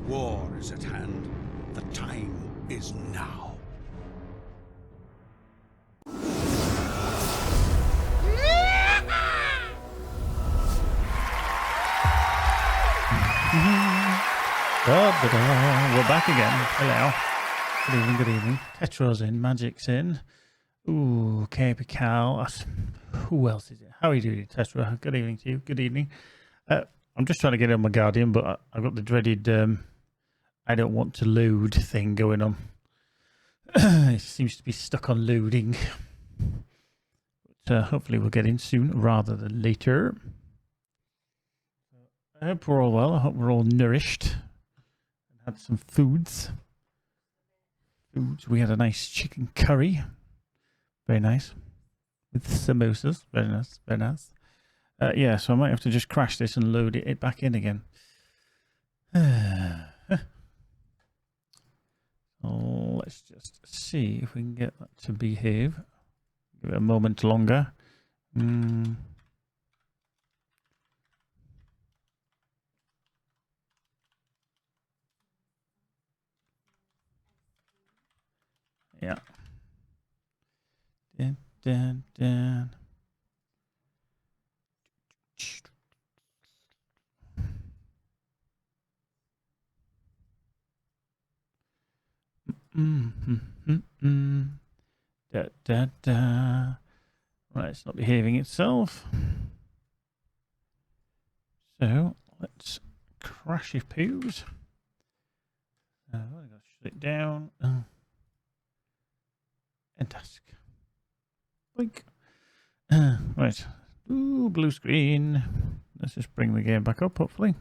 War is at hand. The time is now. We're back again. Hello. Good evening, good evening. Tetro's in, Magic's in. Ooh, KP Cal. Who else is it? How are you doing, Tetro? Good evening to you. Good evening. I'm just trying to get on my Guardian, but I've got the dreaded I don't want to load thing going on. It seems to be stuck on loading. But hopefully we'll get in soon rather than later. I hope we're all well. I hope we're all nourished. And had some foods. We had a nice chicken curry. Very nice. With samosas. Very nice. Very nice. Yeah, so I might have to just crash this and load it back in again. Let's just see if we can get that to behave. Give it a moment longer. Yeah. Dun, dun, dun. Da, da, da. Right, it's not behaving itself. So let's crash your poos. I'm going to shut it down. And task. Blink. Right. Ooh, blue screen. Let's just bring the game back up, hopefully.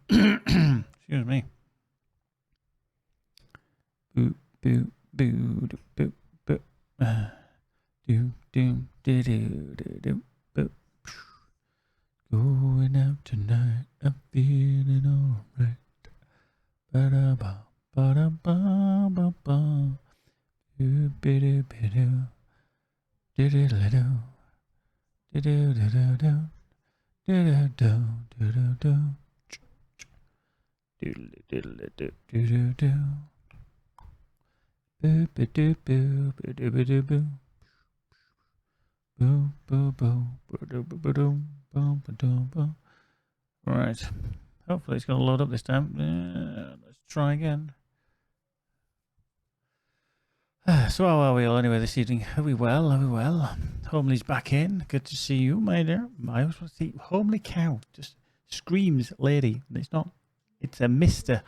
Excuse me. Boo, boo, boo, boo, boo. Do, do, do, do, do, do, boo. Going out tonight, I'm feeling alright. Ba-da-ba, ba-da-ba, ba-ba. Do-be-do-be-do. Do-do-do-do. Do-do-do-do-do. Do-do-do, do-do-do. Do-do-do-do-do-do-do. Boo-ba-doo-boo, boo-doo-ba-doo-boo. Boo, boo, boo, boo-doo-ba-doo, boo-ba-doo-boo. Right. Hopefully it's going to load up this time. Let's try again. So how are we all anyway this evening? Are we well? Are we well? Homely's back in. Good to see you, my dear. I always want to see Homely cow. Just screams lady. It's not. It's a Mr.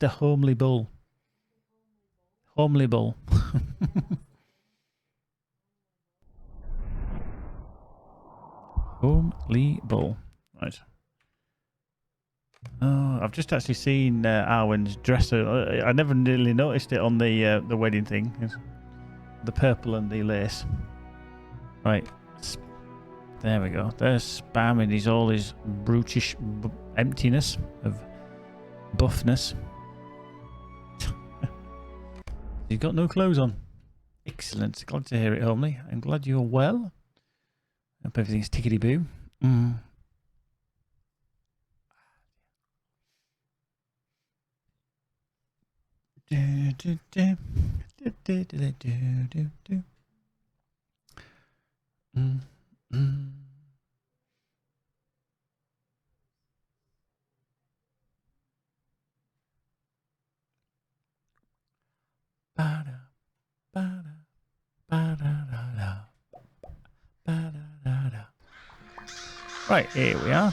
Homely Bull. Homely Bull. Homely Bull. Right. Oh, I've just actually seen Arwen's dresser. I never really noticed it on the wedding thing. It's the purple and the lace. Right. There we go. There's spamming all his brutish emptiness of buffness. He's got no clothes on. Excellent. Glad to hear it, Homely. I'm glad you're well. Hope everything's tickety-boo. Right, here we are.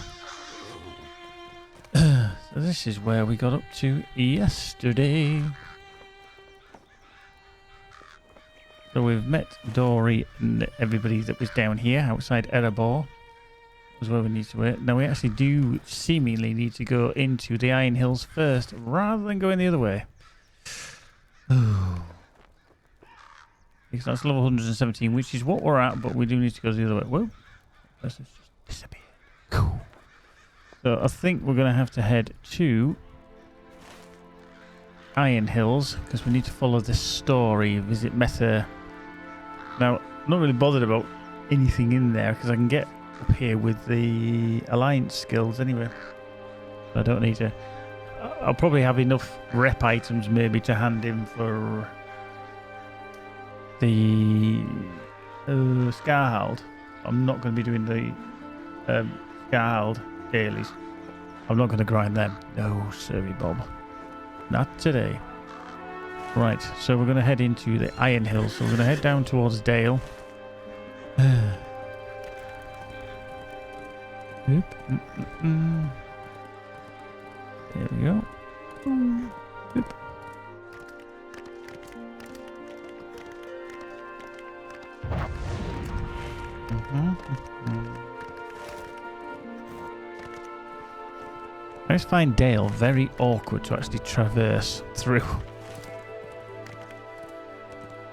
So this is where we got up to yesterday. So we've met Dory and everybody that was down here outside Erebor. Was where we need to wait. Now we actually do seemingly need to go into the Iron Hills first rather than going the other way. Because that's level 117, which is what we're at, but we do need to go the other way. Whoa. Let's just disappear. Cool. So I think we're going to have to head to Iron Hills because we need to follow this story. Visit Meta. Now, I'm not really bothered about anything in there because I can get up here with the alliance skills anyway. I don't need to. I'll probably have enough rep items maybe to hand in for the Scarhold. I'm not going to be doing the Scarhold dailies. I'm not going to grind them. No, sorry, Bob. Not today. Right, so we're going to head into the Iron Hills. So we're going to head down towards Dale. Oop. There we go. Oop. I just find Dale very awkward to actually traverse through.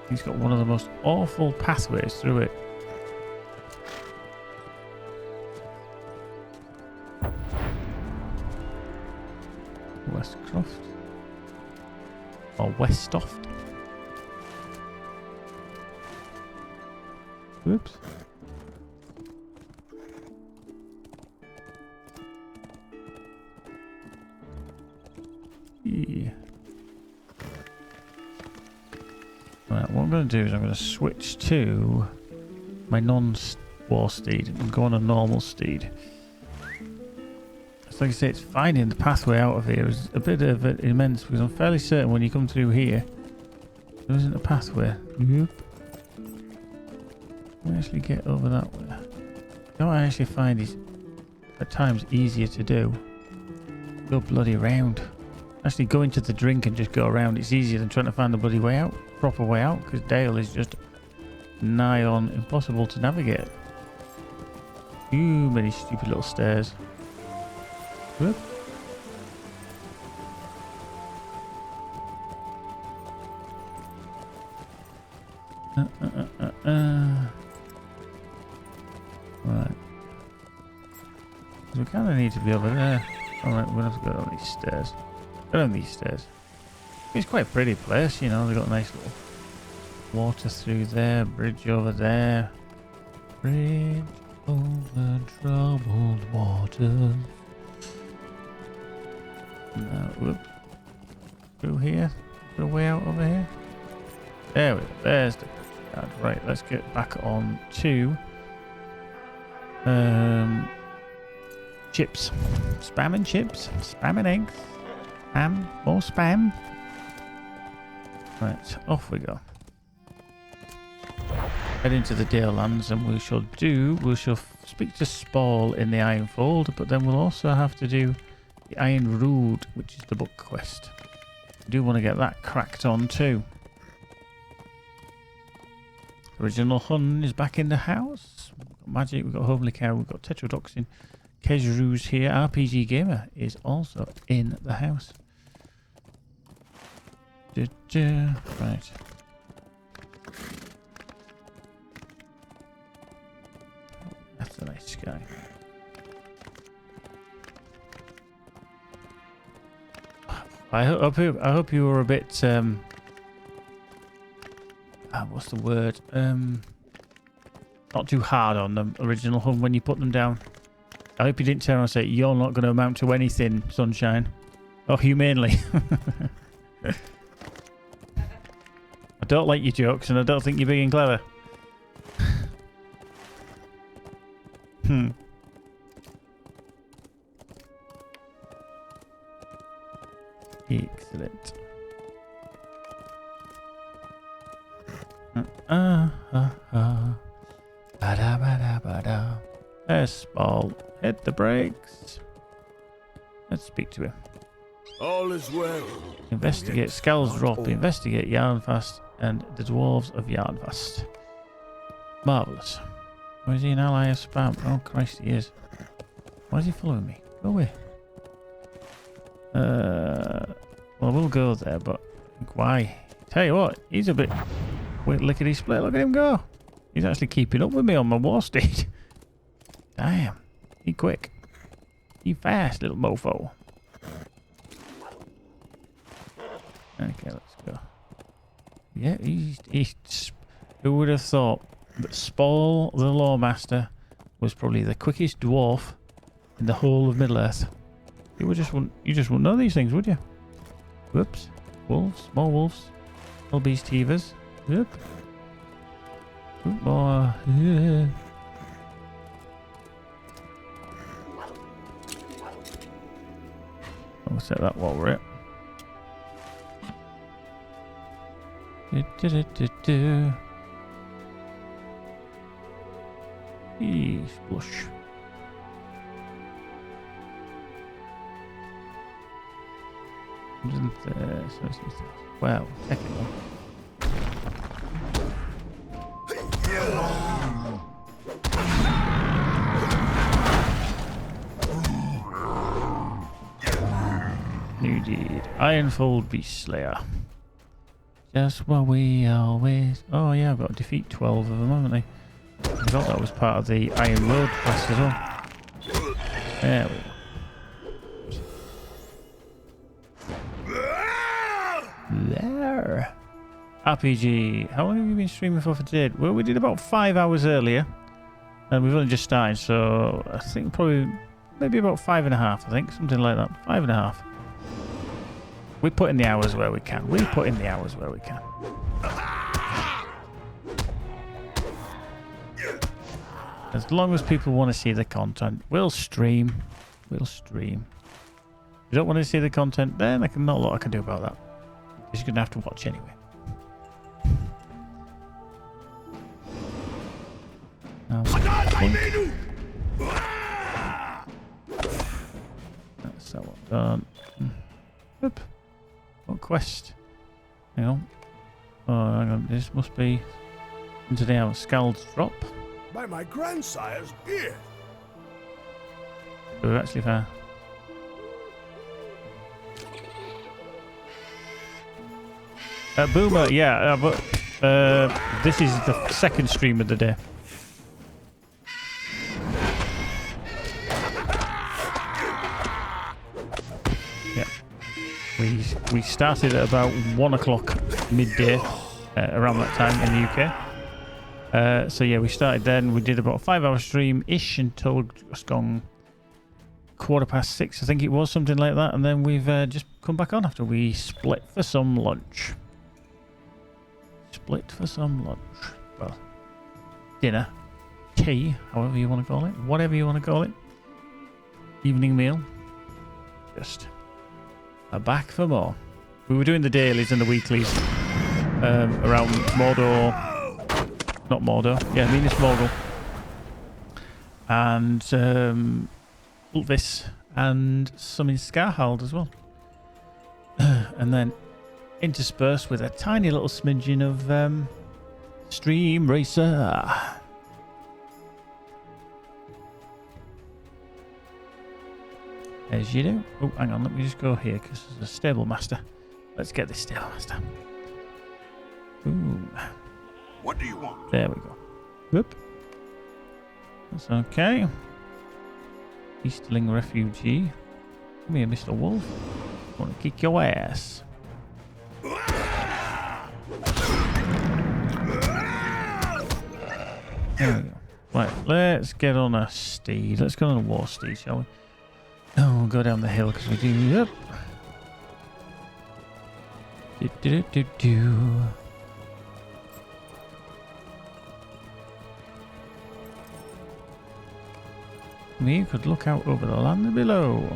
He's got one of the most awful pathways through it. Westcroft or Westoft. Whoops. Yeah. Right, what I'm going to do is I'm going to switch to my non-war steed and go on a normal steed. Like I say, it's finding the pathway out of here is a bit of an immense because I'm fairly certain when you come through here, there isn't a pathway. Yep. I actually get over that way. You know what I actually find is at times easier to do? Go bloody round. Actually go into the drink and just go around. It's easier than trying to find the bloody way out, proper way out, because Dale is just nigh on impossible to navigate. Too many stupid little stairs. Whoop. Right. So we kind of need to be over there. Alright, we're going to have to go down these stairs. Go down these stairs. It's quite a pretty place, you know. They've got a nice little water through there, bridge over there. Bridge over troubled waters. No, whoop. Through here? Through way out over here? There we go. There's the card. Right, let's get back on to chips. Spam and chips. Spam and eggs. Spam. More spam. Right, off we go. Head into the Dale Lands and we shall speak to Spall in the Ironfold, but then we'll also have to do the Iron Rood, which is the book quest. I do want to get that cracked on too. Original Hun is back in the house. We've got Magic, we've got Homely Cow, we've got Tetrodoxin. Kejru's here. RPG Gamer is also in the house. Right. That's a nice guy. I hope you were a bit what's the word? Not too hard on them, Original Hun, when you put them down. I hope you didn't turn around and say, you're not going to amount to anything, Sunshine. Oh, humanely. I don't like your jokes and I don't think you're big and clever. Excellent. There's Spall. Hit the brakes. Let's speak to him. All is well. Investigate Scowl's Drop. Investigate Yarnfast and the Dwarves of Yarnfast. Marvellous. Or is he an ally of Spam? Oh Christ, he is. Why is he following me? Go away. Well, we'll go there, but why? Tell you what, he's a bit lickety split. Look at him go. He's actually keeping up with me on my war steed. Damn. He quick. He fast, little mofo. Okay, let's go. Yeah, who would have thought that Spall the Lawmaster was probably the quickest dwarf in the whole of Middle-earth? You just wouldn't know these things, would you? Whoops. Wolves, more wolves. All beast heavers. Yep. More. Yeah. I'll set that while we're at. Splush. Well, second one. New deed. Ironfold Beast Slayer. Just what we always... Oh yeah, I've got to defeat 12 of them, haven't I? I thought that was part of the Iron Road quest as well. There we go. There. RPG. How long have you been streaming for today? Well, we did about 5 hours earlier. And we've only just started, so I think probably... Maybe about 5.5, I think. Something like that. 5.5. We put in the hours where we can. We put in the hours where we can. As long as people want to see the content, we'll stream. We'll stream. If you don't want to see the content, then not a lot I can do about that. Because you're going to have to watch anyway. That's that one done. Oop. What quest? Hang on. Oh, hang on. This must be into the Scald's Drop. By my grandsire's beard. So we're actually fair. Boomer, yeah, but this is the second stream of the day. Yeah. We started at about 1 o'clock midday, around that time in the UK. So yeah, we started then. We did about a 5-hour stream-ish until just gone 6:15, I think it was, something like that. And then we've just come back on after we split for some lunch. Well, dinner, tea, however you want to call it, whatever you want to call it. Evening meal. Just back for more. We were doing the dailies and the weeklies around Mordor. Not Mordor. Yeah, Minas Morgul. And Ulvis. And some in Scarhald as well. And then interspersed with a tiny little smidgen of Stream Racer. As you do. Oh, hang on, let me just go here because there's a stable master. Let's get this stable master. Ooh. What do you want? There we go. Whoop. That's okay. Easterling refugee. Come here, Mr. Wolf. I want to kick your ass. There we go. Right, let's get on a steed. Let's go on a war steed, shall we? Oh, we'll go down the hill because we do. Yep. We could look out over the land below.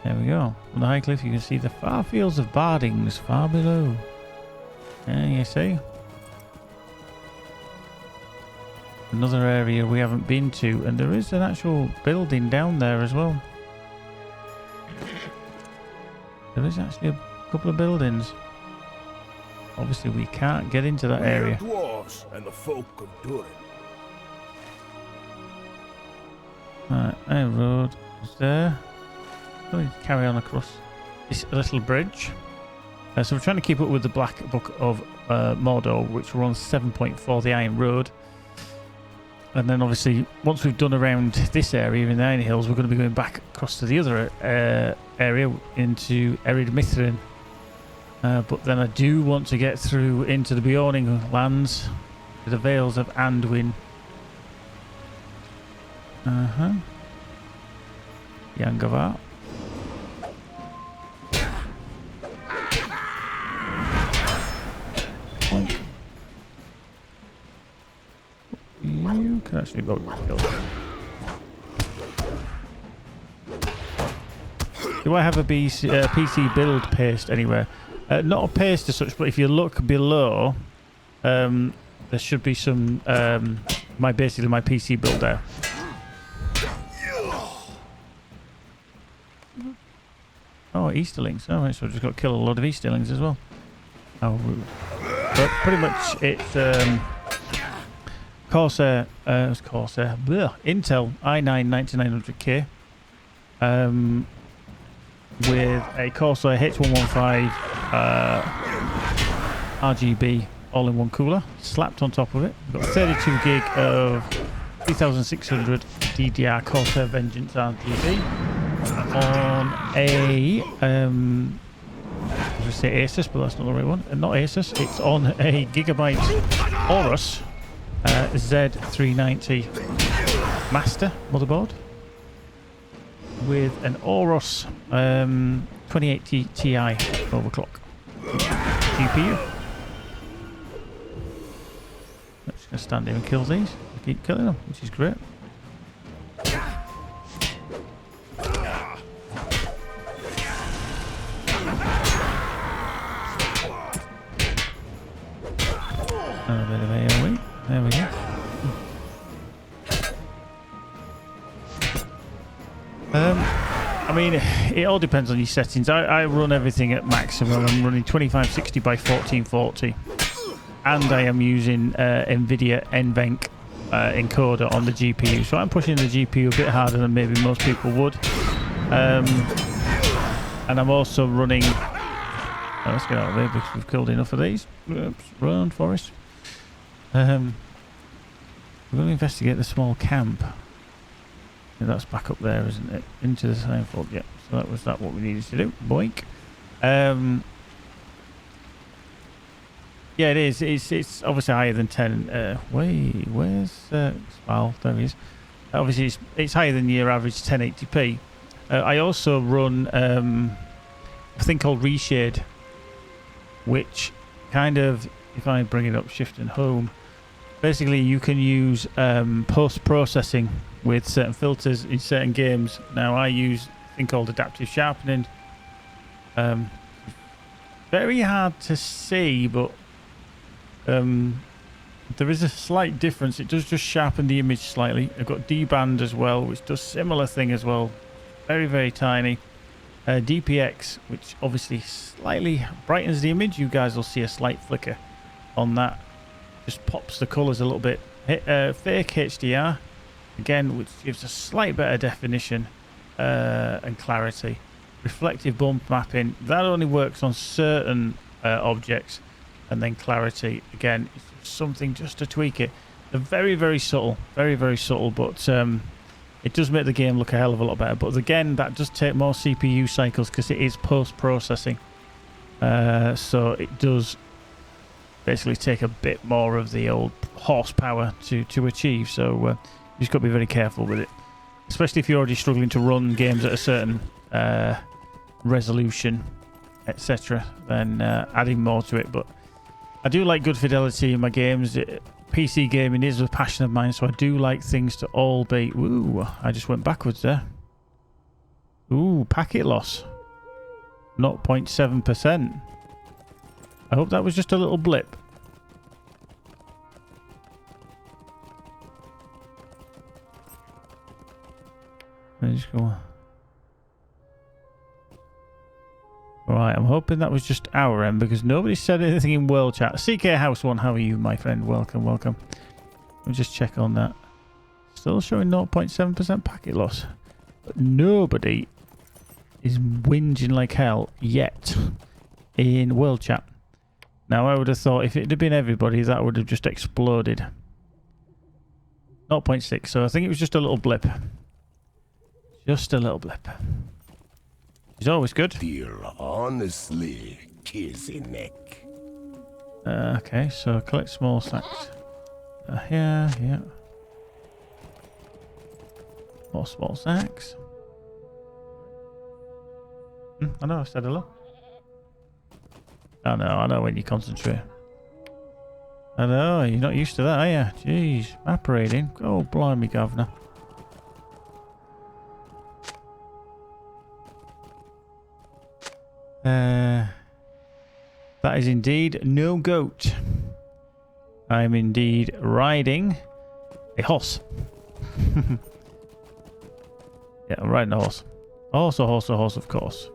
There we go. On the high cliff, you can see the far fields of Bardings far below. Yeah, you see. Another area we haven't been to, and there is an actual building down there as well. There is actually a couple of buildings. Obviously, we can't get into that area. Dwarves and the folk of Durin. Right, our road is there. Going to carry on across this little bridge. So we're trying to keep up with the Black Book of Mordor, which we're on 7.4, the Iron Road. And then obviously, once we've done around this area in the Iron Hills, we're going to be going back across to the other area into Ered Mithrin, But then I do want to get through into the Bjorning lands, to the Vales of Anduin. Yangavar. You can actually go kill. Do I have a PC build paste anywhere? Not a paste as such, but if you look below, there should be some basically my PC build there. Oh, Easterlings. Oh, right, so I've just got to kill a lot of Easterlings as well. Oh, rude. But pretty much it's Corsair, Intel i9 9900K with a Corsair H115 RGB all-in-one cooler slapped on top of it. We've got 32 gig of 3600 DDR Corsair Vengeance RGB on a I was going to say Asus, but that's not the right one. Not Asus, it's on a Gigabyte Aorus Z390 Master motherboard with an Aorus 2080 Ti overclock GPU. I'm just going to stand here and kill these. Keep killing them, which is great. A bit of AoE. There we go. I mean, it all depends on your settings. I run everything at maximum. I'm running 2560 by 1440, and I am using NVIDIA NVENC encoder on the GPU. So I'm pushing the GPU a bit harder than maybe most people would. And I'm also running. Oh, let's get out of here because we've killed enough of these. Oops, run, Forest. We're going to investigate the small camp. Yeah, that's back up there, isn't it? Into the same fold. Yeah. So that was what we needed to do. Boink. Yeah, it is. It's obviously higher than 10. Where's Spal? There he is. Obviously, it's higher than your average 1080p. I also run a thing called Reshade, which kind of, if I bring it up, shift and home, basically you can use post-processing with certain filters in certain games. Now I use a thing called adaptive sharpening. Very hard to see, but there is a slight difference. It does just sharpen the image slightly. I've got D-band as well, which does similar thing as well. Very, very tiny. DPX, which obviously slightly brightens the image. You guys will see a slight flicker on that. Just pops the colours a little bit. Fake HDR, again, which gives a slight better definition and clarity. Reflective bump mapping, that only works on certain objects. And then clarity, again, it's just something just to tweak it. They're very, very subtle, but it does make the game look a hell of a lot better. But again, that does take more CPU cycles because it is post-processing. So it does basically take a bit more of the old horsepower to achieve. So you just got to be very careful with it. Especially if you're already struggling to run games at a certain resolution, etc. Then adding more to it. But I do like good fidelity in my games. PC gaming is a passion of mine, so I do like things to all be... Ooh, I just went backwards there. Ooh, packet loss. 0.7%. I hope that was just a little blip. Let me just go... Right, I'm hoping that was just our end because nobody said anything in world chat. CK House 1, how are you, my friend? Welcome, welcome. Let me just check on that. Still showing 0.7% packet loss. But nobody is whinging like hell yet in world chat. Now, I would have thought if it had been everybody, that would have just exploded. 0.6, so I think it was just a little blip. Just a little blip. It's always good. Feel honestly kizzy neck. Okay, so collect small sacks. Here, yeah. More small sacks. I know, I said hello. I know when you concentrate. I know, you're not used to that, are you? Jeez, map reading. Oh, blimey, governor. That is indeed no goat. I am indeed riding a horse. Yeah, I'm riding a horse. A horse, of course.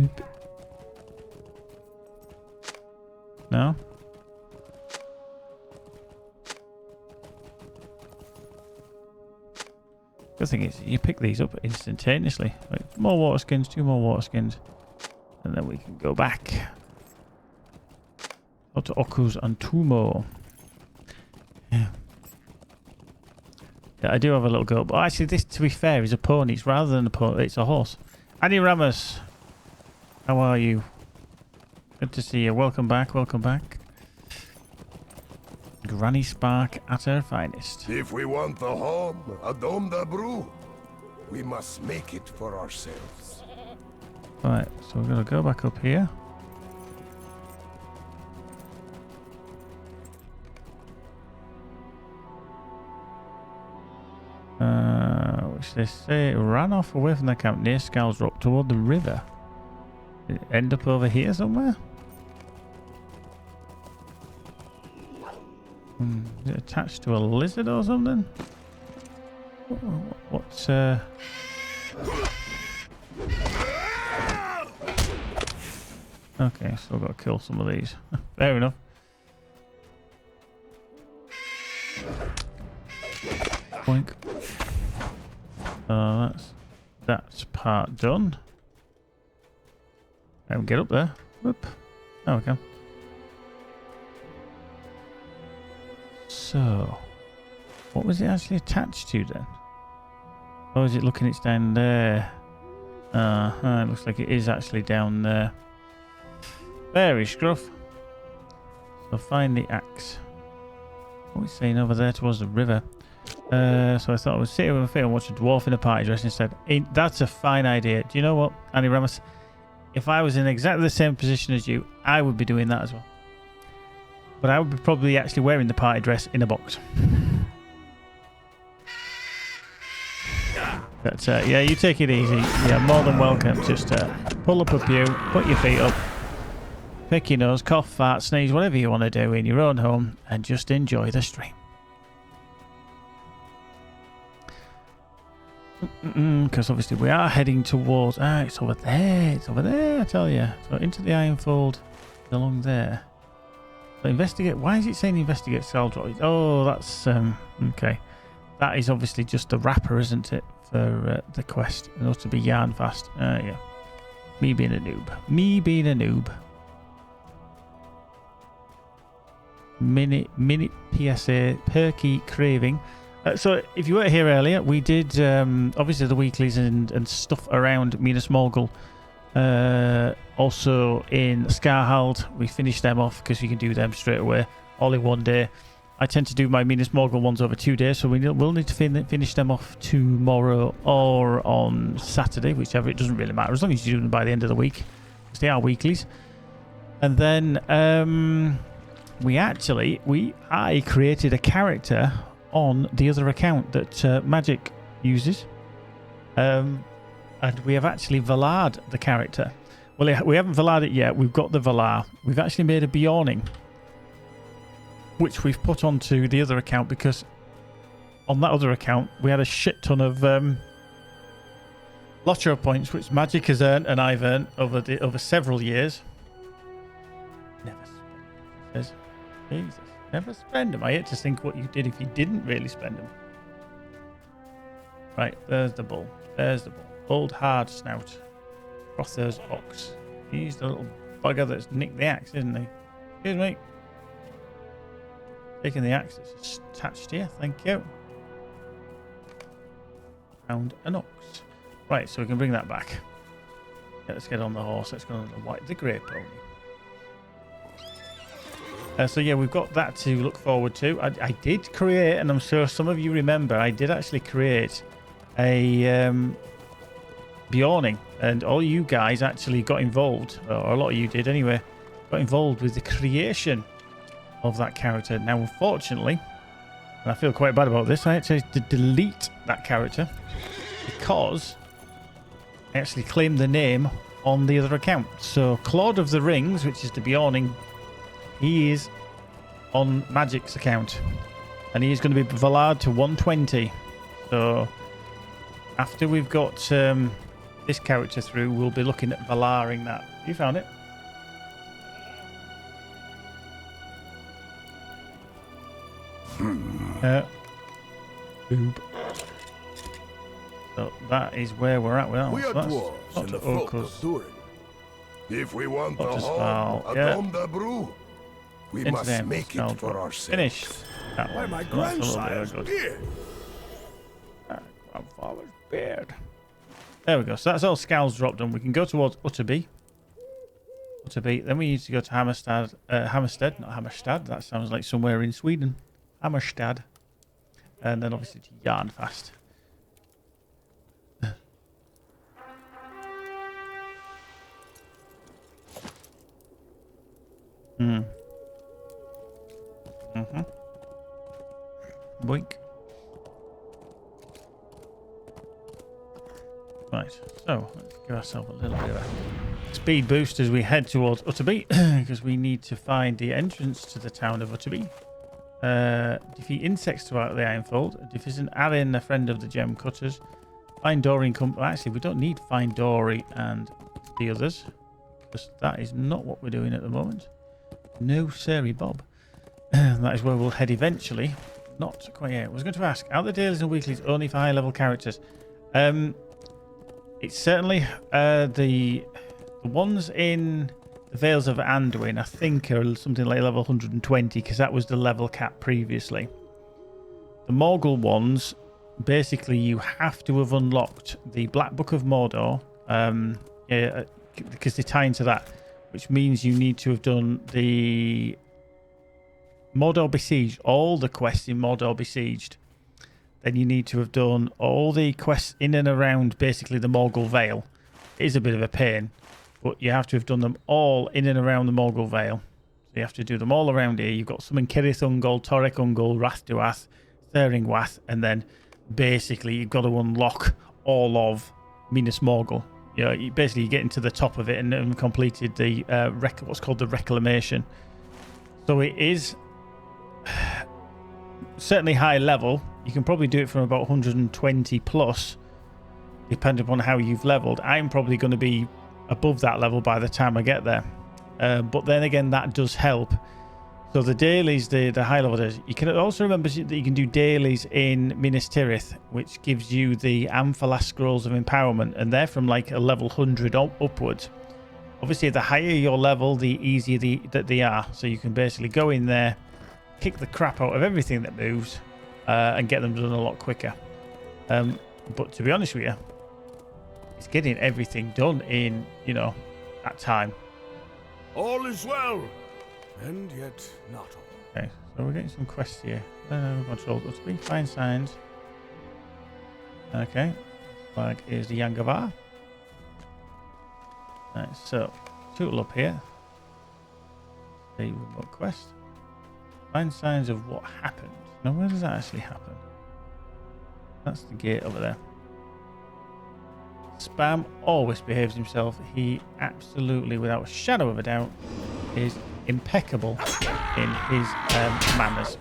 Oop. No? The thing is, you pick these up instantaneously. Like, more water skins, 2 more water skins. And then we can go back. Out to Okus and 2 more. Yeah. Yeah, I do have a little goat. But actually, this, to be fair, is a pony. It's rather than a pony, it's a horse. Annie Ramos. How are you? Good to see you. Welcome back, welcome back. Granny Spark at her finest. If we want the home, a dome de brew, we must make it for ourselves. Right, so we're going to go back up here. Which they say ran off away from the camp near Scowls Rock toward the river. Did it end up over here somewhere? Is it attached to a lizard or something? What's Okay, still got to kill some of these. Fair enough. Boink. That's part done. And get up there. Whoop. Oh, we can. So, what was it actually attached to then? Oh, is it looking it's down there? It looks like it is actually down there. Very scruff. So find the axe. What are we saying over there towards the river? So I thought I would sit here with my feet and watch a dwarf in a party dress instead. That's a fine idea. Do you know what, Annie Ramos? If I was in exactly the same position as you, I would be doing that as well. But I would be probably actually wearing the party dress in a box. But yeah, you take it easy. You're more than welcome. Just pull up a pew, put your feet up, pick your nose, cough, fart, sneeze, whatever you want to do in your own home, and just enjoy the stream. Because obviously we are heading towards... it's over there. It's over there, I tell you. So into the Ironfold, along there. So investigate... Why is it saying investigate Saldroid? Oh, that's... okay. That is obviously just the wrapper, isn't it? For the quest. In order to be yarn fast. Yeah. Me being a noob. Me being a noob. Minute PSA Perky Craving. So if you weren't here earlier, we did obviously the weeklies and stuff around Minas Morgul. Also in Scarhald, we finished them off because you can do them straight away, all in one day. I tend to do my Minas Morgul ones over 2 days, so we'll need to finish them off tomorrow or on Saturday, whichever. It doesn't really matter as long as you do them by the end of the week, because they are weeklies. And then I created a character on the other account that Magic uses, and we have actually Valar'd the character. Well, we haven't Valar'd it yet. We've got the Valar. We've actually made a Bjorning, which we've put onto the other account because on that other account we had a shit ton of LOTRO points, which Magic has earned and I've earned over several years. Never spend. Jesus. Never spend them. I hate to think what you did if you didn't really spend them. Right, there's the bull. There's the bull. Old hard snout. Crother's ox. He's the little bugger that's nicked the axe, isn't he? Excuse me. Taking the axe that's attached here. Thank you. Found an ox. Right, so we can bring that back. Yeah, let's get on the horse. Let's go on the grey pony. So yeah, we've got that to look forward to. I did create, and I'm sure some of you remember, I did actually create a Bjorning, and all you guys actually got involved, or a lot of you did anyway, got involved with the creation of that character. Now, unfortunately, and I feel quite bad about this, I actually had to delete that character because I actually claimed the name on the other account. So Claude of the Rings, which is the Bjorning, he is on Magic's account, and he is going to be Valard to 120. So after we've got this character through, we'll be looking at Valaring that. You found it? Boob. So that is where we're at. We are dwarves and the folk of Durin. If we want the home, Adom the Brew, we must make it for ourselves. Finished. By my grandsire's beard. Grandfather's beard. There we go. So that's all Scowls dropped on. We can go towards Utterby. Then we need to go to Hammerstead. Hammerstead, not Hammerstad. That sounds like somewhere in Sweden. Hammerstad. And then obviously to Yarnfast. Boink. Right, so let's give ourselves a little bit of a speed boost as we head towards Utterby, because we need to find the entrance to the town of Utterby. Defeat insects throughout the Ironfold. Defeat Arin, a friend of the gem cutters. Find Dory and actually, we don't need Find Dory and the others, because that is not what we're doing at the moment. No, sirree, Bob. That is where we'll head eventually. Not quite yet. I was going to ask, are the dailies and weeklies only for high level characters? It's certainly the ones in the Vales of Anduin, I think, are something like level 120, because that was the level cap previously. The Morgul ones, basically, you have to have unlocked the Black Book of Mordor, because they tie into that, which means you need to have done the Mordor Besieged, all the quests in Mordor Besieged. Then you need to have done all the quests in and around basically the Morgul Vale. It is a bit of a pain, but you have to have done them all in and around the Morgul Vale. So you have to do them all around here. You've got some in Cirith Ungol, Torek Ungol, Rath Duath, Thering Wath, and then basically you've got to unlock all of Minas Morgul. You know, you get into the top of it and completed the what's called the Reclamation. So it is certainly high level. You can probably do it from about 120 plus, depending upon how you've leveled. I'm probably going to be above that level by the time I get there. But then again, that does help. So the dailies, the high level dailies, you can also remember that you can do dailies in Minas Tirith, which gives you the Amphalas Scrolls of Empowerment, and they're from like a level 100 upwards. Obviously, the higher your level, the easier that they are. So you can basically go in there, kick the crap out of everything that moves, and get them done a lot quicker. But to be honest with you, it's getting everything done in, that time. All is well, and yet not all. Okay, so we're getting some quests here. Control Utterby, find signs. Okay, flag is the Yangavar. Right, so total up here. The remote quest. Find signs of what happened. Now, where does that actually happen? That's the gate over there. Spam always behaves himself. He absolutely, without a shadow of a doubt, is impeccable in his manners.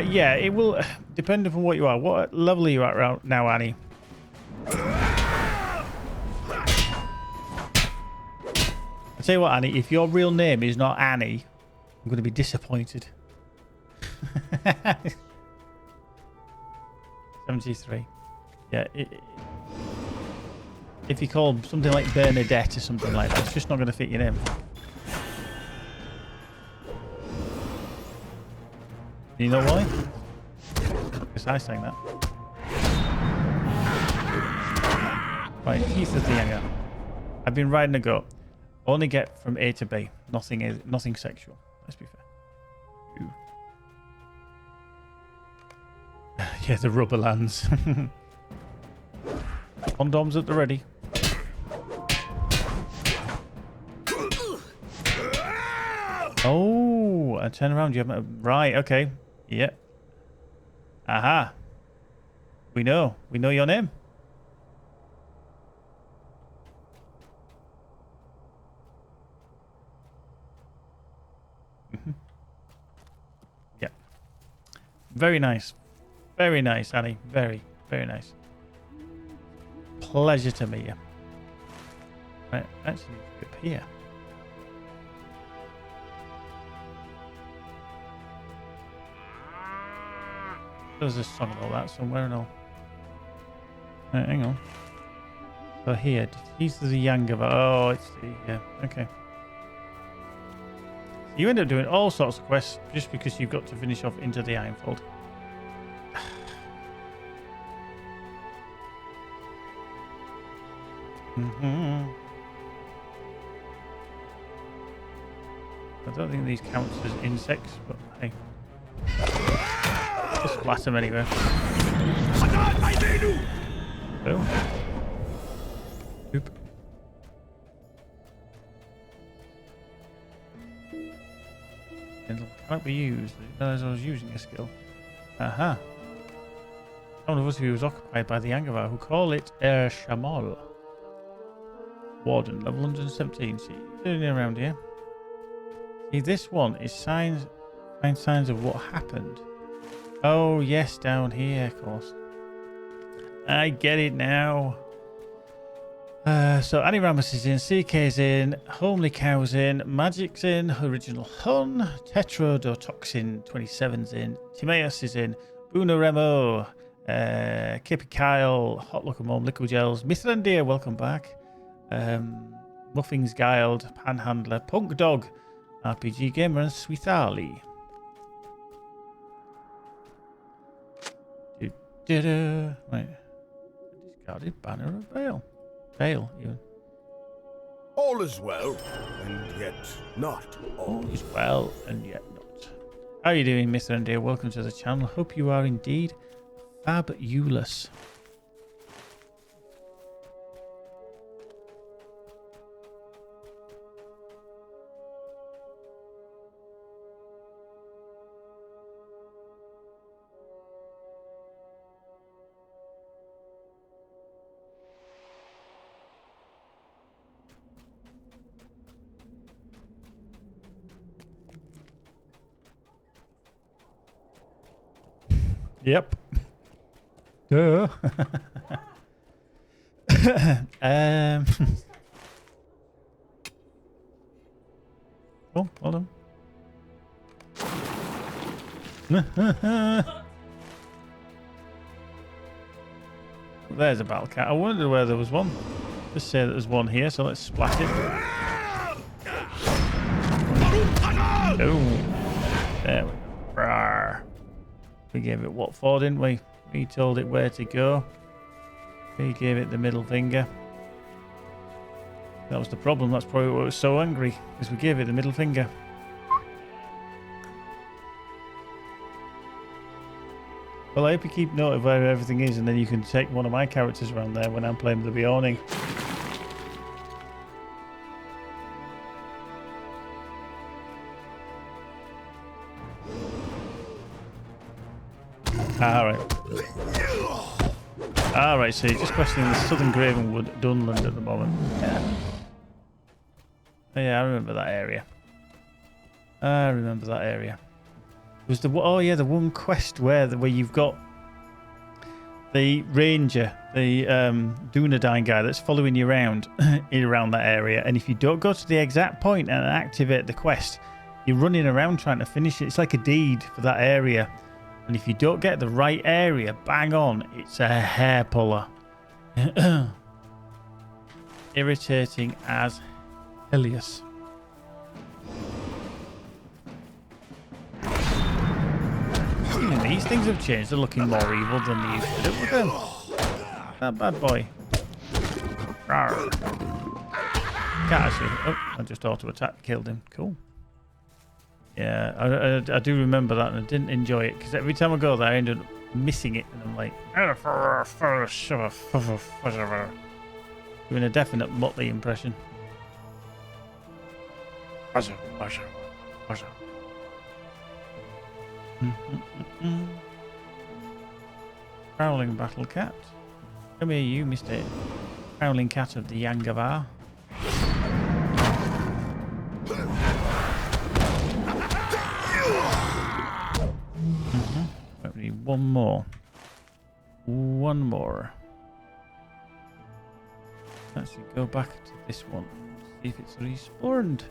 Yeah, it will depend upon what you are. What level are you at right now, Annie? I tell you what, Annie, if your real name is not Annie, I'm going to be disappointed. 73. Yeah. If you call something like Bernadette or something like that, it's just not going to fit your name. You know why? Because I sang that. Right, Teeth of the Younger. I've been riding a goat. Only get from A to B. Nothing sexual. Let's be fair. Ooh. Yeah, the rubber lands. Condoms at the ready. Oh, I turn around. You have right. Okay. Yeah. Aha. We know your name. Yeah. Very nice. Very nice, Annie. Very, very nice. Pleasure to meet you. Right, actually, up here. There's a song about that somewhere and all. Right, hang on. So here, he's the younger. Oh, it's the yeah. Okay. So you end up doing all sorts of quests just because you've got to finish off Into the Ironfold. I don't think these count as insects, but hey. Just splash them anyway. Oh. Oop. It can't be used. I didn't realize I was using a skill. Aha. One of us who was occupied by the Angava who call it Shamal. Warden, level 117. See, doing around here. See, this one is find signs of what happened. Oh, yes, down here, of course. I get it now. So Annie Ramos is in, CK's in, Homely Cow's in, Magic's in, Original Hun, Tetrodotoxin 27's in, Timaeus is in, Bruno Remo, Kippy Kyle, Hot Locomome, Liquid Gels, Mithrandir, welcome back. Muffins Guiled, Panhandler, Punk Dog, RPG Gamer, and Sweetali. Right. Discarded Banner of Bale. Bale, even. All is well, and yet not all. All is well, and yet not. How are you doing, Mr. and dear? Welcome to the channel. Hope you are indeed fabulous. Yep. Duh. Oh, hold on. There's a battle cat. I wondered where there was one. Just say that there's one here, so let's splat it. Oh, there we go. Rawr. We gave it what for, didn't we? We told it where to go. We gave it the middle finger. That was the problem. That's probably why it was so angry, because we gave it the middle finger. Well, I hope you keep note of where everything is, and then you can take one of my characters around there when I'm playing the Beyonding. Alright. Alright, so you're just questioning the Southern Gravenwood Dunland at the moment. Yeah. Oh, yeah, I remember that area. It was the the one quest where you've got the ranger, the Dunedain guy that's following you around around that area, and if you don't go to the exact point and activate the quest, you're running around trying to finish it. It's like a deed for that area. And if you don't get the right area, bang on, it's a hair puller. Irritating as Helios. These things have changed. They're looking more evil than they used to do with them. That bad boy. Rawr. Can't actually. Oh, I just auto-attacked, killed him. Cool. Yeah, I do remember that, and I didn't enjoy it because every time I go there, I ended up missing it, and I'm like, doing a definite Motley impression. Prowling battle cat. Come here, you, Mr. Prowling cat of the Yangavar. We need one more. One more. Let's go back to this one. See if it's respawned.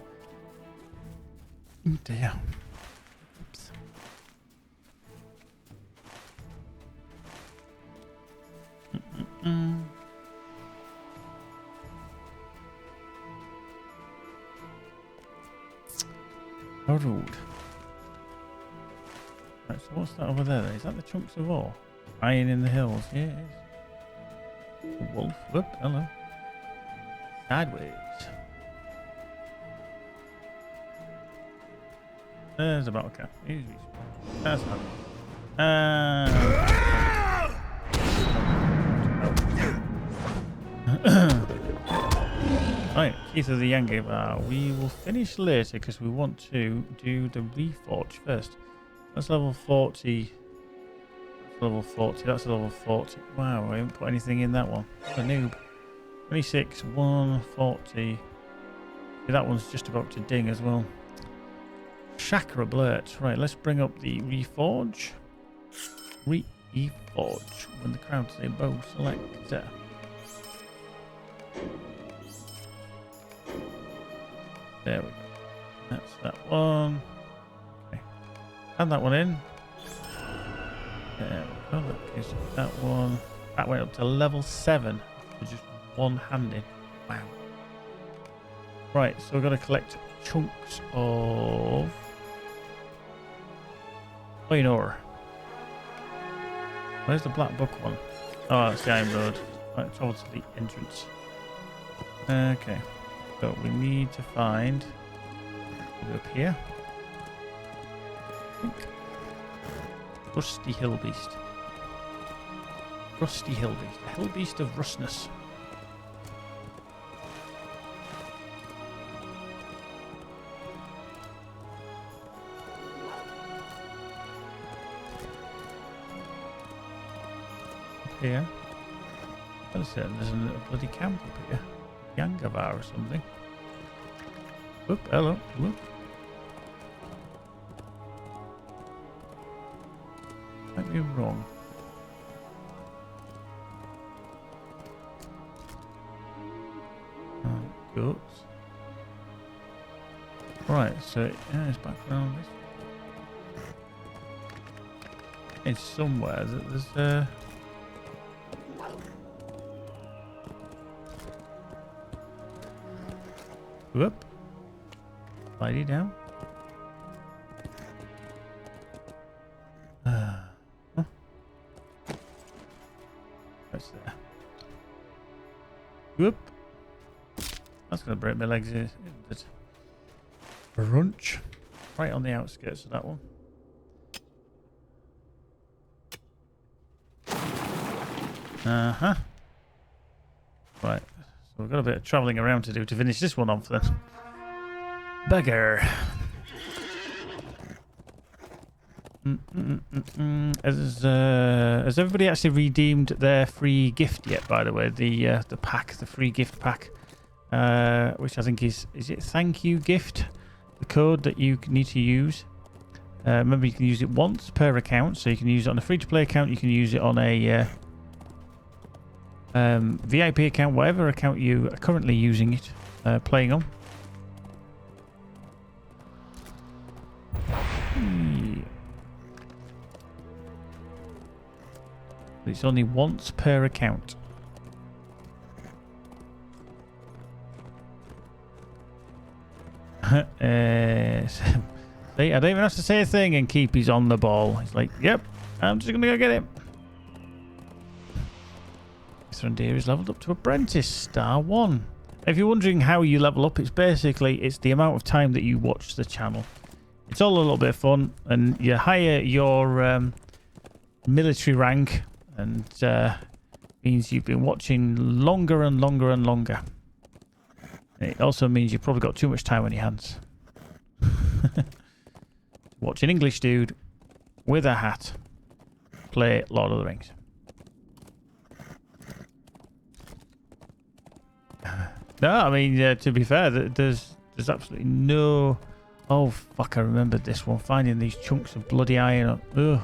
Oh dear. Oops. Road. Right, so what's that over there then? Is that the chunks of ore? Iron in the hills. Yeah, it is. A wolf. Whoop, hello. Sideways. There's a bottle cap. Easy. That's not. Right, Keith of the Yangavar. We will finish later because we want to do the reforge first. That's level 40. That's level 40. That's level 40. Wow, I haven't put anything in that one. What a noob. 26, 140. That one's just about to ding as well. Chakra Blurt. Right, let's bring up the Reforge. Reforge. When the crowd say bow selector. There we go. That's that one. Okay. Add that one in. There we go. That is that one. That went up to level 7. With just one-handed. Wow. Right, so we've got to collect chunks of iron ore. Where's the black book one? Oh, that's the iron road. Right, towards the entrance. Okay. So we need to find up here. I think. Rusty Hillbeast. Rusty Hillbeast. The Hillbeast of Rustness. Here. There's a bloody camp up here. Yangavar or something. Whoop, hello. Whoop. Might be wrong. Oh, goats. Right, so yeah, it's back around this. It's somewhere that there's whoop. Slidey down. Huh? What's there? Whoop. That's going to break my legs, isn't it? Brunch. Right on the outskirts of that one. Uh-huh. Right. So we've got a bit of travelling around to do to finish this one off then. Bugger. Has everybody actually redeemed their free gift yet, by the way? The pack, the free gift pack. Which I think is it thank you gift? The code that you need to use. Remember, you can use it once per account. So you can use it on a free-to-play account. You can use it on a VIP account, whatever account you are currently using it, playing on. It's only once per account. See, I don't even have to say a thing and keep he's on the ball. He's like, yep, I'm just gonna go get him. Thrandir is leveled up to Apprentice, Star 1. If you're wondering how you level up, it's the amount of time that you watch the channel. It's all a little bit of fun, and you higher your military rank, and means you've been watching longer and longer and longer. It also means you've probably got too much time on your hands. Watch an English dude with a hat play Lord of the Rings. No, I mean, to be fair, there's absolutely no... Oh, fuck, I remembered this one. Finding these chunks of bloody iron. Ugh.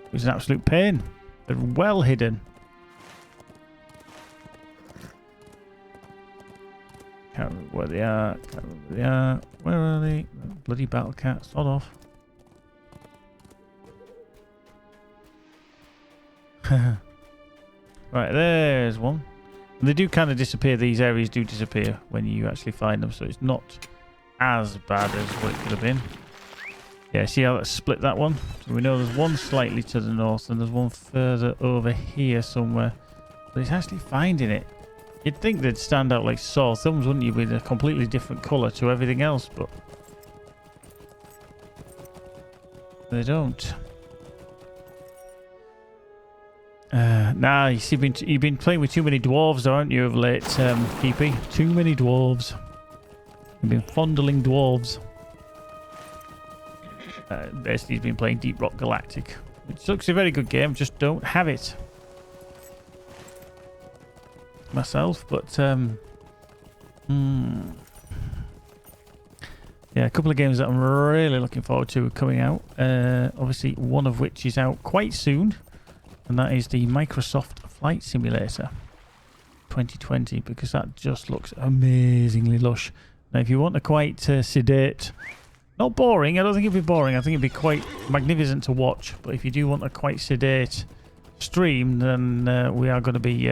It was an absolute pain. They're well hidden. Can't remember where they are. Where are they? Bloody battle cat. Sod off. Right, there's one. They do kind of disappear. These areas do disappear when you actually find them, so it's not as bad as what it could have been. Yeah, see how that split that one? So we know there's one slightly to the north and there's one further over here somewhere. But it's actually finding it. You'd think they'd stand out like sore thumbs, wouldn't you, with a completely different colour to everything else, but they don't. Nah, you see, you've been playing with too many dwarves, aren't you, of late, Keepy? Too many dwarves. You've been fondling dwarves. Basically, he's been playing Deep Rock Galactic, which looks a very good game, just don't have it myself, but yeah, a couple of games that I'm really looking forward to coming out. Obviously, one of which is out quite soon, and that is the Microsoft Flight Simulator 2020, because that just looks amazingly lush. Now, if you want a quite sedate, not boring, I don't think it'd be boring, I think it'd be quite magnificent to watch, but if you do want a quite sedate stream, then we are going to be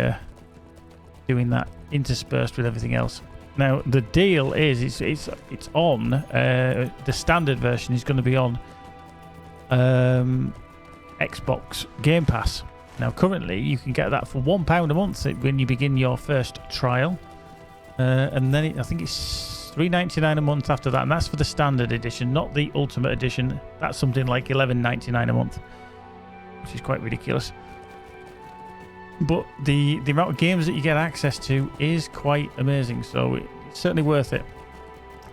doing that interspersed with everything else. Now, the deal is it's on, the standard version is going to be on Xbox Game Pass. Now, currently, you can get that for £1 a month when you begin your first trial. And then I think it's $3.99 a month after that. And that's for the standard edition, not the ultimate edition. That's something like $11.99 a month, which is quite ridiculous. But the amount of games that you get access to is quite amazing. So it's certainly worth it.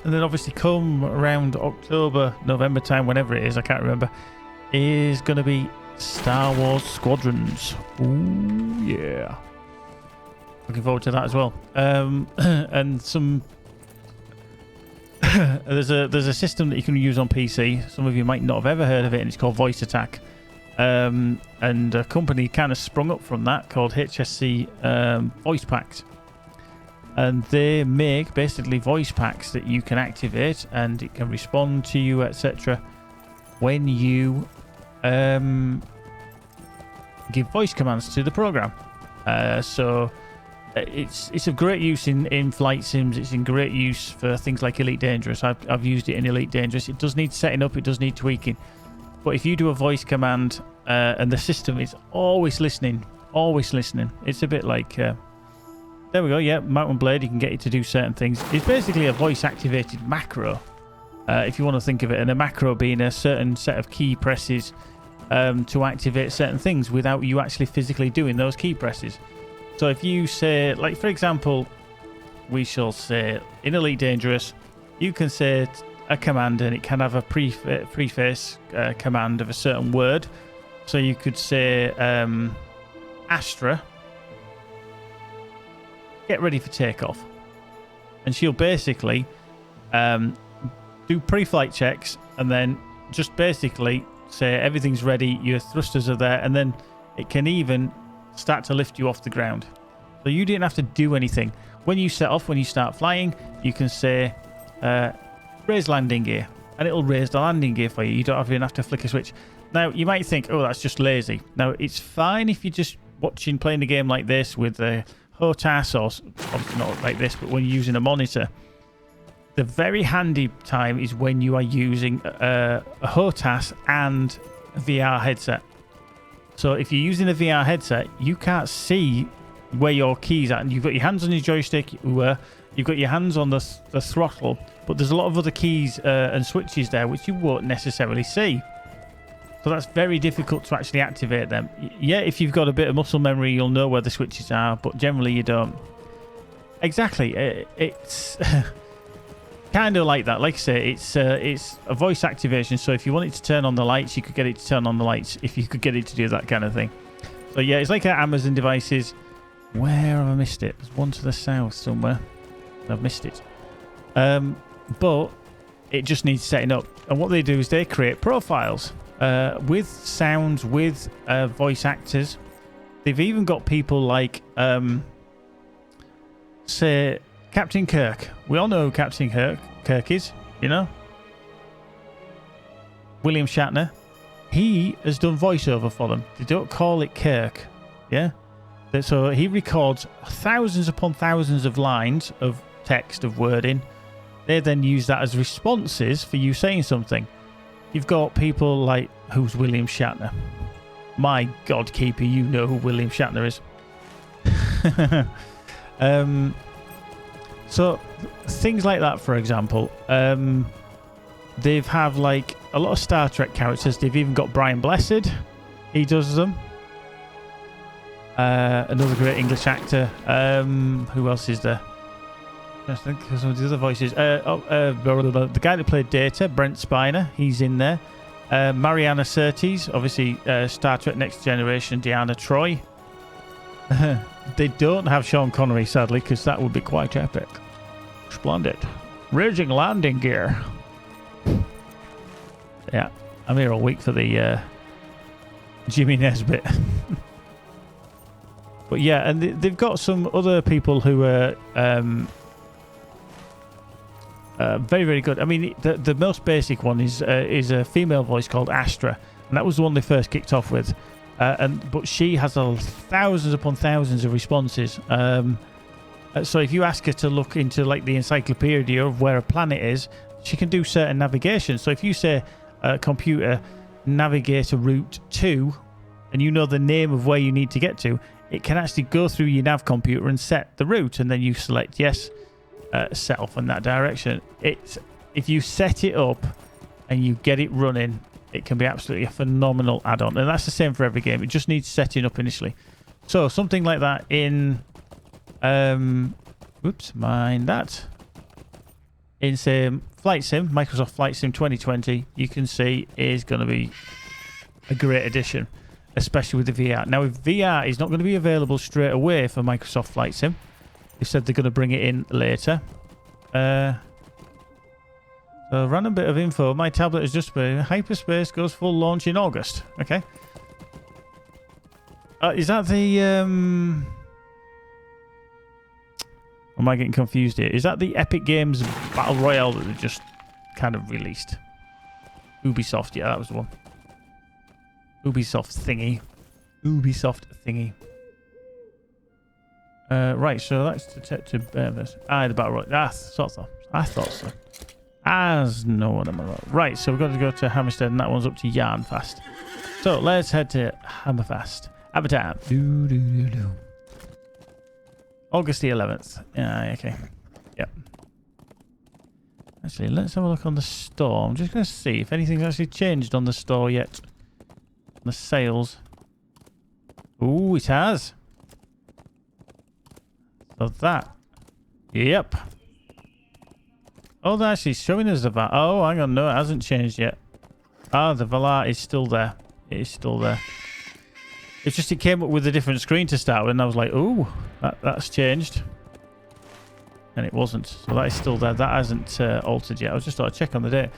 And then obviously come around October, November time, whenever it is, I can't remember, is going to be Star Wars Squadrons. Ooh, yeah. Looking forward to that as well. And some... there's a system that you can use on PC. Some of you might not have ever heard of it, and it's called Voice Attack. And a company kind of sprung up from that called HSC Voice Packs. And they make basically voice packs that you can activate, and it can respond to you, etc. when you give voice commands to the program. So it's of great use in flight sims. It's in great use for things like Elite Dangerous. I've used it in Elite Dangerous. It does need setting up, it does need tweaking, but if you do a voice command and the system is always listening, it's a bit like there we go. Yeah, Mountain Blade, you can get it to do certain things. It's basically a voice activated macro, if you want to think of it, and a macro being a certain set of key presses to activate certain things without you actually physically doing those key presses. So if you say, like for example, we shall say in Elite Dangerous, you can say a command and it can have a preface command of a certain word. So you could say Astra, get ready for takeoff, and she'll basically do pre-flight checks and then just basically say everything's ready, your thrusters are there, and then it can even start to lift you off the ground. So you didn't have to do anything. When you set off, when you start flying, you can say raise landing gear, and it'll raise the landing gear for you. You don't even have to flick a switch. Now, you might think, oh, that's just lazy. Now, it's fine if you're just playing a game like this with a HOTAS, or obviously not like this, but when you're using a monitor. The very handy time is when you are using a HOTAS and a VR headset. So if you're using a VR headset, you can't see where your keys at, and you've got your hands on your joystick, you've got your hands on the throttle, but there's a lot of other keys and switches there which you won't necessarily see. So that's very difficult to actually activate them. Yeah, if you've got a bit of muscle memory, you'll know where the switches are, but generally you don't. Exactly. It's kind of like that. Like I say, it's a voice activation. So if you want it to turn on the lights, you could get it to turn on the lights if you could get it to do that kind of thing. So yeah, it's like Amazon devices. Where have I missed it? There's one to the south somewhere. I've missed it. But it just needs setting up. And what they do is they create profiles with sounds, with voice actors. They've even got people like, say, Captain Kirk. We all know who Captain Kirk is, you know? William Shatner. He has done voiceover for them. They don't call it Kirk, yeah? So he records thousands upon thousands of lines of text, of wording. They then use that as responses for you saying something. You've got people like, who's William Shatner? My God, Keeper, you know who William Shatner is. So things like that, for example, they've have like a lot of Star Trek characters. They've even got Brian Blessed. He does them. Another great English actor. Who else is there? I think some of the other voices. The guy that played Data, Brent Spiner, he's in there. Mariana Surtees, obviously Star Trek Next Generation, Deanna Troi. They don't have Sean Connery, sadly, because that would be quite epic. Splendid. Raging landing gear. Yeah, I'm here all week for the Jimmy Nesbitt. But yeah, and they've got some other people who are very, very good. I mean, the most basic one is a female voice called Astra, and that was the one they first kicked off with. But she has thousands upon thousands of responses. So if you ask her to look into like the encyclopedia of where a planet is, she can do certain navigation. So if you say, computer, navigate a route to, and you know the name of where you need to get to, it can actually go through your nav computer and set the route, and then you select yes, set off in that direction. If you set it up and you get it running, it can be absolutely a phenomenal add-on, and that's the same for every game. It just needs setting up initially. So something like that in oops, mind that, in say Flight Sim, Microsoft Flight Sim 2020, you can see is going to be a great addition, especially with the VR. Now, if VR is not going to be available straight away for Microsoft Flight Sim, they said they're going to bring it in later. So random bit of info. My tablet has just been hyperspace goes full launch in August. Okay. Is that the am I getting confused here? Is that the Epic Games Battle Royale that they just kind of released? Ubisoft, yeah, that was the one. Ubisoft thingy. Right, so that's Detective Bevis. The Battle Royale. I thought so. As no one am I wrong. Right, so we've got to go to Hammerstead, and that one's up to Yarnfast. So let's head to Hammerfast. Avatar. August the 11th. Yeah, okay. Yep. Actually, let's have a look on the store. I'm just going to see if anything's actually changed on the store yet. The sales. Ooh, it has. So that. Yep. Oh, they're actually showing us the VAT. Oh, hang on. No, it hasn't changed yet. The Valar is still there. It is still there. It's just it came up with a different screen to start with, and I was like, ooh, that's changed. And it wasn't. So that is still there. That hasn't altered yet. I was just thought I'd check on the date.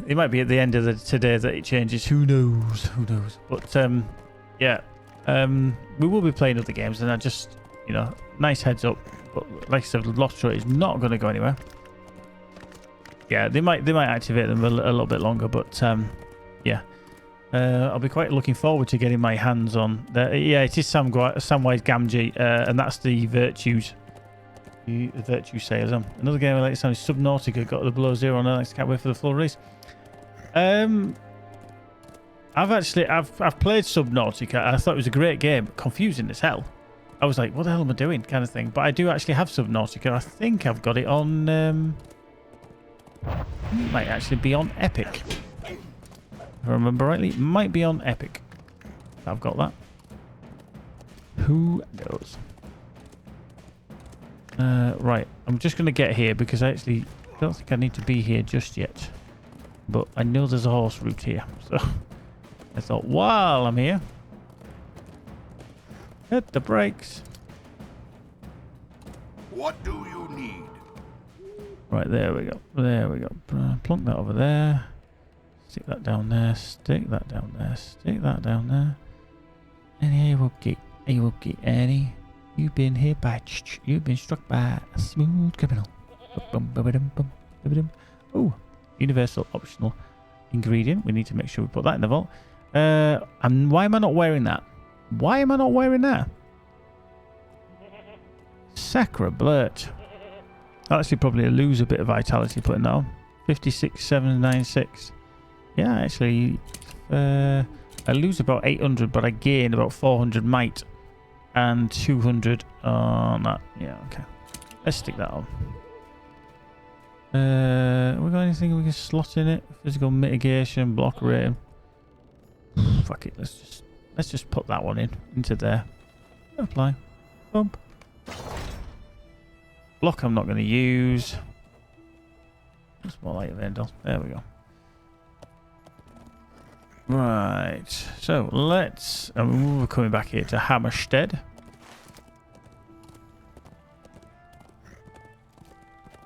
It might be at the end of today that it changes. Who knows? Who knows? But yeah, we will be playing other games, and I just, you know, nice heads up. But like I said, LOTRO is not going to go anywhere. Yeah, they might activate them a little bit longer, but yeah, I'll be quite looking forward to getting my hands on. Yeah, it is Samwise Gamgee, and that's the Virtues. The Virtue Sailors. Another game I like to sound is Subnautica. Got the Below Zero on Alex. Can't wait for the full release. I've played Subnautica. I thought it was a great game. Confusing as hell. I was like, what the hell am I doing? Kind of thing. But I do actually have Subnautica. I think I've got it on... it might actually be on Epic. If I remember rightly, it might be on Epic. I've got that. Who knows? Right, I'm just going to get here because I actually don't think I need to be here just yet. But I know there's a horse route here. So I thought, while I'm here, hit the brakes. What do you need? Right, there we go. There we go. Plunk that over there. Stick that down there. Stick that down there. Stick that down there. And here we'll get. Here we'll get Annie. You've been hit by. You've been struck by a smooth criminal. Oh, universal optional ingredient. We need to make sure we put that in the vault. And why am I not wearing that? Why am I not wearing that? Sacre bleu. I'll actually probably lose a bit of vitality putting that on. 56,796. Yeah, actually, I lose about 800, but I gain about 400 might and 200 on that. Yeah, okay. Let's stick that on. We got anything we can slot in it? Physical mitigation, block rating. Fuck it. Let's just put that one into there. Apply. Bump. Block I'm not going to use. That's more like Vendel. There we go. Right. So let's... we're coming back here to Hammerstead.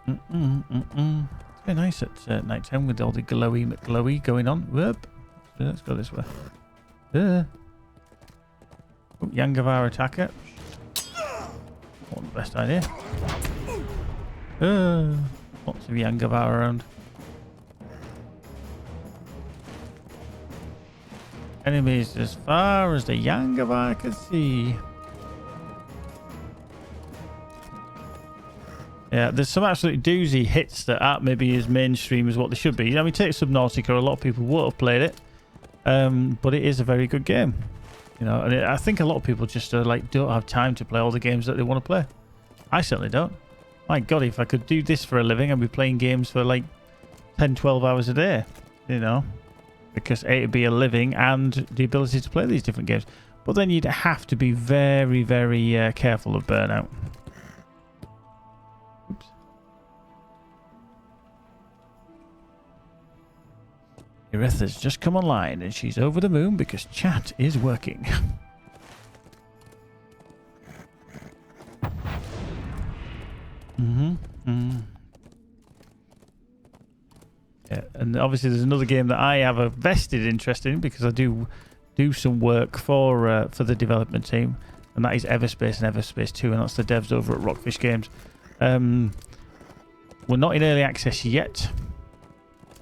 It's very nice at night time with all the glowy going on. Whoop. Let's go this way. Oh, Yangavar attacker. Not the best idea. Lots of Yangavar around. Enemies as far as the Yangavar can see. Yeah, there's some absolute doozy hits that aren't maybe as mainstream as what they should be. I mean, take Subnautica, a lot of people would have played it. But it is a very good game. You know, and I think a lot of people just like don't have time to play all the games that they want to play. I certainly don't. My God, if I could do this for a living, I'd be playing games for like 10, 12 hours a day. You know, because it'd be a living and the ability to play these different games. But then you'd have to be very, very careful of burnout. Oops. Iretha's just come online and she's over the moon because chat is working. Yeah, and obviously there's another game that I have a vested interest in because I do some work for the development team, and that is Everspace and Everspace 2, and that's the devs over at Rockfish Games. We're not in early access yet.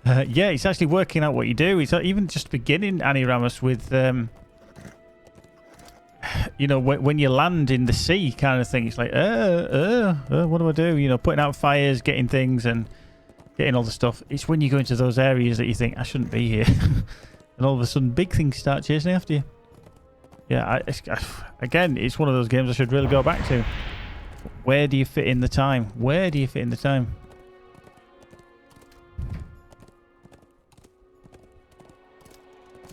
Yeah, it's actually working out what you do. It's even just beginning, Annie Ramos, with you know, when you land in the sea kind of thing. It's like, what do I do? You know, putting out fires, getting things, and getting all the stuff. It's when you go into those areas that you think, I shouldn't be here. And all of a sudden, big things start chasing after you. Yeah, again, it's one of those games I should really go back to. Where do you fit in the time? Where do you fit in the time?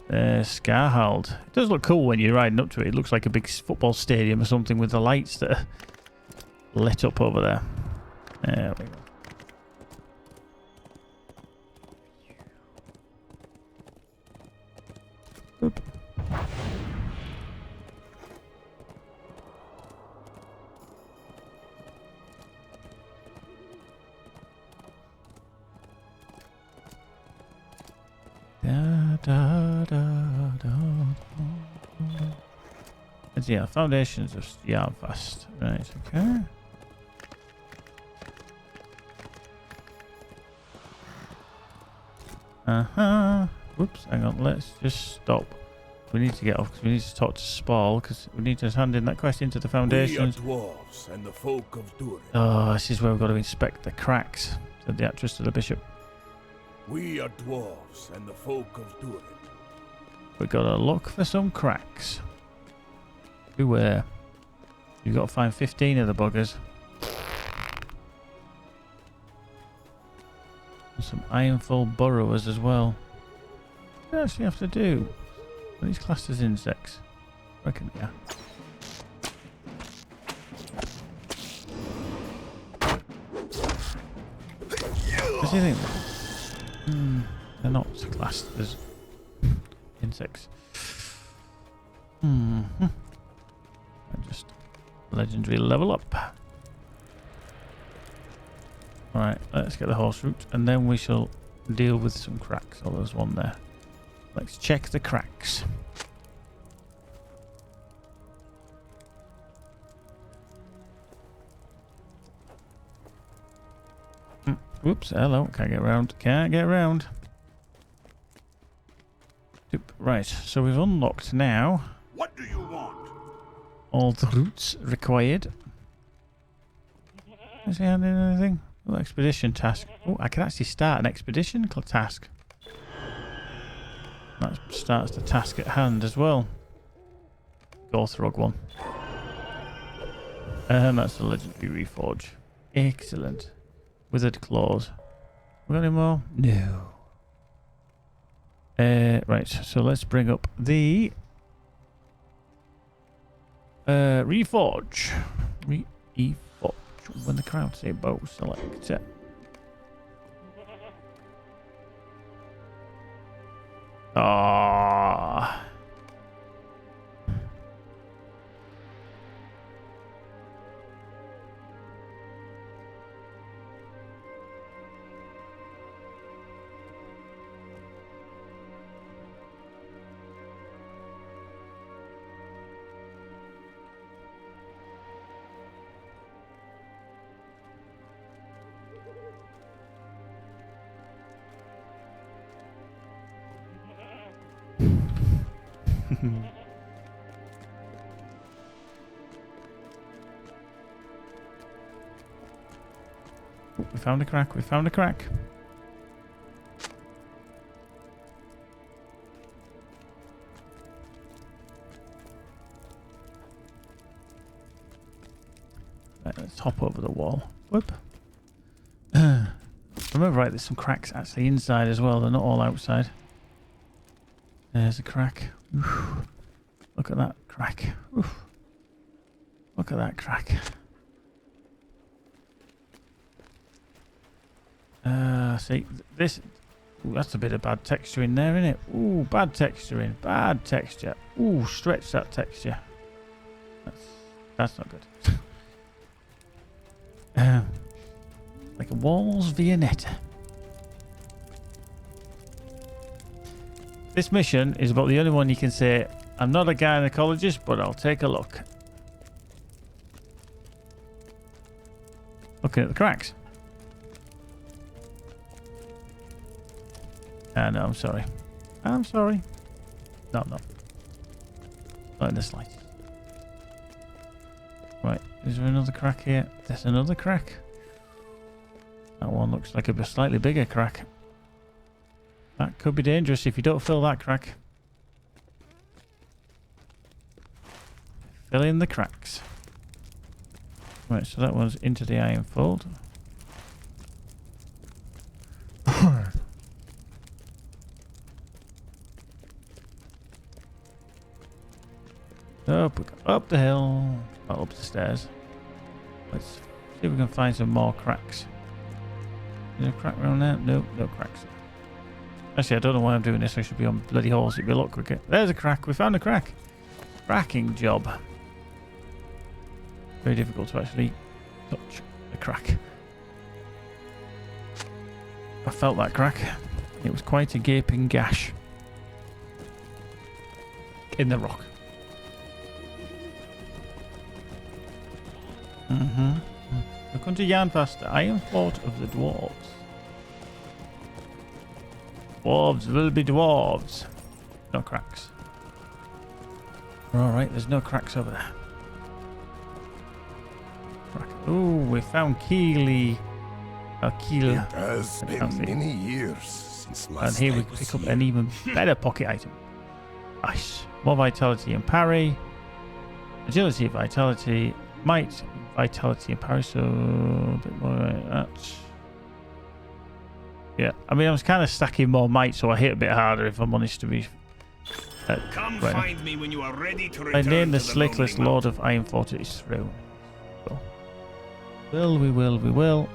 Scarhold. It does look cool when you're riding up to it. It looks like a big football stadium or something with the lights that are lit up over there. There we go. Oop. Yeah, foundations of Yarvast. Right, okay. Whoops, hang on, let's just stop. We need to get off because we need to talk to Spall because we need to hand in that question to the foundations. We are dwarves and the folk of Durin. Oh, this is where we've got to inspect the cracks, said the actress to the bishop. We are dwarves and the folk of Durin. We've got to look for some cracks. Beware. You've got to find 15 of the buggers. And some ironfold burrowers as well. What do you actually have to do? Are these classed as insects? I reckon, yeah. Does he think? They're not classed as insects. And just legendary level up. Alright, let's get the horse route and then we shall deal with some cracks. Oh, there's one there. Let's check the cracks. Whoops, hello, can't get around. Can't get around. Right, so we've unlocked now. What do you want? All the routes required. Is he handing anything? Oh, expedition task. Oh, I can actually start an expedition task. That starts the task at hand as well. LOTRO one. And that's the legendary reforge. Excellent. Withered claws. We got any more? No. Right, so let's bring up the reforge. Reforge. When the crowd say bow, select it. Ah. We found a crack. We found a crack. Right, let's hop over the wall. Whoop. Remember, right, there's some cracks actually inside as well. They're not all outside. There's a crack. Oof. Look at that crack. Oof. Look at that crack. See, this... Ooh, that's a bit of bad texture in there, isn't it? Ooh, bad texture in. Bad texture. Ooh, stretch that texture. That's not good. Like a Walls Viennetta. This mission is about the only one you can say, I'm not a gynecologist, but I'll take a look. Looking at the cracks. No, I'm sorry. I'm sorry. No, no. Not in the slightest. Right, is there another crack here? There's another crack. That one looks like a slightly bigger crack. That could be dangerous if you don't fill that crack. Fill in the cracks. Right, so that one's into the iron fold. Up the hill, well, up the stairs. Let's see if we can find some more cracks. Is there a crack around there? No, no cracks. Actually, I don't know why I'm doing this. I should be on bloody horse. It'd be a lot quicker. There's a crack. We found a crack. Cracking job. Very difficult to actually touch the crack. I felt that crack. It was quite a gaping gash in the rock. Look unto yarn faster. Iron fort of the dwarves. Dwarves will be dwarves. No cracks. Alright, there's no cracks over there. Oh, we found Keely. Keel. It has been many years since last. And here we pick up an even better pocket item. Nice. More vitality and parry. Agility, vitality, might, vitality, and power, so a bit more like that. Yeah, I mean, I was kind of stacking more might, so I hit a bit harder, if I'm honest, to be. Come right find me when you are ready to I return name the to Slakeless Lonely Lord of Ironfortress throne. Cool. We will.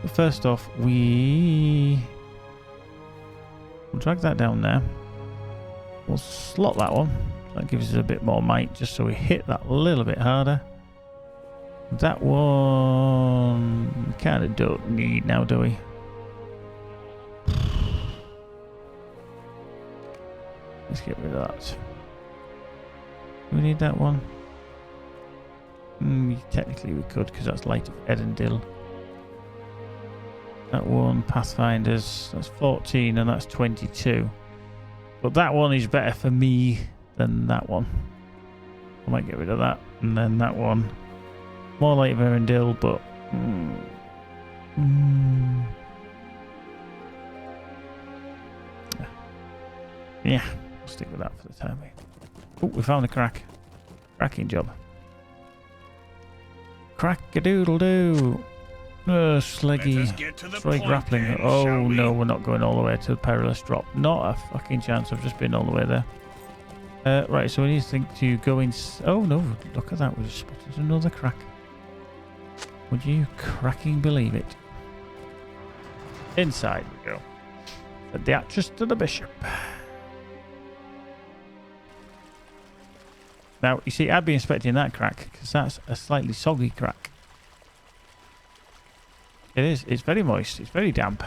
But first off, we'll drag that down there. We'll slot that one. That gives us a bit more might, just so we hit that a little bit harder. That one we kind of don't need now, do we? Let's get rid of that. Do we need that one? Technically we could, because that's Light of Edendil. That one, Pathfinders, that's 14 and that's 22. But that one is better for me than that one. I might get rid of that. And then that one. More Light of Edendil, but... Yeah, I'll stick with that for the time being. Oh, we found a crack. Cracking job. Crack-a-doodle-doo. Sleggy. Try grappling. Then, oh no, we're not going all the way to the perilous drop. Not a fucking chance. I've just been all the way there. Right, so we need to think to go in. Oh no, look at that. We just spotted another crack. Would you cracking believe it? Inside we go. At the actress to the bishop. Now, you see, I'd be inspecting that crack because that's a slightly soggy crack. It is. It's very moist. It's very damp.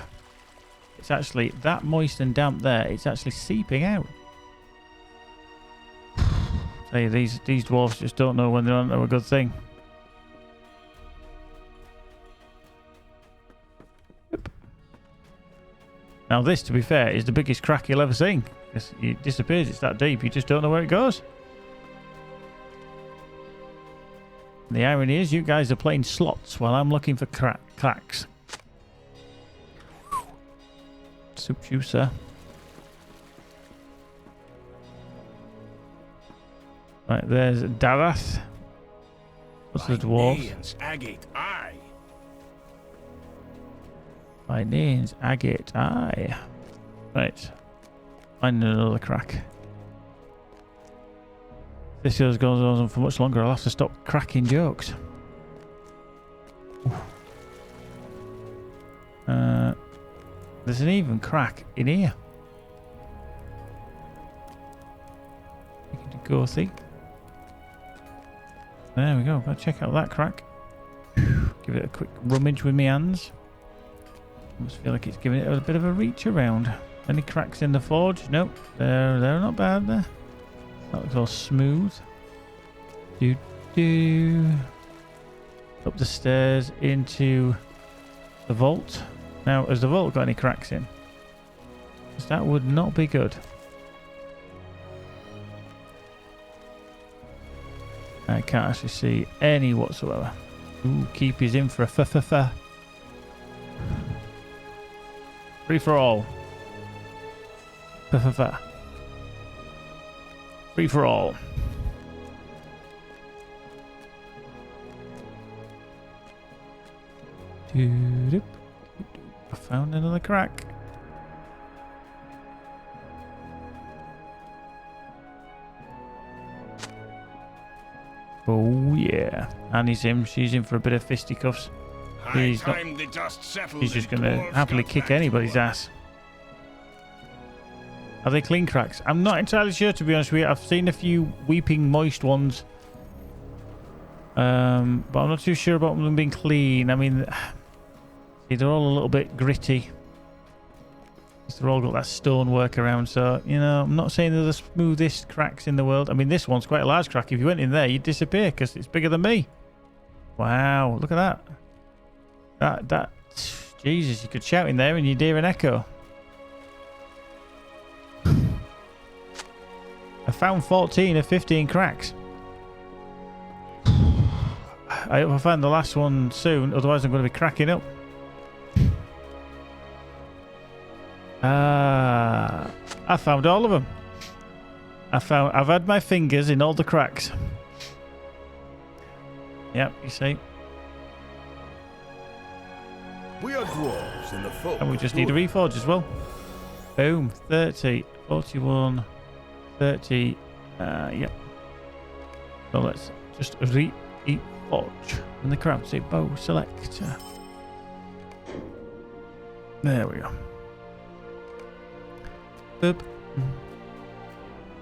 It's actually that moist and damp there. It's actually seeping out. Tell you, these dwarves just don't know when they're onto a good thing. Yep. Now, this, to be fair, is the biggest crack you'll ever see. Because it disappears. It's that deep. You just don't know where it goes. The irony is, you guys are playing slots while I'm looking for cracks. Suits you, sir. Right, there's Darath. What's the dwarves? My name's Agate Eye. Right. Find another crack. This goes on for much longer. I'll have to stop cracking jokes. There's an even crack in here. Go see. There we go. Go check out that crack. Give it a quick rummage with my hands. Almost feel like it's giving it a bit of a reach around. Any cracks in the forge? Nope. They're not bad there. That looks all smooth. Up the stairs into the vault. Now, has the vault got any cracks in? Because that would not be good. I can't actually see any whatsoever. Ooh, keep is in for a f-f-f. Free for all. F-f-f. Free for all. I found another crack. Oh yeah. Annie's him. She's in for a bit of fisticuffs. He's just going to happily kick anybody's ass. Are they clean cracks? I'm not entirely sure, to be honest with you. I've seen a few weeping moist ones. But I'm not too sure about them being clean. I mean, they're all a little bit gritty. They've all got that stonework around. So, you know, I'm not saying they're the smoothest cracks in the world. I mean, this one's quite a large crack. If you went in there, you'd disappear because it's bigger than me. Wow, look at that. Jesus, you could shout in there and you'd hear an echo. I found 14 of 15 cracks. I hope I find the last one soon, otherwise I'm going to be cracking up. I found all of them. I've had my fingers in all the cracks. Yep, you see. We are dwarves in the folk. And we just need a reforge as well. Boom. 30, 41, 30. Yep. So let's just reforge in the crafty bow selector. There we go. Boop.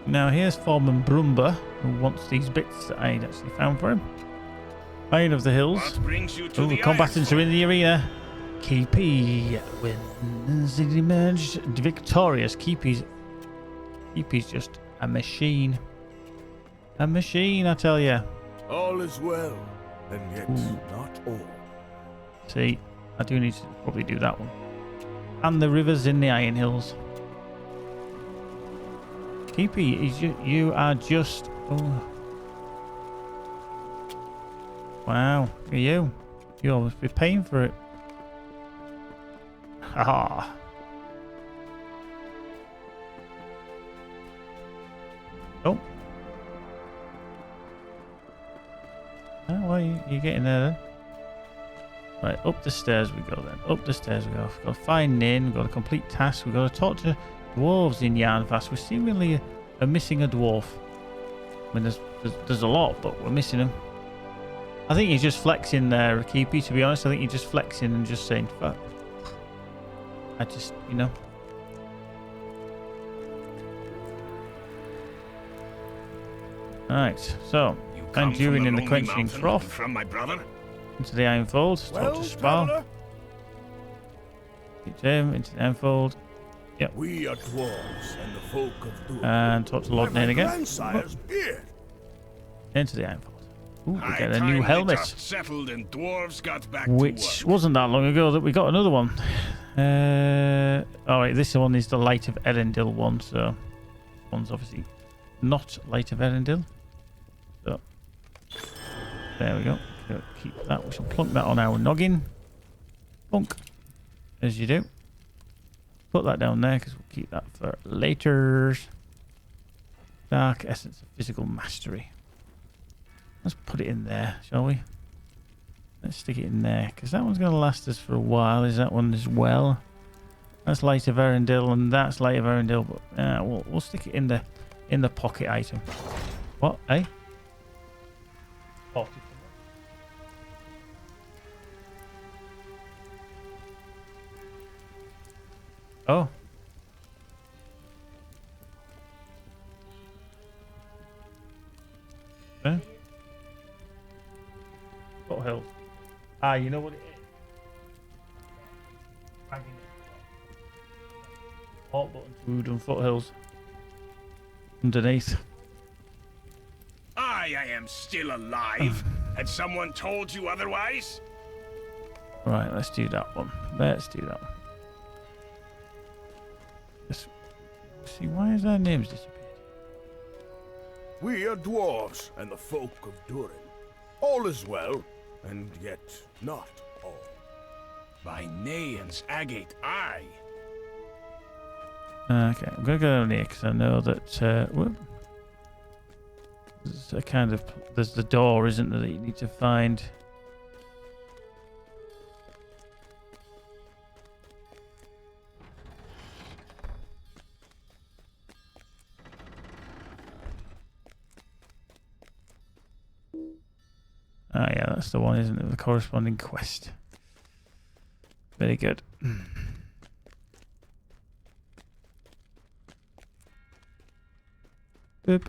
Now here's Foreman Brumber, who wants these bits that I'd actually found for him. Iron of the Hills. Oh, the combatants are in the arena. Keepy wins. It emerged victorious. Keepy's just a machine. A machine, I tell you. All is well, and yet not all. See, I do need to probably do that one. And the rivers in the Iron Hills. Keepy, you are just... Oh. Wow, look at you. You always be paying for it. Haha. Oh. Oh, well, you getting there then? Right, up the stairs we go then. Up the stairs we go. We've got to find Nin. We've got to complete tasks. We've got to talk to dwarves in Yarnvast. We seemingly are missing a dwarf. I mean, there's a lot, but we're missing them. I think he's just flexing there, Keepy, to be honest. I think he's just flexing and just saying, fuck. I just, you know. Alright, so, I'm during in the quenching trough. From my brother? Into the Ironfold. Talk to Spar. Get him into the Ironfold. Yep. We are dwarves and the folk of Doom. And talk to Lord Nain again. Grandsire's beard. Into the Ironfold. Ooh, we get a new helmet. Settled and dwarves got back Which to work. wasn't that long ago that we got another one. Alright, this one is the Light of Erendil one, so one's obviously not Light of Erendil. So there we go. Keep that. We shall plunk that on our noggin. Plunk. As you do. Put that down there because we'll keep that for later. Dark Essence of Physical Mastery. Let's put it in there, shall we? Let's stick it in there because that one's going to last us for a while. Is that one as well? That's Light of Erendil and that's Light of Erendil, but we'll stick it in the pocket item. What? Eh? Pocket. Oh. Okay. Foothills. Ah, you know what it is? Alt button. Food and foothills. Underneath. I am still alive. Had someone told you otherwise? Right, let's do that one. Let's do that one. Let's see, why has our names disappeared? We are dwarves and the folk of Durin. All is well, and yet not all. By Nain's agate eye. Okay, I'm going to go down here because I know that whoop, there's a kind of, there's the door, isn't there, that you need to find. Ah, yeah, that's the one, isn't it? The corresponding quest. Very good. Boop.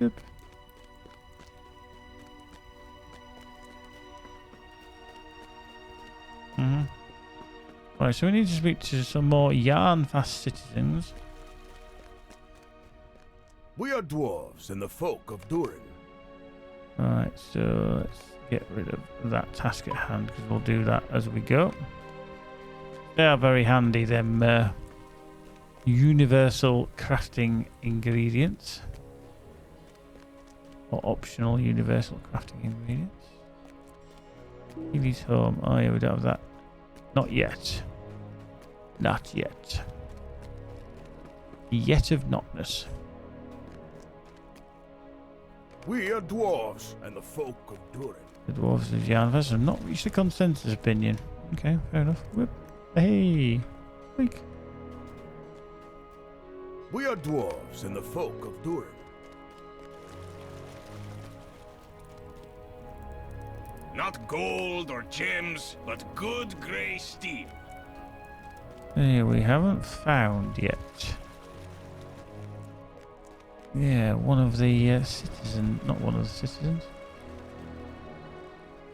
Boop. Right, so we need to speak to some more Yarnvast citizens. We are dwarves and the folk of Durin. Right, so let's get rid of that task at hand because we'll do that as we go. They are very handy, them universal crafting ingredients. Or optional universal crafting ingredients. Healy's home. Oh yeah, we don't have that. Not yet. Not yet. Yet of Notness. We are dwarves and the folk of Durin. The dwarves of Yarnvest have not reached a consensus opinion. Okay, fair enough. Whip. Hey. Weak. We are dwarves and the folk of Durin. Not gold or gems, but good grey steel. Hey, we haven't found yet. Yeah, one of the citizens, not one of the citizens.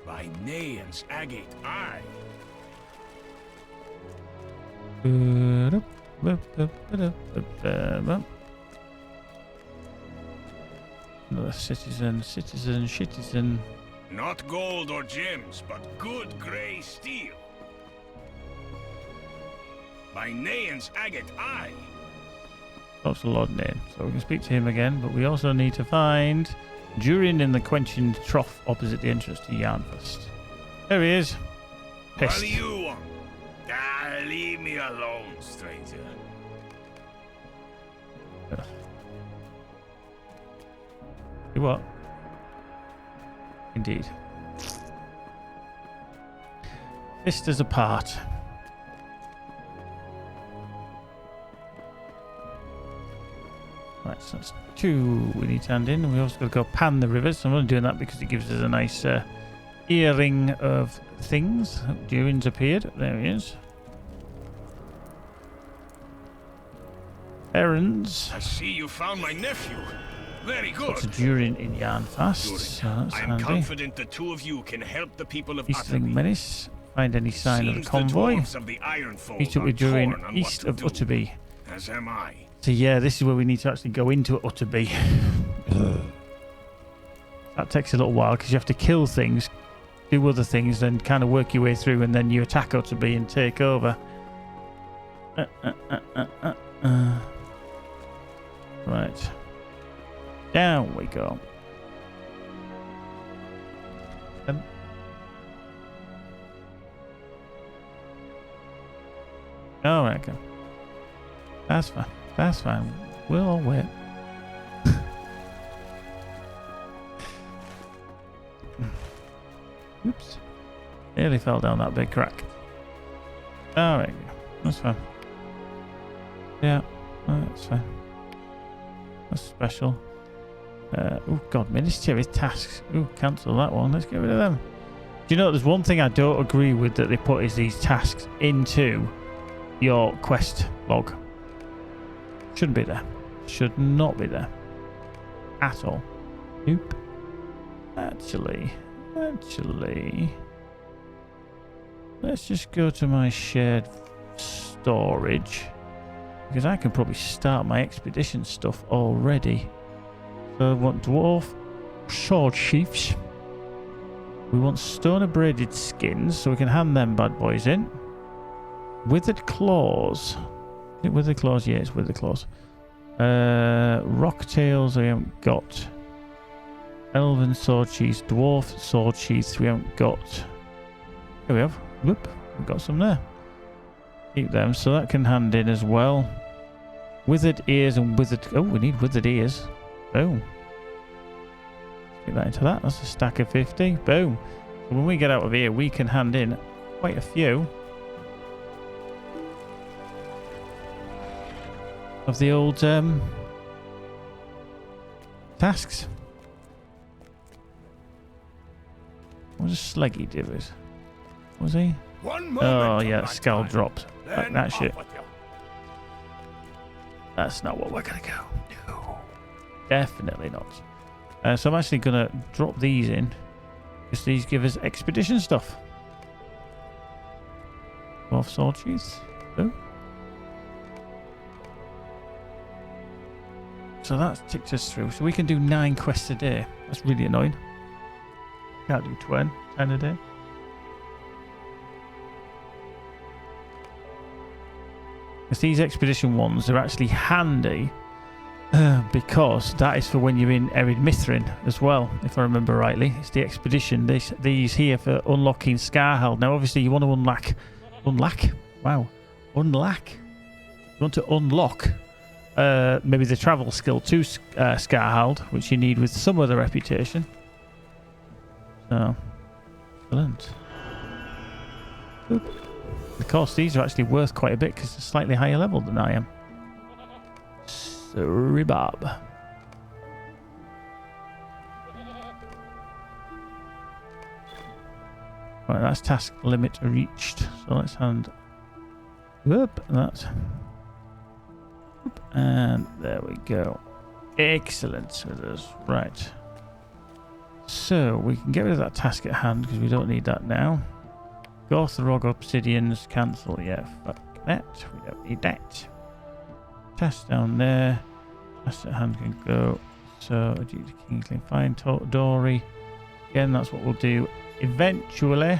By Naean's agate eye. Another citizen. Not gold or gems, but good grey steel. By Naean's agate eye. That's a lot name, so we can speak to him again, but we also need to find Durin in the quenching trough opposite the entrance to Yarnfest. There he is. Pissed. What do you want? Leave me alone, stranger. You what? Indeed. Sisters apart. Right, so that's 2 we need to hand in. We also got to go pan the rivers. So I'm only doing that because it gives us a nice earring of things. Durin's appeared. There he is. Errands. I see you found my nephew. Very good. What's Durin in Yarnfast? Durin, So that's I'm handy. confident the two of you can help the people of Easterling Utterby. Menace. Find any sign of the Seems convoy. dwarves of the Ironfold Meet up are with Durin torn on east what of to do, Utterby. as am I. So yeah, this is where we need to actually go into Utterby. That takes a little while because you have to kill things, do other things, then kind of work your way through, and then you attack Utterby and take over. Right. Down we go. Oh, okay. That's fine. That's fine. We'll all wait. Oops. Nearly fell down that big crack. Alright. That's fine. Yeah. That's fine. That's special. Oh god, ministerial tasks. Oh, cancel that one. Let's get rid of them. Do you know, there's one thing I don't agree with that they put is these tasks into your quest log. Shouldn't be there. Should not be there. At all. Nope. Actually. Let's just go to my shared storage. Because I can probably start my expedition stuff already. So I want dwarf sword sheaths. We want stone abraded skins, so we can hand them bad boys in. Withered claws. Is it withered claws? Yeah, it's withered claws. Rock tails I haven't got. Elven sword sheaths, dwarf sword sheaths we haven't got. Here we have. Whoop, we've got some there. Keep them, so that can hand in as well. Withered ears and withered... Oh, we need withered ears. Boom. Get that into that. That's a stack of 50. Boom. So when we get out of here, we can hand in quite a few of the old tasks. What was Sleggy do it? Was he? Oh yeah, skull dropped. Like that shit. That's not what we're gonna go. No, definitely not. So I'm actually gonna drop these in because these give us expedition stuff. Dwarf sword sheaths. Oh. So that's ticked us through. So we can do 9 quests a day. That's really annoying. Can't do 10 a day. Because these expedition ones are actually handy because that is for when you're in Erid Mithrin as well, if I remember rightly. It's the expedition. These here for unlocking Scarheld. Now, obviously, you want to unlock. You want to unlock maybe the travel skill to Scarhald, which you need with some other reputation. So, excellent. Oop. Of course, these are actually worth quite a bit because they're slightly higher level than I am. Sorry, Bob. Right, that's task limit reached. So let's hand up that. And there we go. Excellent with us. Right. So we can get rid of that task at hand because we don't need that now. Rog Obsidians, cancel. Yeah, fuck that. We don't need that. Task down there. Task at hand can go. So, due to Kingsley, fine. Dory. Again, that's what we'll do eventually.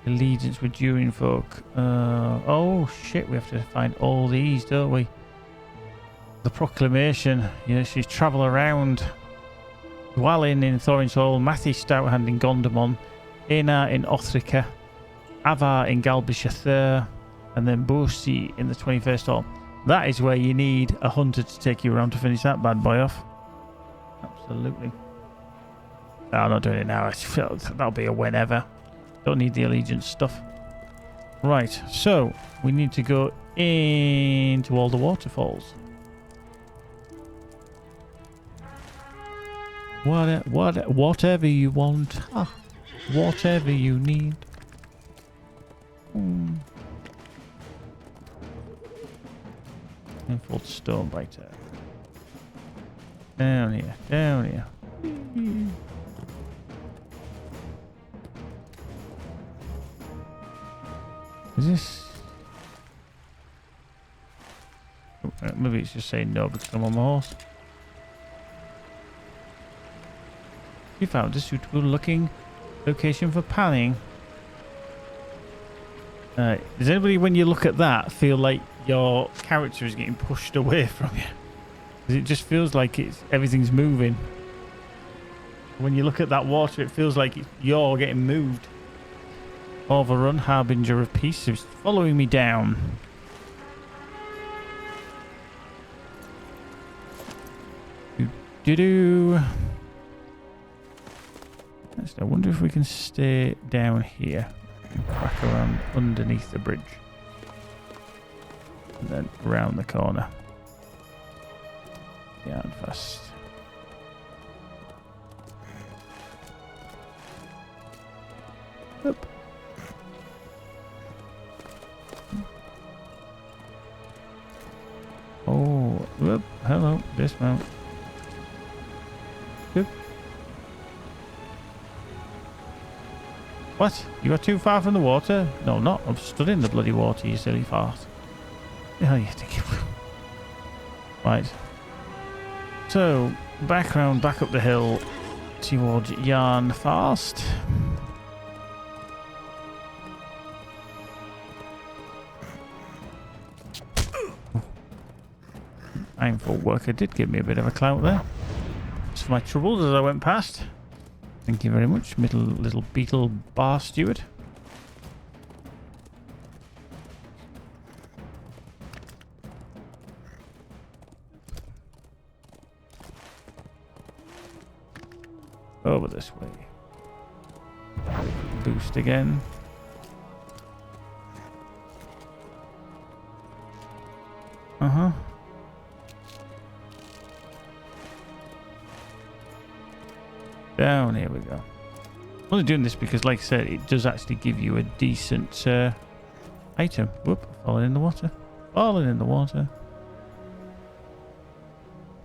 Allegiance with Durin folk. Oh shit, we have to find all these, don't we? The proclamation. Yes, you travel around. Dwalin in Thorin's Hall, Matthew Stouthand in Gondamon, Einar in Othrica, Avar in Galbishather, and then Borsi in the 21st Hall. That is where you need a hunter to take you around to finish that bad boy off. Absolutely. No, I'm not doing it now. That'll be a whenever. Don't need the allegiance stuff. Right, so we need to go into all the waterfalls. Whatever you want. Whatever you need. And full stone biter. Down here, down here. Is this? Maybe it's just saying no because I'm on my horse. You found a suitable looking location for panning. Does anybody, when you look at that, feel like your character is getting pushed away from you? Because it just feels like everything's moving. When you look at that water, it feels like you're getting moved. Overrun, Harbinger of Peace, is following me down. Do-do-do. I wonder if we can stay down here and crack around underneath the bridge. And then round the corner. Yeah, and fast. Up. Oh, whoop, hello, dismount. Whoop. What? You are too far from the water? No, not. I've stood in the bloody water, you silly fart. The hell you think? Right. So, back round, back up the hill towards Yarn Fast. Mindful worker did give me a bit of a clout there. Just for my troubles as I went past. Thank you very much, little beetle bar steward. Over this way. Boost again. Uh-huh. Down, here we go. I'm only doing this because, like I said, it does actually give you a decent item. Whoop, falling in the water. Falling in the water.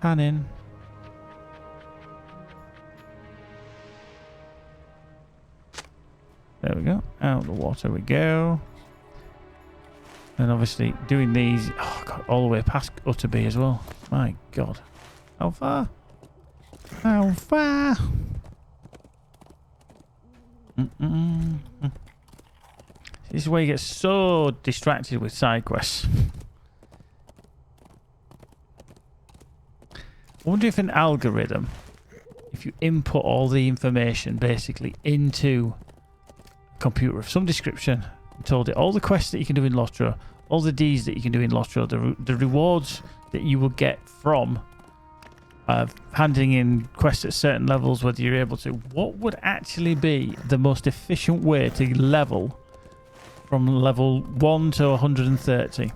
Pan in. There we go. Out the water we go. And obviously doing these, oh god, all the way past Utterby as well. My god. How far? How far? This is where you get so distracted with side quests. I wonder if an algorithm, if you input all the information basically into a computer of some description, and told it all the quests that you can do in LOTRO, all the deeds that you can do in LOTRO, the rewards that you will get from handing in quests at certain levels, whether you're able to, what would actually be the most efficient way to level from level 1 to 130?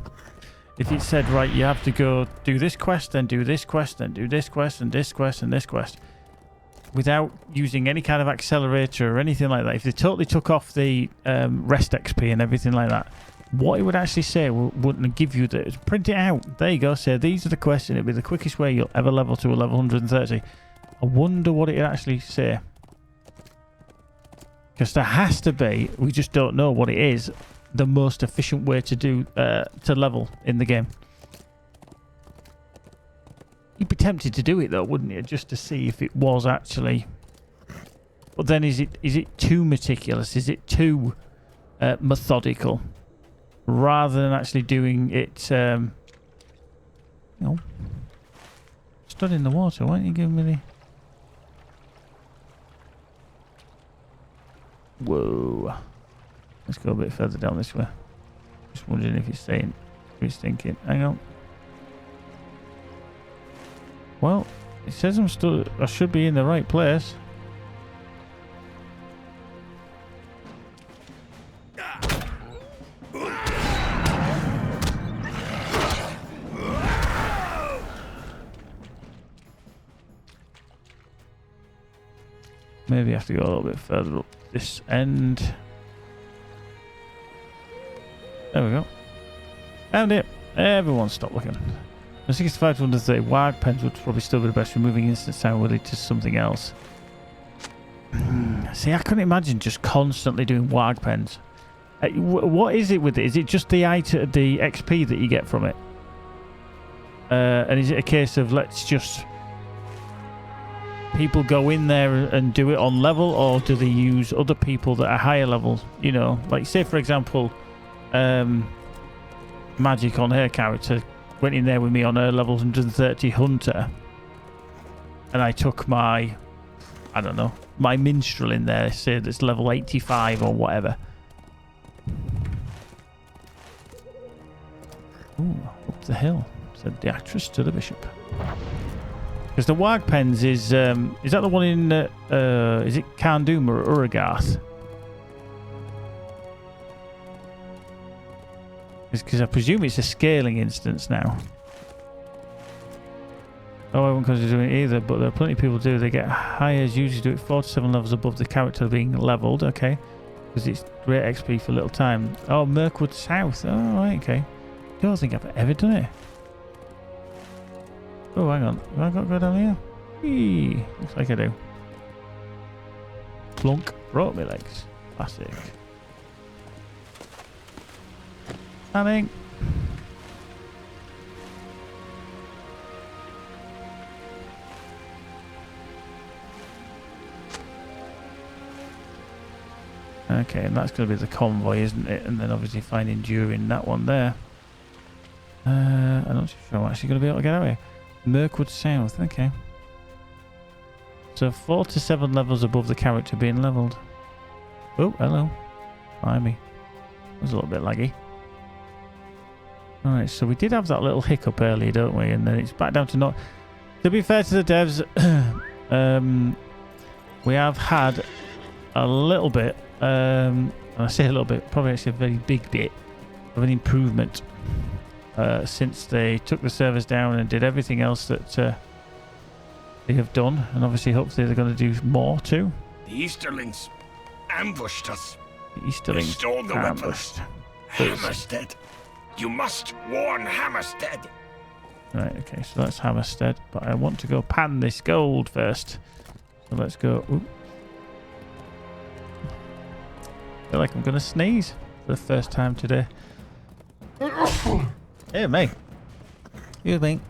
If it said, right, you have to go do this quest, then do this quest, then do this quest, and this quest, and this quest, without using any kind of accelerator or anything like that, if they totally took off the rest XP and everything like that, what it would actually say wouldn't give you the... Print it out. There you go. Say, these are the quests, and it'll be the quickest way you'll ever level to a level 130. I wonder what it would actually say. Because there has to be, we just don't know what it is, the most efficient way to do to level in the game. You'd be tempted to do it though, wouldn't you? Just to see if it was actually... But then is it too meticulous? Is it too methodical? Rather than actually doing it, you know, stood in the water. Why don't you give me the... Whoa. Let's go a bit further down this way. Just wondering if he's saying, if he's thinking. Hang on. Well, it says I should be in the right place. Maybe I have to go a little bit further up this end. There we go. Found it. Everyone stop looking. The 65 to 130 wag pens would probably still be the best for moving instant sound with it to something else. See, I couldn't imagine just constantly doing wag pens. What is it with it? Is it just the XP that you get from it? And is it a case of let's just... people go in there and do it on level, or do they use other people that are higher levels? You know, like say for example, Magic on her character went in there with me on her level 130 hunter, and I took my, I don't know, my minstrel in there, say that's level 85 or whatever. Ooh, up the hill, said the actress to the bishop. Because the wag pens is that the one in is it Kandum or Uragarth? Because I presume it's a scaling instance now. Oh, everyone comes to doing it either, but there are plenty of people who do. They get higher, usually do it 4 to 7 levels above the character being leveled. Okay, because it's great XP for a little time. Oh, Mirkwood South. Oh, right, okay. I don't think I've ever done it. Oh, hang on. Have I got to go down here? Eee, looks like I do. Plunk. Broke my legs. Classic. Standing. Okay, and that's going to be the convoy, isn't it? And then obviously finding Durin that one there. I'm not too sure I'm actually going to be able to get out here. Mirkwood South, okay. So 4 to 7 levels above the character being leveled. Oh, hello. Behind me. It was a little bit laggy. Alright, so we did have that little hiccup earlier, don't we? And then it's back down to not... To be fair to the devs, we have had a little bit, and I say a little bit, probably actually a very big bit of an improvement since they took the servers down and did everything else that they have done. And obviously, hopefully, they're going to do more too. The Easterlings ambushed us. The Easterlings They stole the ambushed. weapons. Hammerstead. You must warn Hammerstead. Right, okay, so that's Hammerstead. But I want to go pan this gold first. So let's go. Ooh. I feel like I'm going to sneeze for the first time today. Hey, me. Excuse me.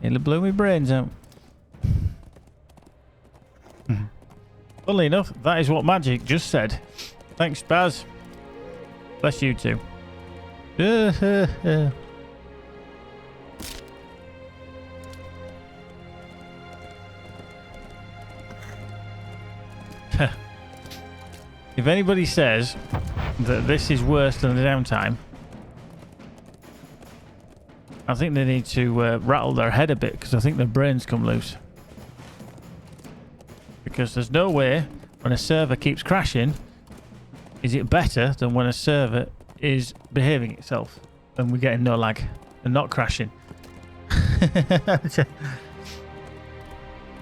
It'll blow my brains out. Funnily enough, that is what Magic just said. Thanks, Baz. Bless you too. If anybody says that this is worse than the downtime, I think they need to rattle their head a bit, because I think their brains come loose. Because there's no way when a server keeps crashing, is it better than when a server is behaving itself and we're getting no lag and not crashing?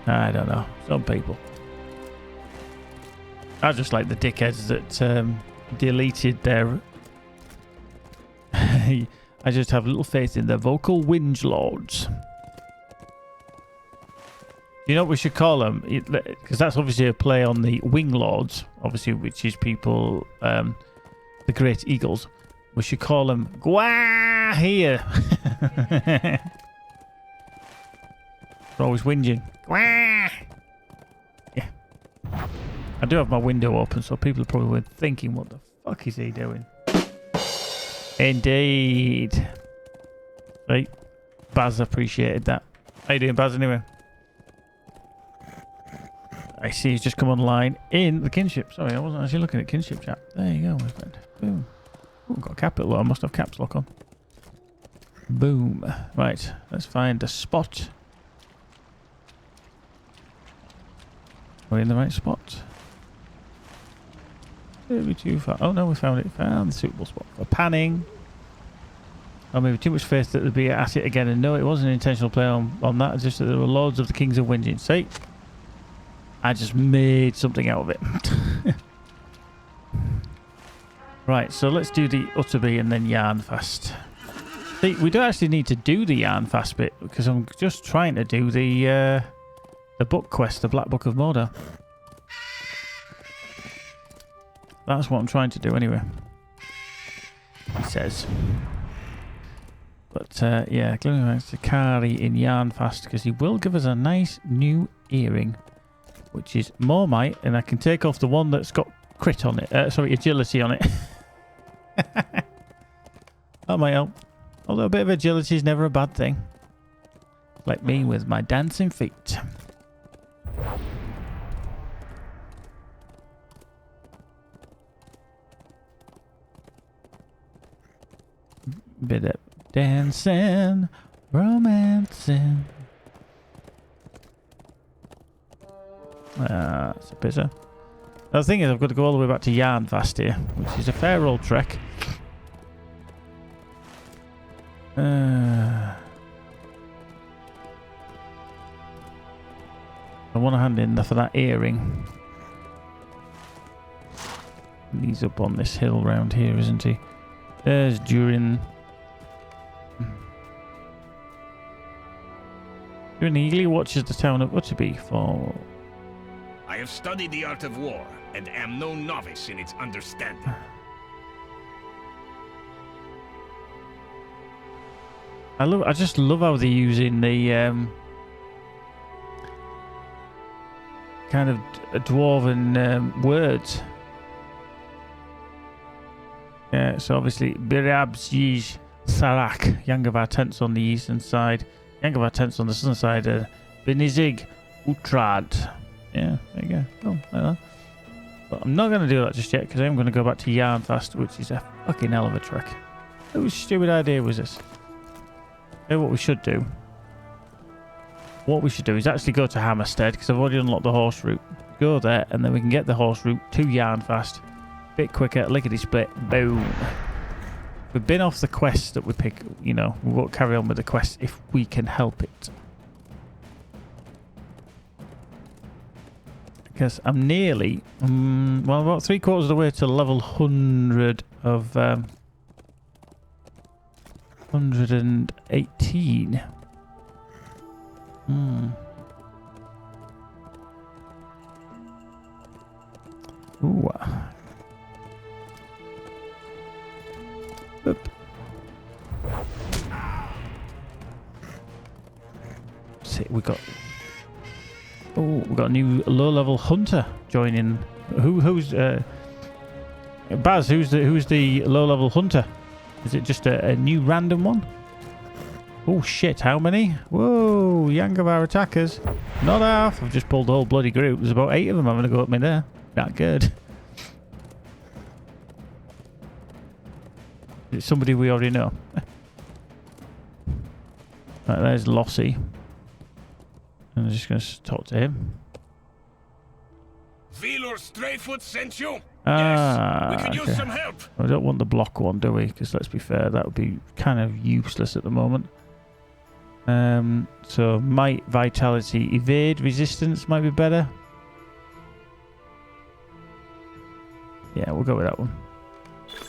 I don't know. Some people. I just like the dickheads that deleted their... I just have little faith in the vocal whinge lords. You know what we should call them? Because that's obviously a play on the wing lords, obviously, which is people, the great eagles. We should call them Gwah here. They're always whinging. Gwah! Yeah. I do have my window open, so people are probably thinking, what the fuck is he doing? Indeed. Right. Baz appreciated that. How you doing, Baz, anyway? I see he's just come online in the kinship. Sorry, I wasn't actually looking at kinship chat. There you go, my friend. Boom. Oh, got a capital. I must have caps lock on. Boom. Right, let's find a spot. We're in the right spot. Maybe too far. Oh no, we found it. Found the suitable spot for panning. Oh, maybe too much faith that they'd be at it again. And no, it wasn't an intentional play on that. It's just that there were lords of the kings of whinging. See? I just made something out of it. Right, so let's do the Utterby and then yarn fast. See, we don't actually need to do the yarn fast bit because I'm just trying to do the book quest, the Black Book of Mordor. That's what I'm trying to do anyway. He says. But yeah, going back to Kari in yarn fast because he will give us a nice new earring, which is more might, and I can take off the one that's got crit on it. Sorry, agility on it. That might help. Although a bit of agility is never a bad thing. Like me with my dancing feet. Bit of dancing, romancing. It's a pizza. The thing is, I've got to go all the way back to Yarnfast here, which is a fair old trek. I want to hand in for that earring. He's up on this hill round here, isn't he? There's Durin. Durin eagerly watches the town of Utterby fall. I have studied the art of war, and am no novice in its understanding. I just love how they're using the kind of dwarven words. Yeah, so obviously Birabs Sarak, Yangavar tents on the eastern side, Yangavar tents on the southern side, Benizig Utrad. Yeah, there you go. Oh, like that. But I'm not going to do that just yet because I'm going to go back to Yarnfast, which is a fucking hell of a trek. Whose stupid idea was this? What we should do. What we should do is actually go to Hammerstead because I've already unlocked the horse route. Go there and then we can get the horse route to Yarnfast. Bit quicker, lickety split, boom. We've been off the quest that we pick, you know, we won't carry on with the quest if we can help it. Because I'm nearly, well, about 3/4 of the way to level 100 of 118. Ooh. Oop. See, we got. Oh, we got a new low-level hunter joining. Who's Baz? Who's the low-level hunter? Is it just a new random one? Oh shit! How many? Whoa! Yangavar attackers. Not half. I've just pulled the whole bloody group. There's about 8 of them having to go at me there. Not good. It's somebody we already know. Right, there's Lossie. And I'm just going to talk to him. Veal or Strayfoot sent you? Ah, yes, we could use okay. some help. We don't want the block one, do we? Because let's be fair, that would be kind of useless at the moment. So might, vitality, evade, resistance might be better. Yeah, we'll go with that one.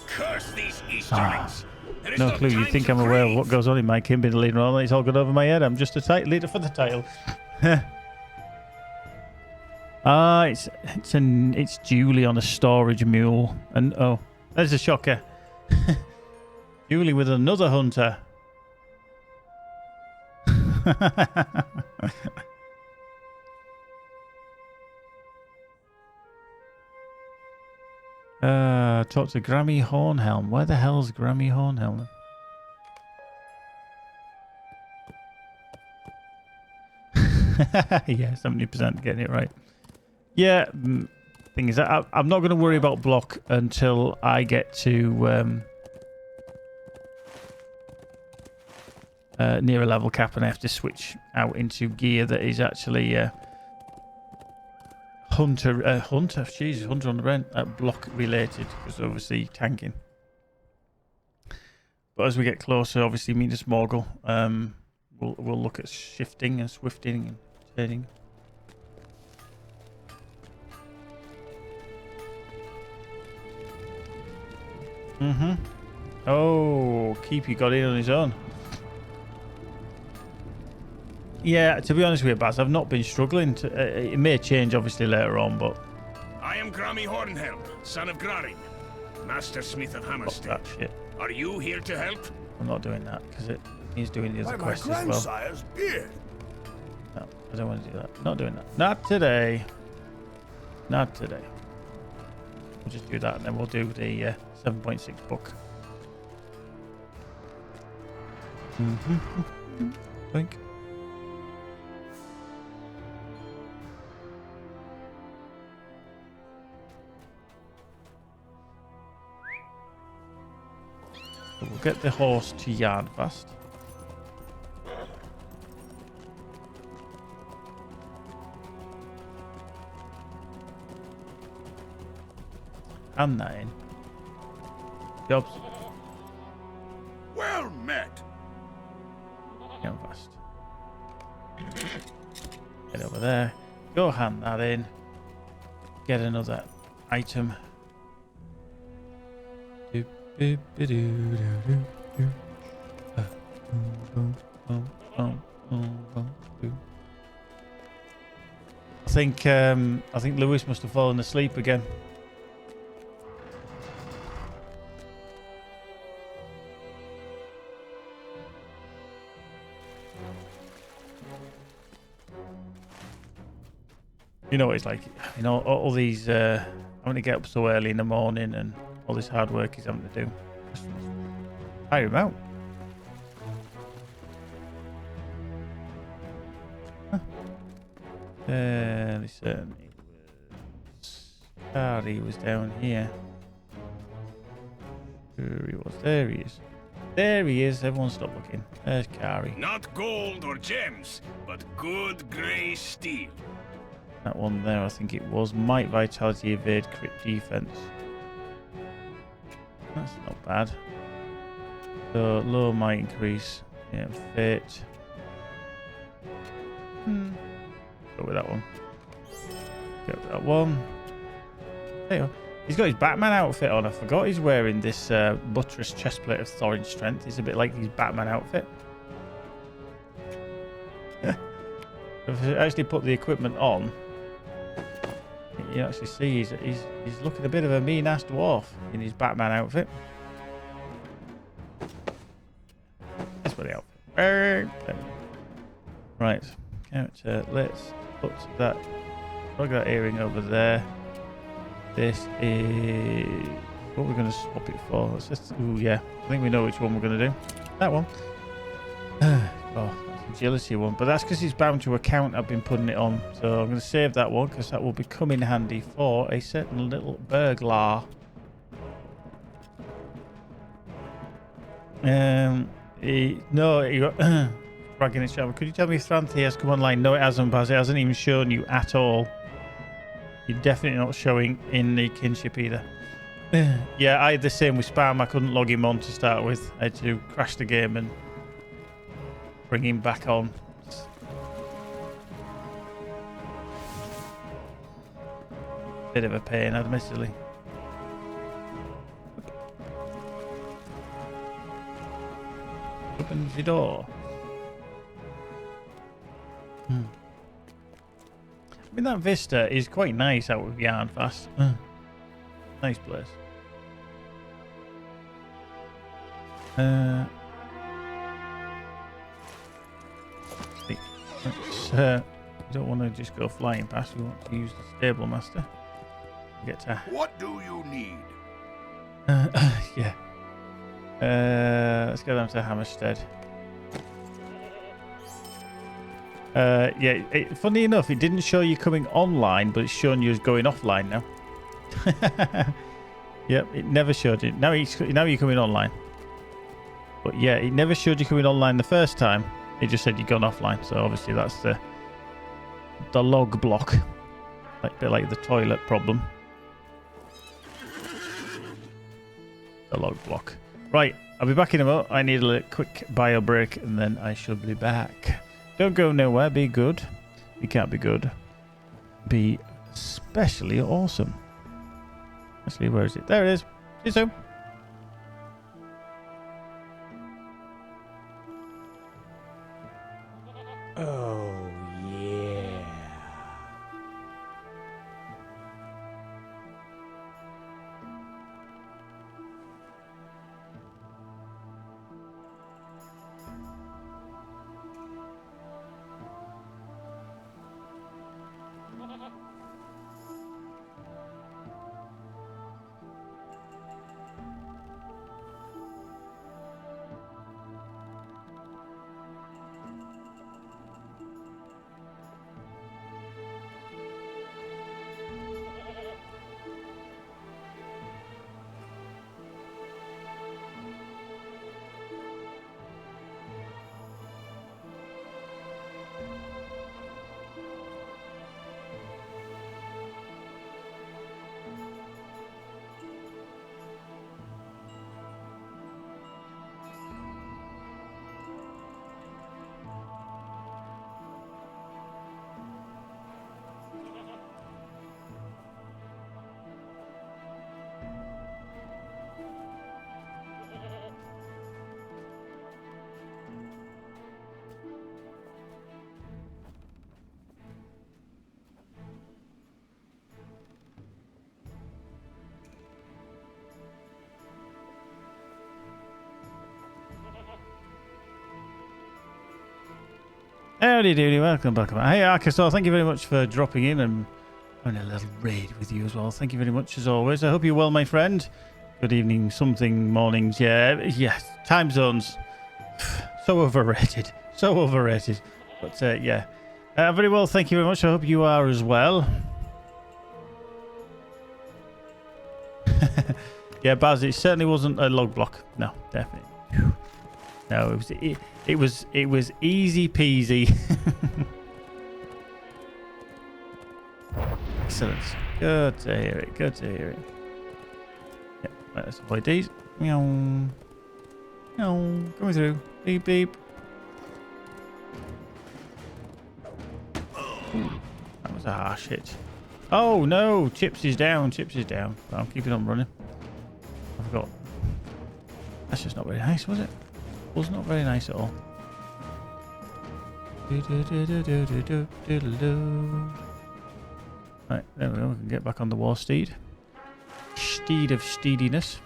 Curse these Easterlings. There is No clue. You time think to I'm aware of grieve. what goes on in my Kimby leader on? It's all gone over my head. I'm just a leader for the title. It's Julie on a storage mule, and oh, there's a shocker. Julie with another hunter. Talk to Grammy Hornhelm. Where the hell's Grammy Hornhelm? Yeah, 70% getting it right. Yeah, thing is, I'm not going to worry about block until I get to near a level cap and I have to switch out into gear that is actually hunter on the rent, block related, because obviously tanking. But as we get closer, obviously me and Smorgle, we'll look at shifting and swifting and turning. Oh, Keepy got in on his own. Yeah, to be honest with you, Baz, I've not been struggling. It may change, obviously, later on, but... I am Grammy Hornhelm, son of Graring, Master Smith of Hammerstead. That shit. Are you here to help? I'm not doing that, because he's doing the other By my quest as well. grandsire's beard. No, I don't want to do that. Not doing that. Not today. Not today. We'll just do that, and then we'll do the 7.6 book. Think. We'll get the horse to yard fast. And that in. Jobs. Well met. Get on fast. Get over there. Go hand that in. Get another item. I think Lewis must have fallen asleep again. You know what it's like, you know, all these having to get up so early in the morning and all this hard work he's having to do. Just tire him out. Huh. Listen, he was down here. There he was. There he is. There he is. Everyone stop looking. There's Kari. Not gold or gems, but good grey steel. That one there, I think it was. Might, vitality, evade, crit defense. That's not bad. So, low might increase. Yeah, fate. Go with that one. Go with that one. There you go. He's got his Batman outfit on. I forgot he's wearing this buttress chestplate of Thorin strength. It's a bit like his Batman outfit. If I actually put the equipment on, you actually see he's looking a bit of a mean-ass dwarf in his Batman outfit. That's what the outfit. Right, character. Let's put that. Plug that earring over there. This is what we're going to swap it for. Let's just. Ooh, yeah. I think we know which one we're going to do. That one. Oh, that's agility one, but that's because it's bound to account. I've been putting it on, so I'm going to save that one because that will become in handy for a certain little burglar. No, you got bragging it. Could you tell me if Thranthi has come online? No, it hasn't, Baz. It hasn't even shown you at all. You're definitely not showing in the kinship either. Yeah, I had the same with Spam. I couldn't log him on to start with. I had to crash the game and bring him back on. Bit of a pain, admittedly. Opens the door. I mean, that vista is quite nice out of Yarnfast. Nice place. We don't want to just go flying past. We want to use the stable master. Get to. What do you need? Yeah. Let's go down to Hammerstead. Yeah. Funny enough, it didn't show you coming online, but it's showing you as going offline now. Yep, it never showed you. Now you're coming online. But yeah, it never showed you coming online the first time. It just said you'd gone offline. So obviously that's the log block, a bit like the toilet problem. The log block. Right, I'll be back in a moment. I need a quick bio break, and then I shall be back. Don't go nowhere. Be good. You can't be good. Be especially awesome. Actually, where is it? There it is. See you soon. Oh, yeah. Howdy doody, welcome back. Hey Arkastor, thank you very much for dropping in and having a little raid with you as well. Thank you very much as always. I hope you're well, my friend. Good evening, something, mornings. Yeah, time zones. So overrated. So overrated. But yeah. Very well, thank you very much. I hope you are as well. Yeah, Baz, it certainly wasn't a log block. No, definitely. No, it was easy peasy. Excellent. Good to hear it. Good to hear it. Yep, right, let's avoid these. Meow. Meow. Coming through. Beep beep. Ooh, that was a harsh hit. Oh no! Chips is down. Chips is down. I'm keeping on running. I forgot. That's just not very nice, was it? Was not very nice at all. Right, there we go. We can get back on the war steed. Steed of steediness.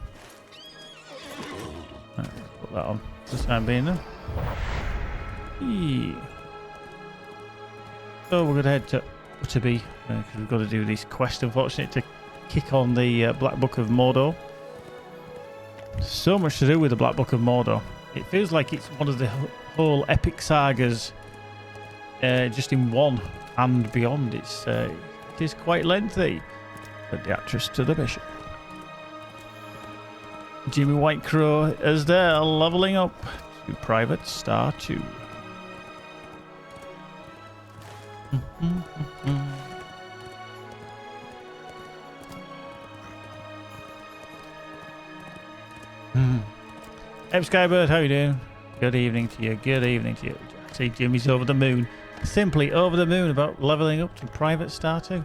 Right, let's put that on for the time being then. Yeah. So we're going to head to Utterby because we've got to do this quest, unfortunately, to kick on the Black Book of Mordor. So much to do with the Black Book of Mordor. It feels like it's one of the whole epic sagas just in one and beyond. It is quite lengthy. But the actress to the bishop. Jimmy Whitecrow is there, leveling up to Private Star 2. Hey Skybird, how you doing? Good evening to you. Good evening to you. See, Jimmy's over the moon. Simply over the moon about leveling up to Private Star 2.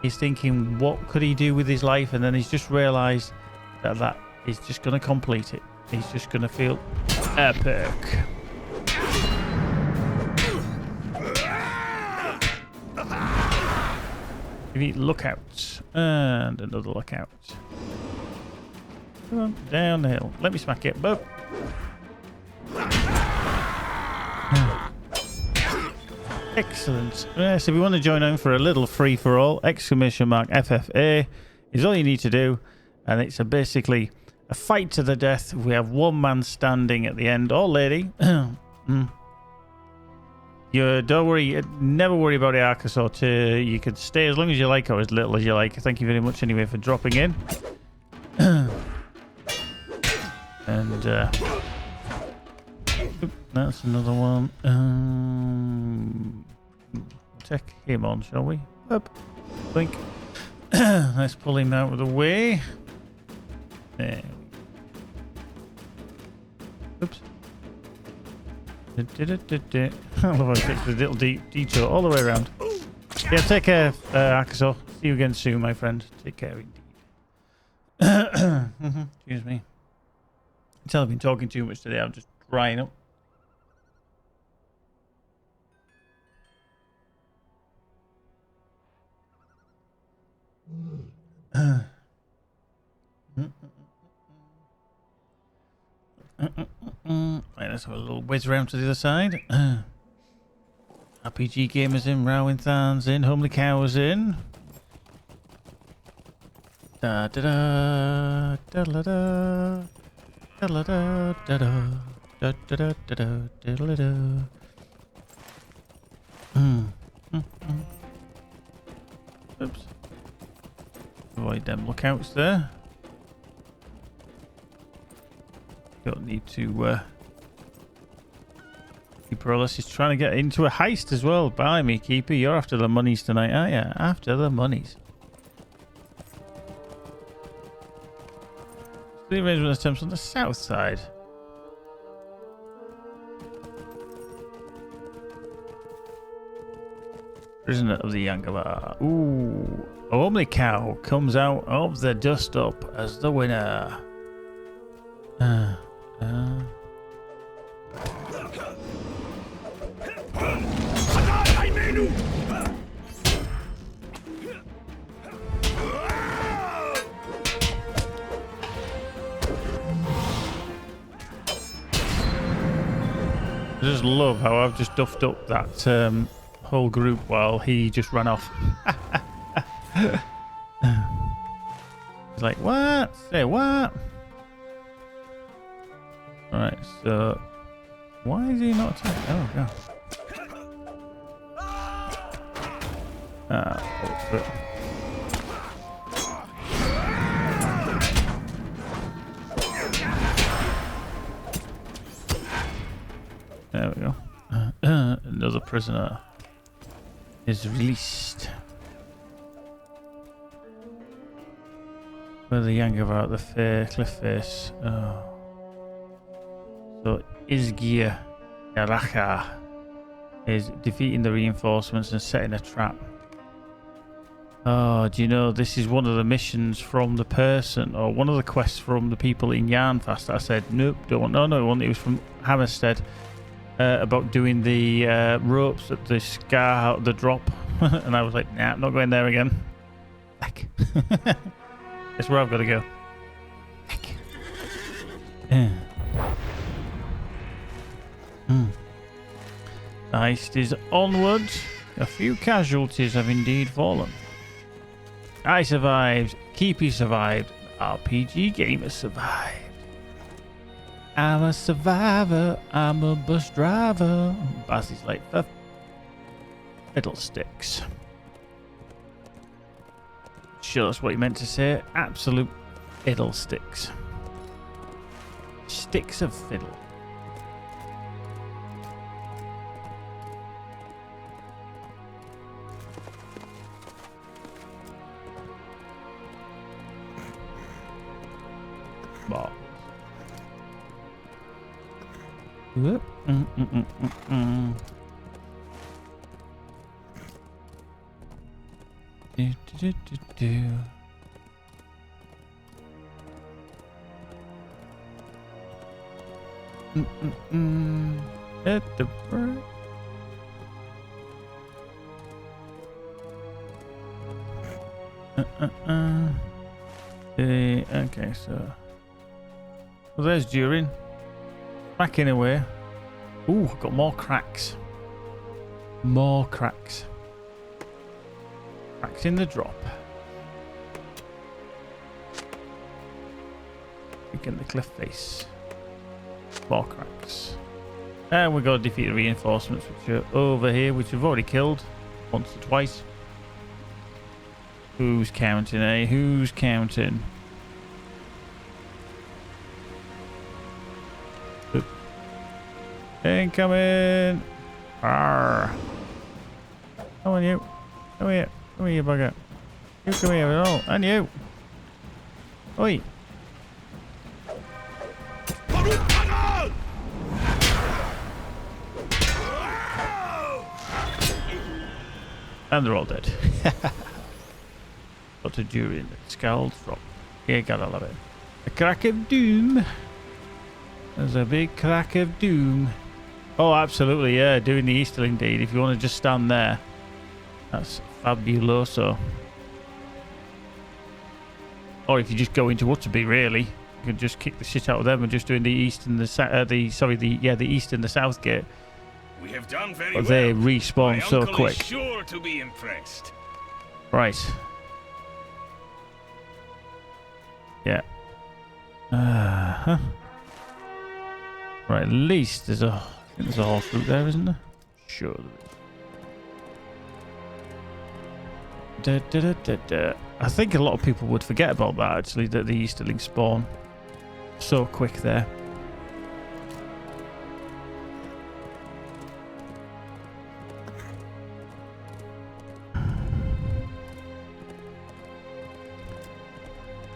He's thinking, what could he do with his life? And then he's just realised that he's just going to complete it. He's just going to feel epic. Give me lookouts. And another lookout. Come on, down the hill. Let me smack it. Boop. Excellent. So if you want to join in for a little free-for-all, !FFA is all you need to do. And it's basically a fight to the death. We have one man standing at the end, or lady. You don't worry, never worry about the Arcus or 2. You can stay as long as you like or as little as you like. Thank you very much anyway for dropping in. And that's another one. Take him on, shall we? Up. Blink. Let's pull him out of the way. There. Oops. I love how it takes the little detour all the way around. Yeah, take care, Akaso. See you again soon, my friend. Take care indeed. Excuse me. I tell I've been talking too much today. I'm just drying up. Right, let's have a little whiz around to the other side. RPG Gamers in, Rowan Than's in, Homely Cows in. Da da da da da da da da da da da da da da da. Oops. Avoid them lookouts there. Don't need to Keeper Ellis is trying to get into a heist as well. Bye me, Keeper. You're after the monies tonight, aren't you? After the monies. The arrangement attempts on the south side. Prisoner of the Yangavar. Ooh. A homely cow comes out of the dust up as the winner. I just love how I've just duffed up that whole group while he just ran off. He's like, what? Say what? Alright, so why is he not attacking? Oh, God. There we go. Another prisoner is released. Where the Yangavar at the cliff face. Oh. So Izgir Yaraka is defeating the reinforcements and setting a trap. Oh, do you know this is one of the missions from the person, or one of the quests from the people in Yarnfast? I said nope, don't want. No, it was from Hammerstead about doing the ropes at the scar, the drop, and I was like, nah, I'm not going there again. Heck. That's where I've got to go. Heck. Yeah. The heist is onward. A few casualties have indeed fallen. I survived. Keepy survived. RPG Gamer survived. I'm a survivor. I'm a bus driver. Baz is like for fiddlesticks. Sure, that's what you meant to say. Absolute fiddlesticks. Sticks of fiddle. Marbles. Whoop. Do. At the bird. Okay, so. Well, there's Durin. Backing away. Ooh, got more cracks. More cracks. Cracks in the drop. Again, the cliff face. More cracks. And we've got to defeat the reinforcements, which are over here, which we've already killed once or twice. Who's counting, eh? Who's counting? Incoming! Arr! Come on, you. Come here. Come here, bugger. You come here at all. And you. Oi. And they're all dead. Got a Durin. Scald drop. Yeah, gotta love it. A crack of doom. There's a big crack of doom. Oh, absolutely, yeah. Doing the Easter indeed. If you want to just stand there. That's fabuloso. Or if you just go into Utterby, really. You can just kick the shit out of them and just doing the East and the East and the South gate. We have done very But well. they respawn My so uncle quick. Is sure to be impressed. Right. Yeah. Right, at least there's a horse route there, isn't there? Sure there is. I think a lot of people would forget about that, actually, that the Easterlings spawn so quick there.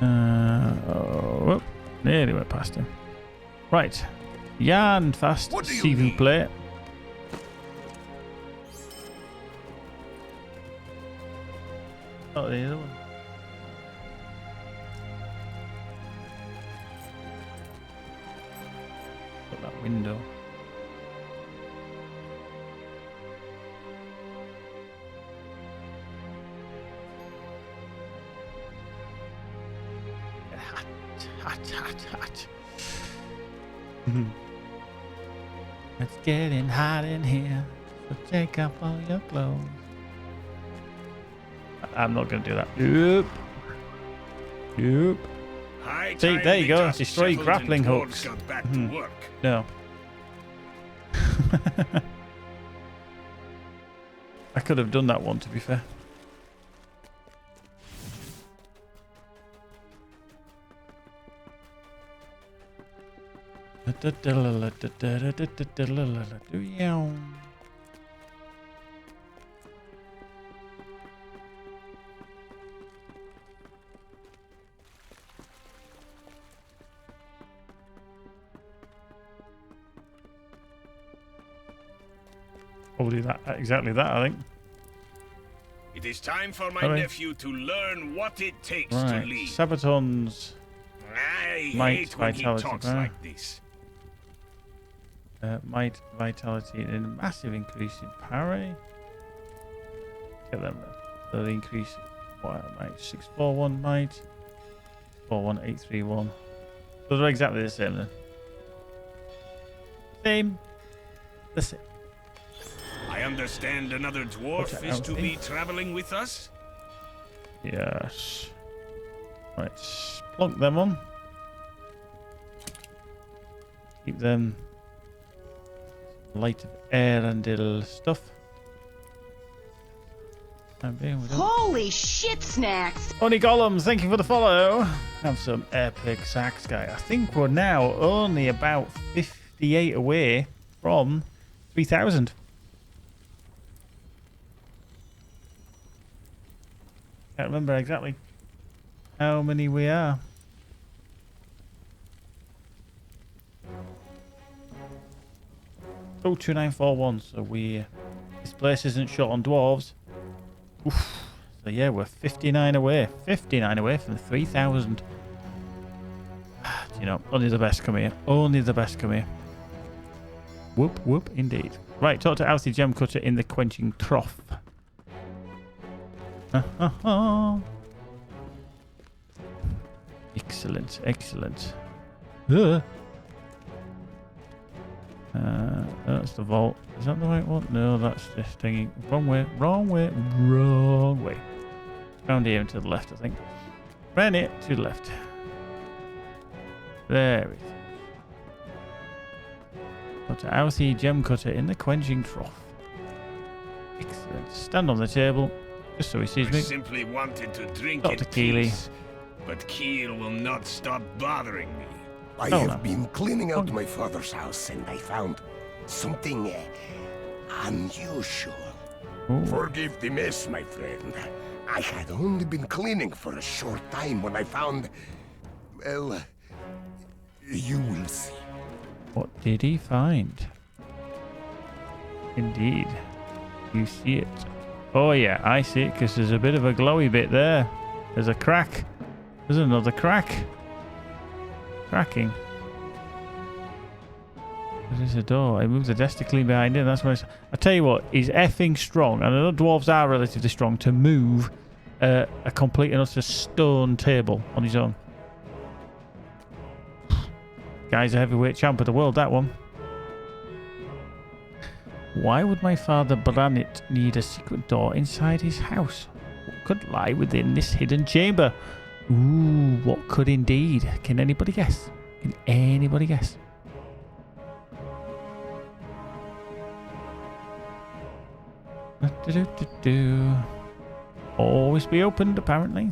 Oh, nearly went past him. Right. Yarn fast, s'il vous plaît. Oh, the other one. Got that window. Hot. It's getting hot in here, so take off all your clothes. I'm not going to do that. Yep. See, there you go. Destroy grappling hooks. Back to work. No. I could have done that one, to be fair. Probably that, exactly that, I think. It is time for my nephew to learn what it takes to lead. Sabaton's I might, hate when vitality, he talks like this. Might, vitality, and a massive increase in parry. Get them there. So they increase what might 641 might 41831. Those are exactly the same then. Same. The same. I understand another dwarf is to be traveling with us? Yes. Right, plonk them on. Keep them light of air and little stuff. Holy shit, Snacks! Only Golems, thank you for the follow. Have some epic sacks, guy. I think we're now only about 58 away from 3,000. Can't remember exactly how many we are. Oh, 2941. So this place isn't short on dwarves. Oof. So yeah, we're 59 away. 59 away from 3,000. You know, only the best come here. Only the best come here. Whoop, whoop, indeed. Right, talk to Alcy Gem Cutter in the Quenching Trough. Excellent, excellent. That's the vault. Is that the right one? No, that's this thingy. Wrong way, wrong way, wrong way. Round here and to the left, I think. Round it to the left. There it is. Got to Alcy Gem Cutter in the Quenching Trough. Excellent. Stand on the table, just so he sees me. I simply wanted to drink Dr. in Keeley. peace, but Keel will not stop bothering me. I have been cleaning out my father's house and I found something unusual. Ooh. Forgive the mess, my friend. I had only been cleaning for a short time when I found... Well, you will see. What did he find? Indeed. You see it. Oh yeah, I see it because there's a bit of a glowy bit there. There's a crack. There's another crack. Cracking. There's a door. It moves the desk to clean behind it. That's what I tell you what, he's effing strong. And I know dwarves are relatively strong to move a complete and utter stone table on his own. Guy's a heavyweight champ of the world, that one. Why would my father Branit need a secret door inside his house? What could lie within this hidden chamber? Ooh, what could indeed? Can anybody guess? Can anybody guess? Always be opened, apparently.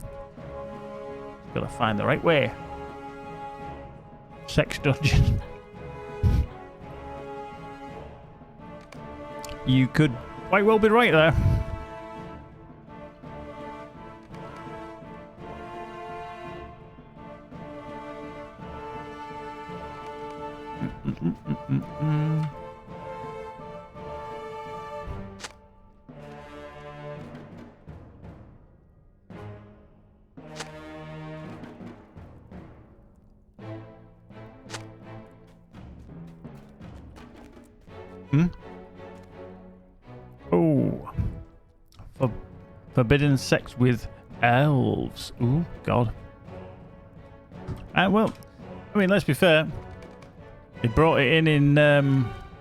Gotta find the right way. Sex dungeon. You could quite well be right there. Oh. Forbidden sex with elves. Ooh, God. Well, I mean, let's be fair. They brought it in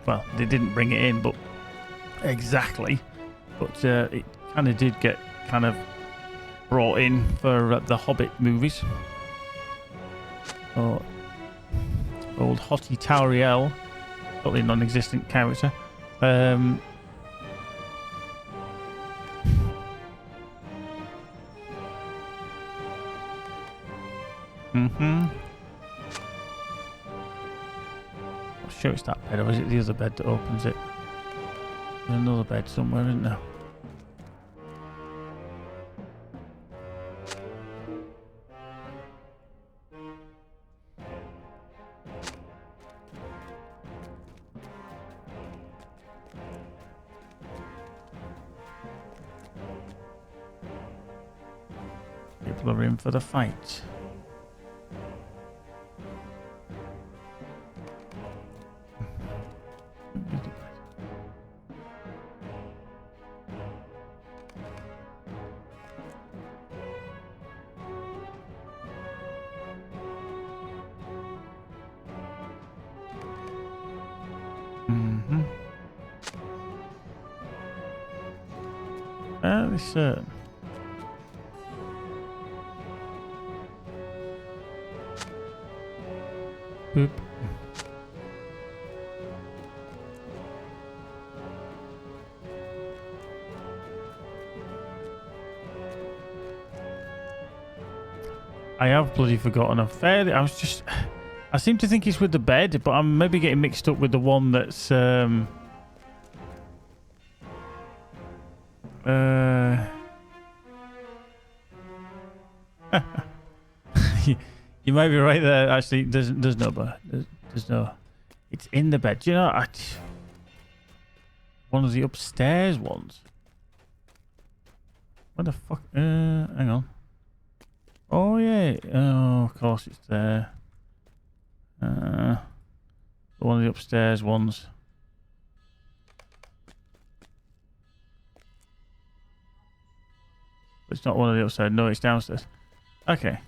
well, they didn't bring it in, but exactly. But it kind of did get kind of brought in for the Hobbit movies. Oh, old Hottie Tauriel, totally non-existent character. I'm sure it's that bed, or is it the other bed that opens it? There's another bed somewhere, isn't there? People are in for the fight. Fairly certain. Boop. I have bloody forgotten. I seem to think it's with the bed, but I'm maybe getting mixed up with the one that's you might be right there. Actually, there's no, but there's no. It's in the bed. Do you know? One of the upstairs ones. What the fuck? Hang on. Oh yeah. Oh, of course it's there. One of the upstairs ones. It's not one of the upstairs. No, it's downstairs. Okay.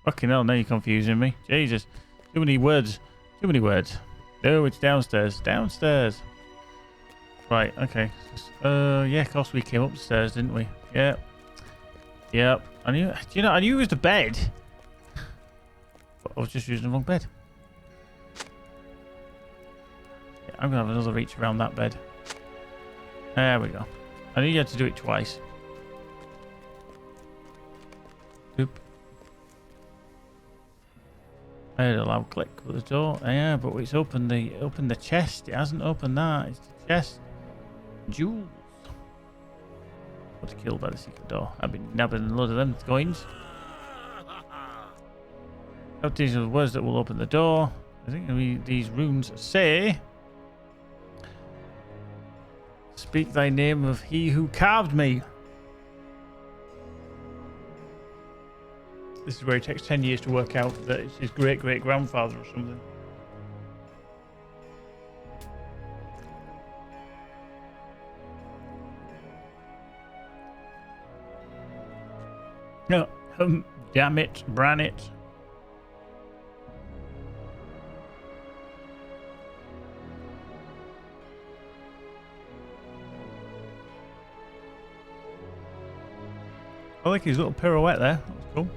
Fucking hell, now you're confusing me. Jesus. Too many words. Too many words. No, it's downstairs. Downstairs. Right, okay. Yeah, of course we came upstairs, didn't we? Yeah. Yep. I knew it was the bed. But I was just using the wrong bed. Yeah, I'm gonna have another reach around that bed. There we go. I knew you had to do it twice. Oop. I heard a loud click with the door. Yeah, but it's opened the chest. It hasn't opened that. It's the chest. Jewels. Got killed by the secret door. I've been nabbing a load of them coins. These are the words that will open the door. I think these runes say, "Speak thy name of he who carved me." This is where it takes 10 years to work out that it's his great-great-grandfather or something. No, damn it, bran it. I like his little pirouette there. That was cool.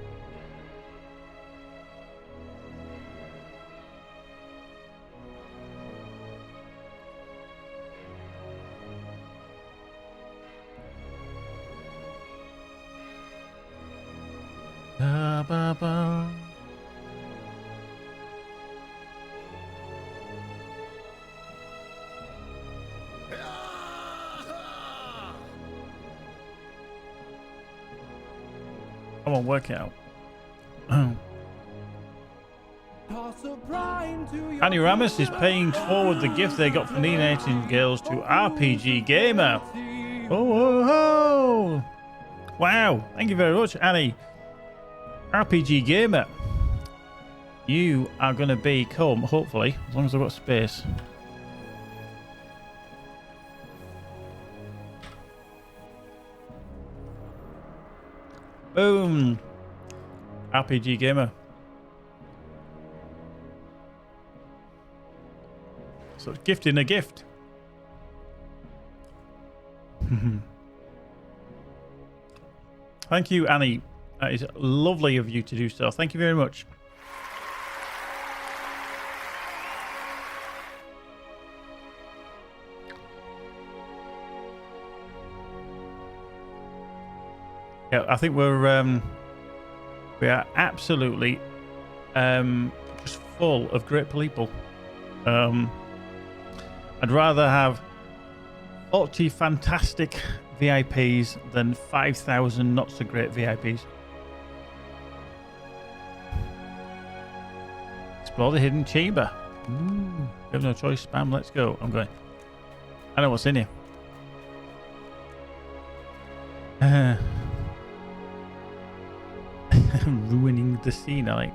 Ba, ba, ba. Come on, work it out. Annie Ramis is paying forward the gift they got from the Nightingales to RPG Gamer. Oh, wow. Thank you very much, Annie. RPG Gamer. You are going to become, hopefully, as long as I've got space. Boom. RPG Gamer. So it's gifting a gift. Thank you, Annie. That is lovely of you to do so. Thank you very much. Yeah, I think we are absolutely just full of great people. I'd rather have 40 fantastic VIPs than 5,000 not so great VIPs. Explore the hidden chamber. Ooh, we have no choice. Spam, let's go. I'm going. I know what's in here. Ruining the scene, I like.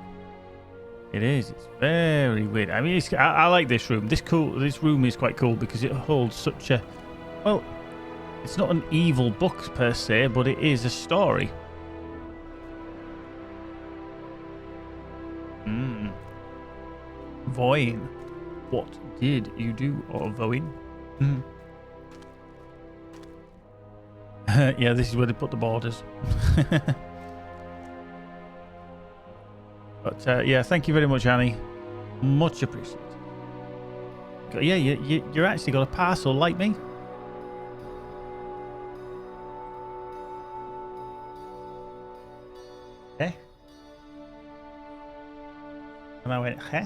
It is. It's very weird. I mean, I like this room. This room is quite cool because it holds such a... Well, it's not an evil book per se, but it is a story. Voin. What did you do, Voin? Yeah, this is where they put the borders. But yeah, thank you very much, Annie. Much appreciated. Yeah, you're actually got a parcel like me. Eh? And I went, heh?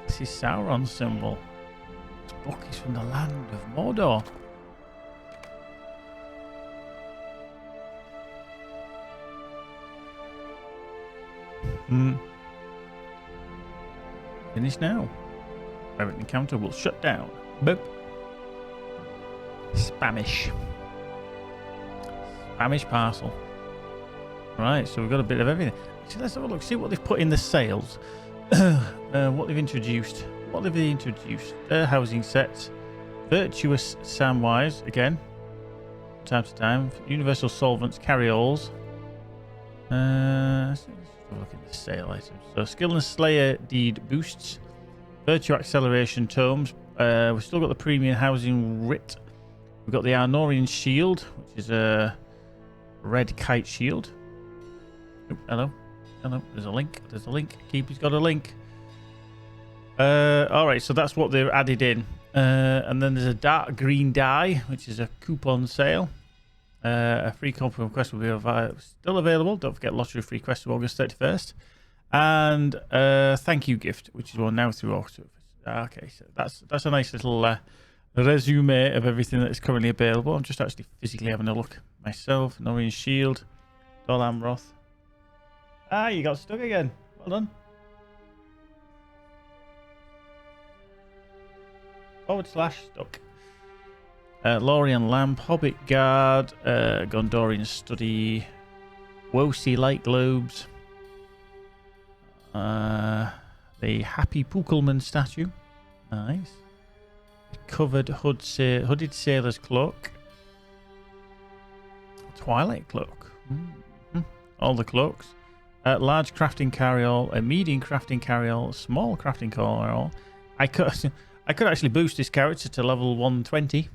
This is Sauron's symbol. This book is from the land of Mordor. Finish now. Private encounter will shut down. Boop. Spanish parcel. Right, so we've got a bit of everything. Actually, let's have a look. See what they've put in the sales. What they've introduced. What have they introduced? Their housing sets. Virtuous Samwise, again. From time to time. Universal solvents, carry-alls. Let's have a look at the sale items. So, Skill and Slayer deed boosts. Virtue acceleration tomes. We've still got the premium housing writ. We've got the Arnorian shield, which is a red kite shield. Oh, hello. There's a link. Keeper's got a link. Alright, so that's what they've added in. And then there's a dark green dye, which is a coupon sale. A free compliment quest will be still available. Don't forget lottery free quest of August 31st. And thank you gift, which is one now through October. Okay, so that's a nice little resume of everything that is currently available. I'm just actually physically having a look myself. Norrian Shield, Dol Amroth. Ah, you got stuck again. Well done. /stuck. Lorien Lamp, Hobbit Guard, Gondorian Study, Wosi Light Globes, the Happy Pukelman statue. Nice. Covered hooded sailor's cloak. Twilight cloak. All the cloaks. Large crafting carry-all, a medium crafting carry-all, small crafting carry-all. I could actually boost this character to level 120.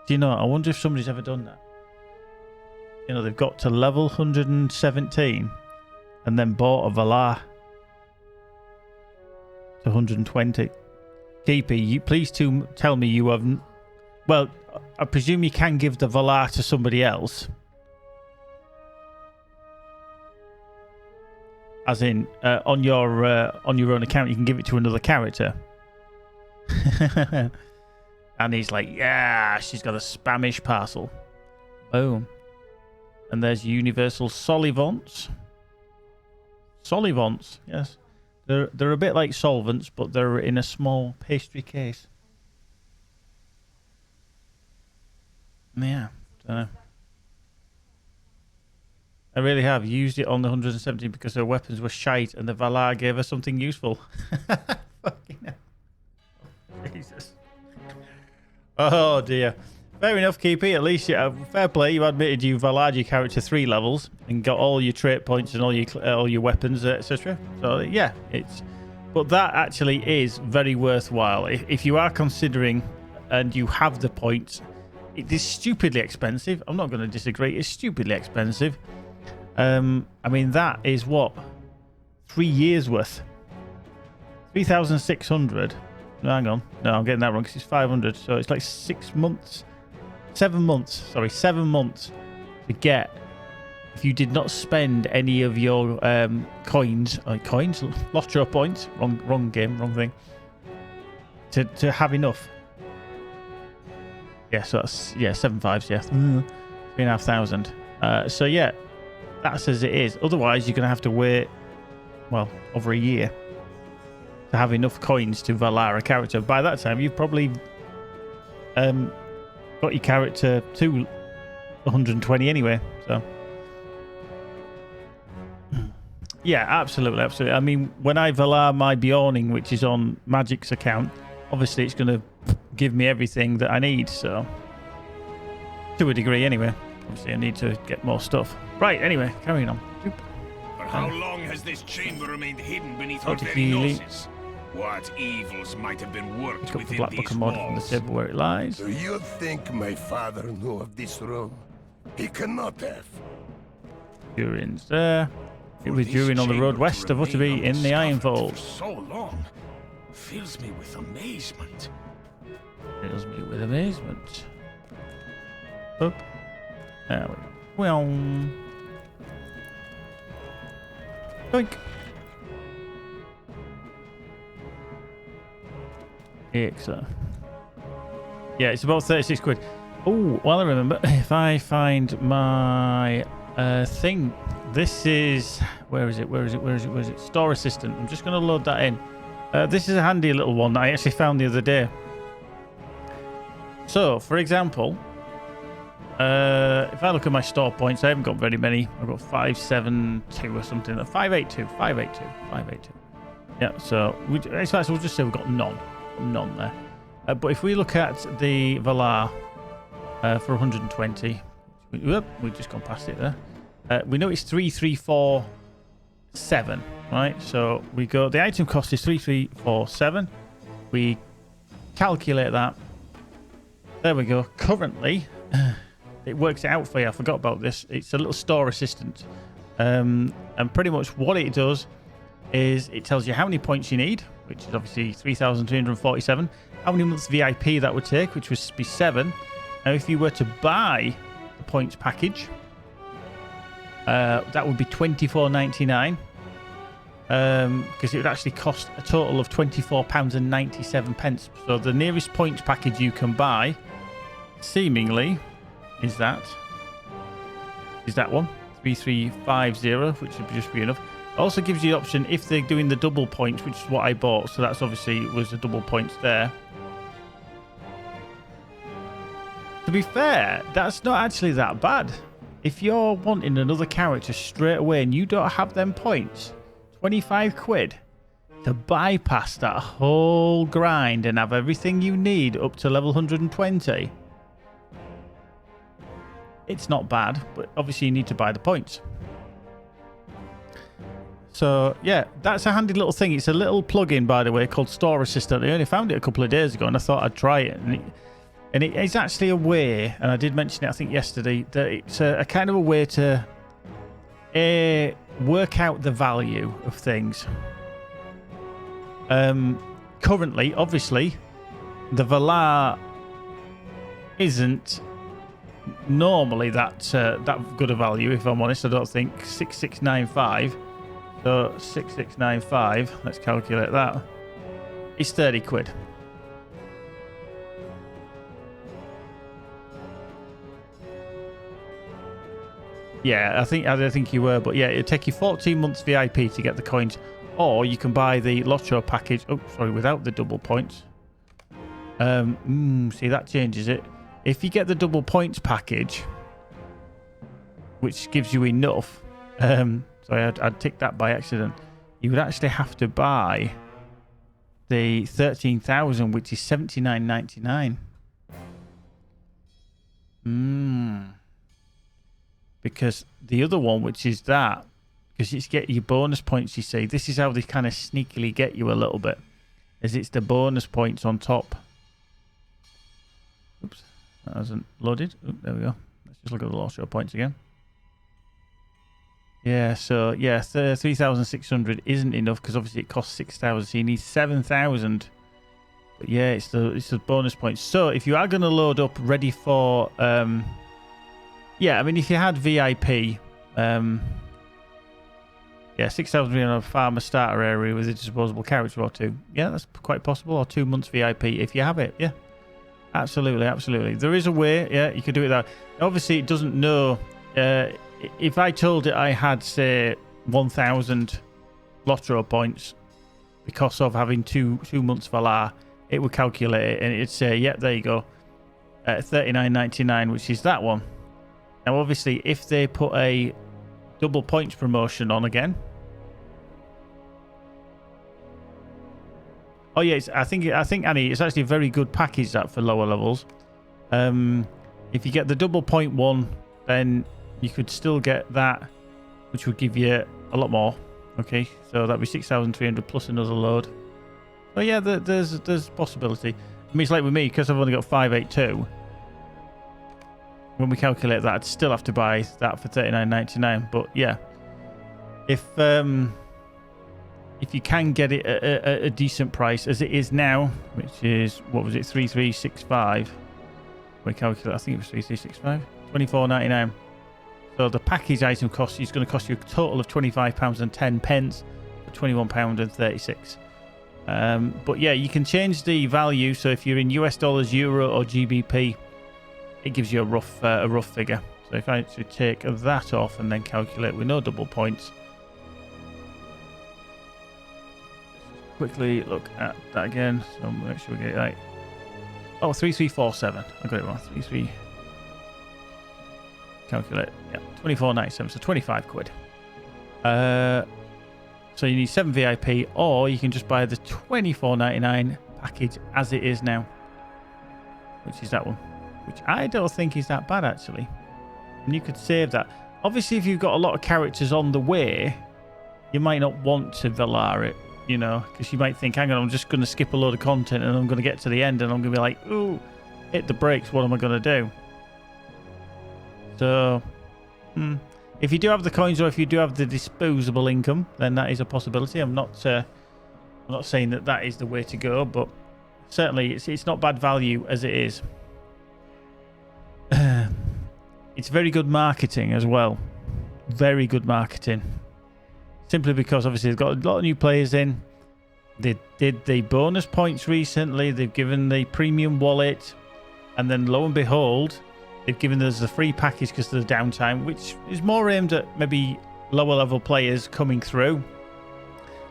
Do you know, I wonder if somebody's ever done that. You know, they've got to level 117 and then bought a Valar to 120. Keepy, please tell me you haven't. Well, I presume you can give the Valar to somebody else. As in, on your own account, you can give it to another character. And he's like, yeah, she's got a Spanish parcel. Boom. And there's Universal Solivants. Solivants, yes. They're a bit like solvents, but they're in a small pastry case. Yeah, don't know. I really have used it on the 117 because her weapons were shite and the Valar gave her something useful. Fucking hell. Jesus. Oh dear. Fair enough, Keepy. At least, fair play. You admitted you Valared your character 3 levels and got all your trait points and all your weapons, etc. So yeah, but that actually is very worthwhile. If you are considering and you have the points, it is stupidly expensive. I'm not going to disagree. It's stupidly expensive. I mean, that is what? 3 years worth. 3,600. No, hang on. No, I'm getting that wrong because it's 500. So it's like 6 months. 7 months. Sorry, 7 months to get. If you did not spend any of your coins, LOTRO points. Wrong game, wrong thing. To have enough. Yeah, so that's 7 fives. Yeah, 3,500. So yeah, that's as it is. Otherwise, you're gonna have to wait, well, over a year to have enough coins to Valar a character. By that time, you've probably got your character to 120 anyway. So yeah, absolutely. I mean, when I Valar my Bjorning, which is on Magic's account, obviously it's going to give me everything that I need. So to a degree, anyway. Obviously, I need to get more stuff. Right. Anyway, carrying on. For how long has this chamber remained hidden beneath our very noses? What evils might have been worked Pick up the within Black Book these of Mod from the walls? table where it lies. Do you think my father knew of this room? He cannot have. Durin's there. It was Durin on the road west of Utterby in the Ironfold. For so long, fills me with amazement. Fills me with amazement. Up. There we go. Well. Doink. Excellent. Yeah, it's about 36 quid. Oh, well, I remember. If I find my thing, this is... Where is it? Store Assistant. I'm just going to load that in. This is a handy little one that I actually found the other day. So, for example, if I look at my store points, I haven't got very many. I've got 572 or something. 582. Yeah, so in fact, we'll just say we've got none there. But if we look at the Valar for 120, we've just gone past it there. We know it's 3347, right? So we go, the item cost is 3347. We calculate that. There we go. Currently, it works out for you. I forgot about this. It's a little store assistant. And pretty much what it does is it tells you how many points you need, which is obviously 3,347. How many months VIP that would take, which would be 7. Now, if you were to buy the points package, that would be £24.99. Because it would actually cost a total of £24.97. So the nearest points package you can buy, seemingly, is that one, 3350, which would just be enough. It also gives you the option if they're doing the double points, which is what I bought. So that's obviously was the double points there. To be fair, that's not actually that bad. If you're wanting another character straight away and you don't have them points, 25 quid to bypass that whole grind and have everything you need up to level 120. It's not bad, but obviously you need to buy the points. So, yeah, that's a handy little thing. It's a little plugin, by the way, called Store Assistant. I only found it a couple of days ago, and I thought I'd try it. And it is actually a way, and I did mention it, I think, yesterday, that it's a kind of a way to work out the value of things. Currently, obviously, the Valar isn't normally that good a value, if I'm honest. I don't think 6695. So 6695, let's calculate that. It's 30 quid. Yeah, I think you were, but yeah, it'll take you 14 months VIP to get the coins, or you can buy the LOTRO package. Oh, sorry, without the double points. See, that changes it. If you get the double points package, which gives you enough, sorry, I'd ticked that by accident. You would actually have to buy the 13,000, which is 79.99. Because the other one, which is that, because it's get your bonus points, you see, this is how they kind of sneakily get you a little bit, is it's the bonus points on top. Oops, that hasn't loaded. Oop, there we go. Let's just look at the LOTRO points again. Yeah, so yeah, 3,600 isn't enough because obviously it costs 6,000, so you need 7,000. But yeah, it's the bonus points. So if you are going to load up ready for, yeah, I mean if you had VIP, yeah, 6,000 on a farmer starter area with a disposable character or two. Yeah, that's quite possible. Or 2 months VIP if you have it. Yeah, absolutely, absolutely. There is a way. Yeah, you could do it that. Obviously, it doesn't know. If I told it I had, say, 1,000 LOTRO points because of having two months Valar, it would calculate it and it'd say, yep, there you go, 39.99, which is that one. Now, obviously, if they put a double points promotion on again, oh yeah, I think Annie, it's actually a very good package that for lower levels. If you get the double point one, then you could still get that, which would give you a lot more. Okay, so that'd be 6,300 plus another load. Oh yeah, there's possibility. I mean, it's like with me, because I've only got 582. When we calculate that, I'd still have to buy that for 39.99. But yeah, if you can get it at a decent price as it is now, which is, what was it, 3,365. We calculate, I think it was 3,365, 24.99. So the package item cost is going to cost you a total of £25.10 for £21.36. But yeah, you can change the value. So if you're in US dollars, euro, or GBP, it gives you a rough figure. So if I actually take that off and then calculate with no double points, quickly look at that again. So make sure we get it right. Oh, 3347. I got it wrong. 33. Calculate. Yeah, 24.97. So 25 quid. So you need 7 VIP, or you can just buy the 24.99 package as it is now, which is that one, which I don't think is that bad actually. And you could save that. Obviously, if you've got a lot of characters on the way, you might not want to Valar it, you know, because you might think, hang on, I'm just going to skip a load of content and I'm going to get to the end and I'm going to be like, ooh, hit the brakes. What am I going to do? So, if you do have the coins, or if you do have the disposable income, then that is a possibility. I'm not saying that that is the way to go, but certainly it's not bad value as it is. It's very good marketing as well. Very good marketing. Simply because obviously they've got a lot of new players in. They did the bonus points recently. They've given the premium wallet, and then lo and behold, they've given us the free package because of the downtime, which is more aimed at maybe lower level players coming through.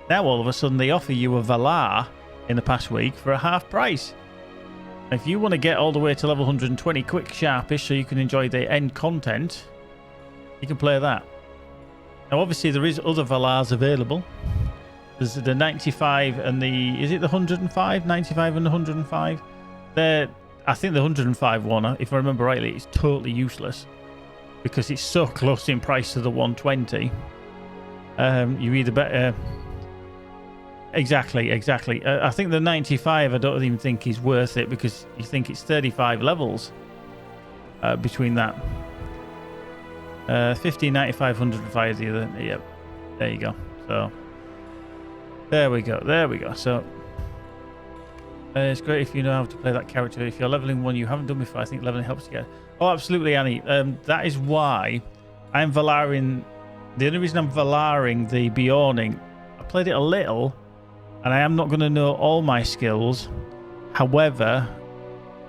Now all of a sudden they offer you a Valar in the past week for a half price. If you want to get all the way to level 120 quick sharpish so you can enjoy the end content, you can play that. Now obviously there is other Valars available. There's the 95 and the... Is it the 105? 95 and the 105? I think the 105 one, if I remember rightly, is totally useless because it's so close in price to the 120. You either better... Exactly. I think the 95 I don't even think is worth it because you think it's 35 levels between that. 50, 95, 105 the other. Yep. There you go. So there we go. So it's great if you know how to play that character. If you're leveling one you haven't done before, I think leveling helps you get. Oh, absolutely, Annie. That is why I'm Valaring. The only reason I'm Valaring the Bjorning, I played it a little, and I am not going to know all my skills. However,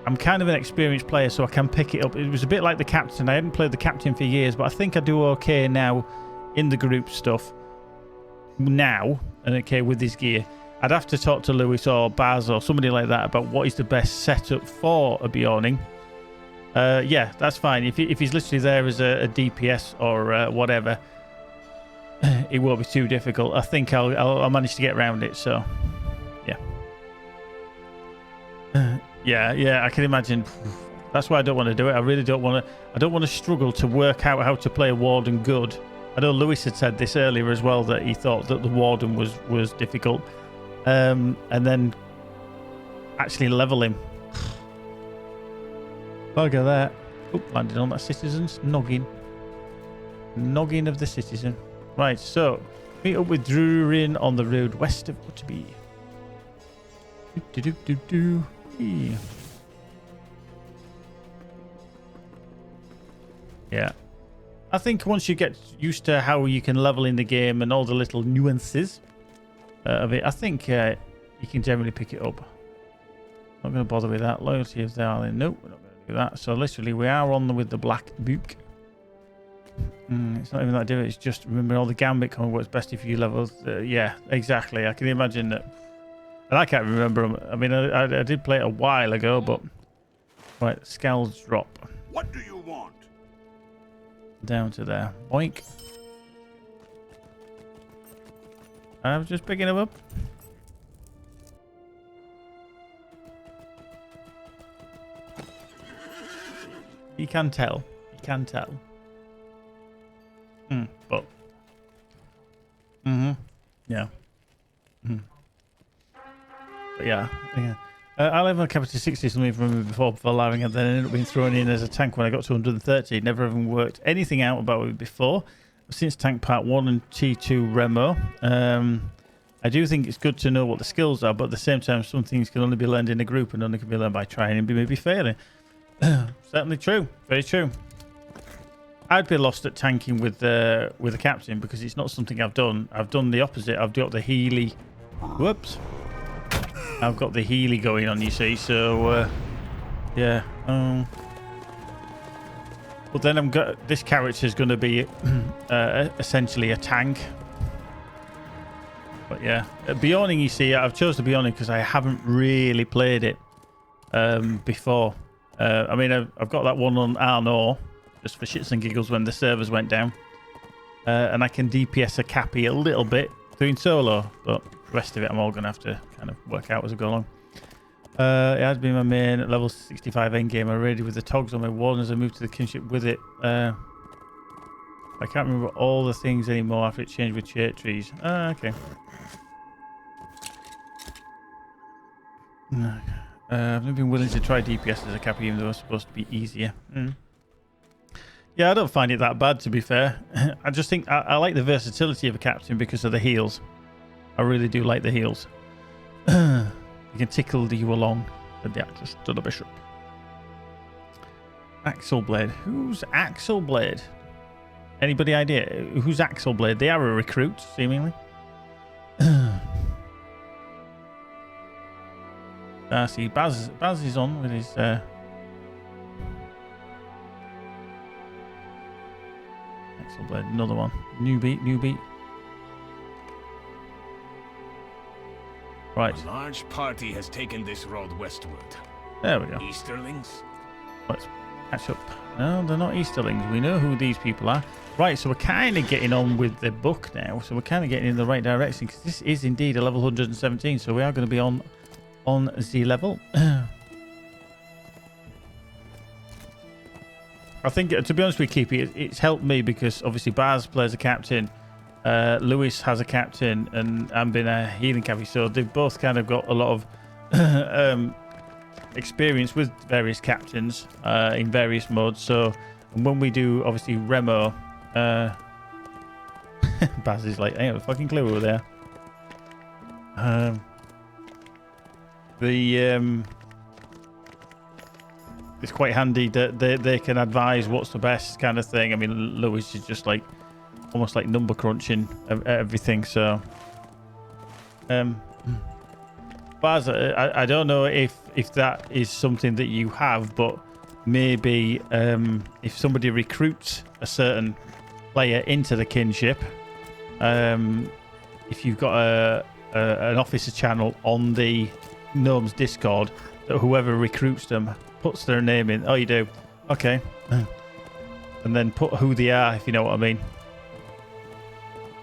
I'm kind of an experienced player, so I can pick it up. It was a bit like the captain. I hadn't played the captain for years, but I think I do okay now in the group stuff now, and okay with this gear. I'd have to talk to Lewis or Baz or somebody like that about what is the best setup for a Bjorning. Yeah, that's fine. If he's literally there as a DPS or whatever, it won't be too difficult. I think I'll manage to get around it. So, yeah, yeah. I can imagine. That's why I don't want to do it. I really don't want to. I don't want to struggle to work out how to play a Warden good. I know Lewis had said this earlier as well, that he thought that the Warden was difficult, and then actually level him. Bugger that. Oop, landed on that citizen's noggin. Noggin of the citizen. Right, so meet up with Drurin on the road west of Utterby. Yeah. I think once you get used to how you can level in the game and all the little nuances of it, I think you can generally pick it up. Not going to bother with that. Loyalty of the Island. Nope, we're not going to do that. So literally we are on with the Black Book. It's not even that difficult. It's just remember all the Gambit coming works best if you level. Yeah, exactly. I can imagine that. And I can't remember them. I mean, I did play it a while ago, but right, Scowls drop. What do you want? Down to there. Boink. I was just picking them up. You can tell. You can tell. But. Yeah. But yeah. I live on Capacity 60, something from before Valaring, and then ended up being thrown in as a tank when I got to 130. Never even worked anything out about it before. Since Tank Part 1 and T2 Remo. I do think it's good to know what the skills are, but at the same time, some things can only be learned in a group and only can be learned by trying and maybe failing. Certainly true. Very true. I'd be lost at tanking with the captain because it's not something I've done. I've done the opposite. I've got the Healy. Whoops. I've got the Healy going on, you see. So, yeah. But then this character is going to be essentially a tank. But yeah, Bjorning, you see, I've chosen Bjorning because I haven't really played it before. I mean, I've got that one on Arnor, just for shits and giggles when the servers went down. And I can DPS a Cappy a little bit doing solo, but the rest of it I'm all going to have to kind of work out as I go along. It has been my main at level 65 endgame. I'm ready with the togs on my wall as I move to the kinship with it. I can't remember all the things anymore after it changed with church trees. Okay. I've never been willing to try DPS as a Cappy, even though it's supposed to be easier. Yeah, I don't find it that bad, to be fair. I just think I like the versatility of a captain because of the heals. I really do like the heals. You can tickle you along. But yeah, just to the bishop. Axelblade. Who's Axelblade? Anybody idea? Who's Axelblade? They are a recruit, seemingly. See, Baz is on with his... Axelblade, another one. New beat. Right. A large party has taken this road westward. There we go. Easterlings? Let's catch up. No, they're not Easterlings. We know who these people are. Right, so we're kind of getting on with the book now. So we're kind of getting in the right direction because this is indeed a level 117. So we are going to be on the level. I think, to be honest with you, Keepy, it's helped me because obviously Baz plays a captain. Lewis has a captain and I'm been a healing cappy, so they've both kind of got a lot of experience with various captains in various modes. So when we do obviously Remo, Baz is like, I ain't got a fucking clue over there. It's quite handy that they can advise what's the best kind of thing. I mean, Lewis is just like almost like number crunching everything. So, Baz, I don't know if that is something that you have, but maybe if somebody recruits a certain player into the kinship, if you've got an officer channel on the Gnomes Discord, that whoever recruits them puts their name in. Oh, you do? Okay. And then put who they are, if you know what I mean.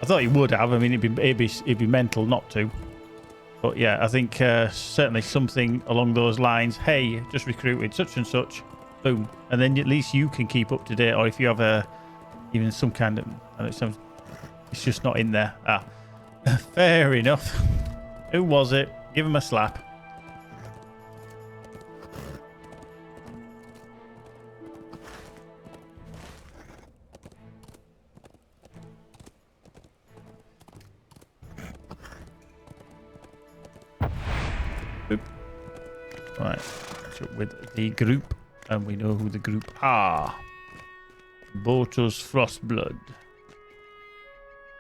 I thought you would have. I mean, it'd be mental not to. But yeah, I think certainly something along those lines. Hey, just recruited such and such. Boom. And then at least you can keep up to date. Or if you have even some kind of... it's just not in there. Fair enough. Who was it? Give him a slap. Right, catch up with the group, and we know who the group are. Botus Frostblood.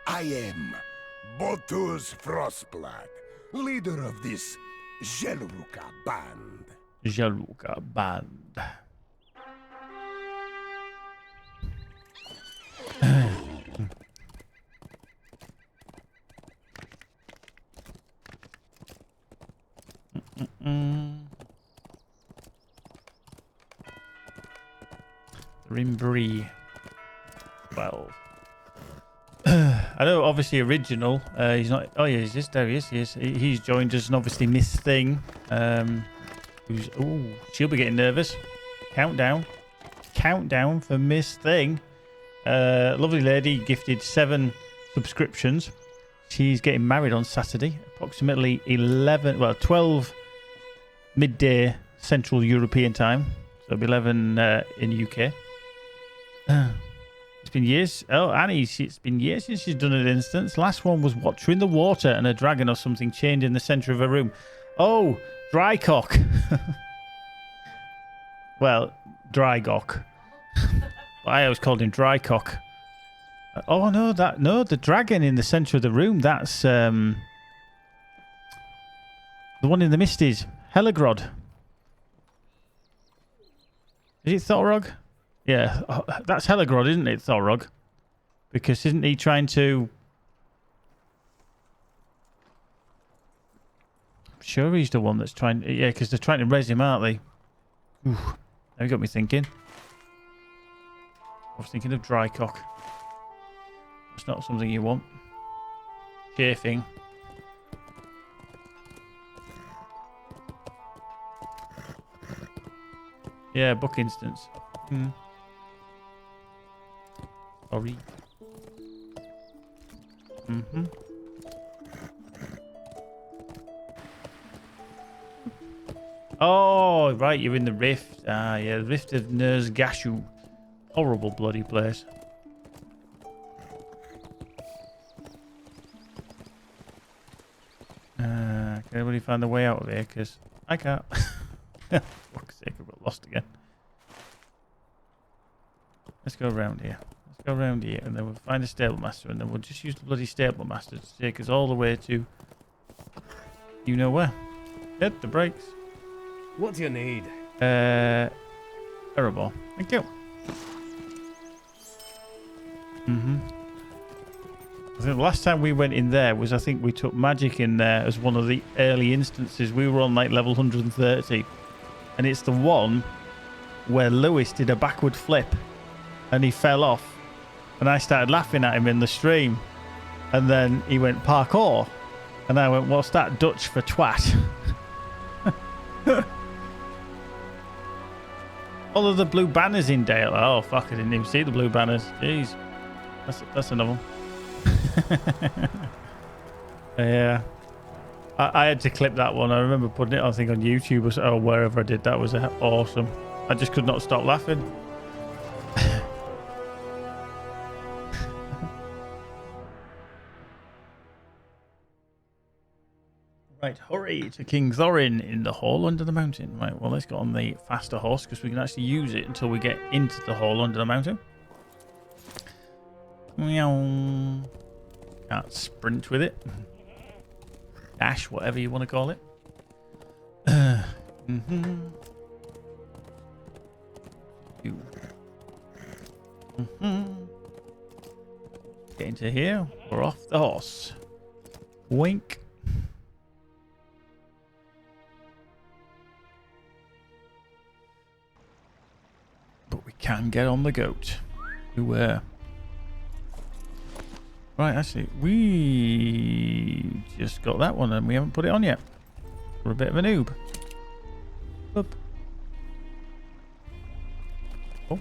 I am Botus Frostblood, leader of this Jelruka band. Jelruka band. Rimbree 12. I know, obviously, original. He's not. Oh, yeah, there he is. He's joined us, and obviously, Miss Thing. Who's. Oh, she'll be getting nervous. Countdown for Miss Thing. Lovely lady, gifted 7 subscriptions. She's getting married on Saturday, approximately 12 midday Central European time. So it'll be 11 in the UK. It's been years. Oh, Annie, it's been years since she's done an instance. Last one was watering the water and a dragon or something chained in the centre of a room. Oh, Drycock. Well, Drygock. I always called him Drycock. Oh no, the dragon in the center of the room. That's the one in the Misties, Helagrod. Is it Thorog? Yeah, that's Helagrod, isn't it, Thorog? Because isn't he trying to? I'm sure he's the one that's trying. Yeah, because they're trying to raise him, aren't they? Ooh, that got me thinking. I was thinking of Drycock. It's not something you want. Chafing. Yeah, book instance. Sorry. Oh, right, you're in the Rift. Ah, yeah, the Rift of Ner'zgashu. Horrible bloody place. Can anybody find the way out of here? Because I can't. For fuck's sake, I got lost again. Let's go around here. Let's go around here, and then we'll find a stable master, and then we'll just use the bloody stable master to take us all the way to you know where. Hit the brakes. What do you need? Terrible. Thank you. I think the last time we went in there was, I think we took magic in there as one of the early instances. We were on like level 130, and it's the one where Lewis did a backward flip and he fell off, and I started laughing at him in the stream, and then he went parkour, and I went, what's that Dutch for twat? All of the blue banners in Dale. Oh fuck, I didn't even see the blue banners. Jeez, that's another one. Yeah, I had to clip that one. I remember putting it, I think, on YouTube or wherever I did. That was awesome. I just could not stop laughing. Right, hurry to King Thorin in the hall under the mountain. Right, well, let's get on the faster horse because we can actually use it until we get into the hall under the mountain. Meow. Can't sprint with it. Dash, whatever you want to call it. Get into here. We're off the horse. Wink. But we can get on the goat. Right, actually, we just got that one and we haven't put it on yet. We're a bit of a noob. Up. Oh.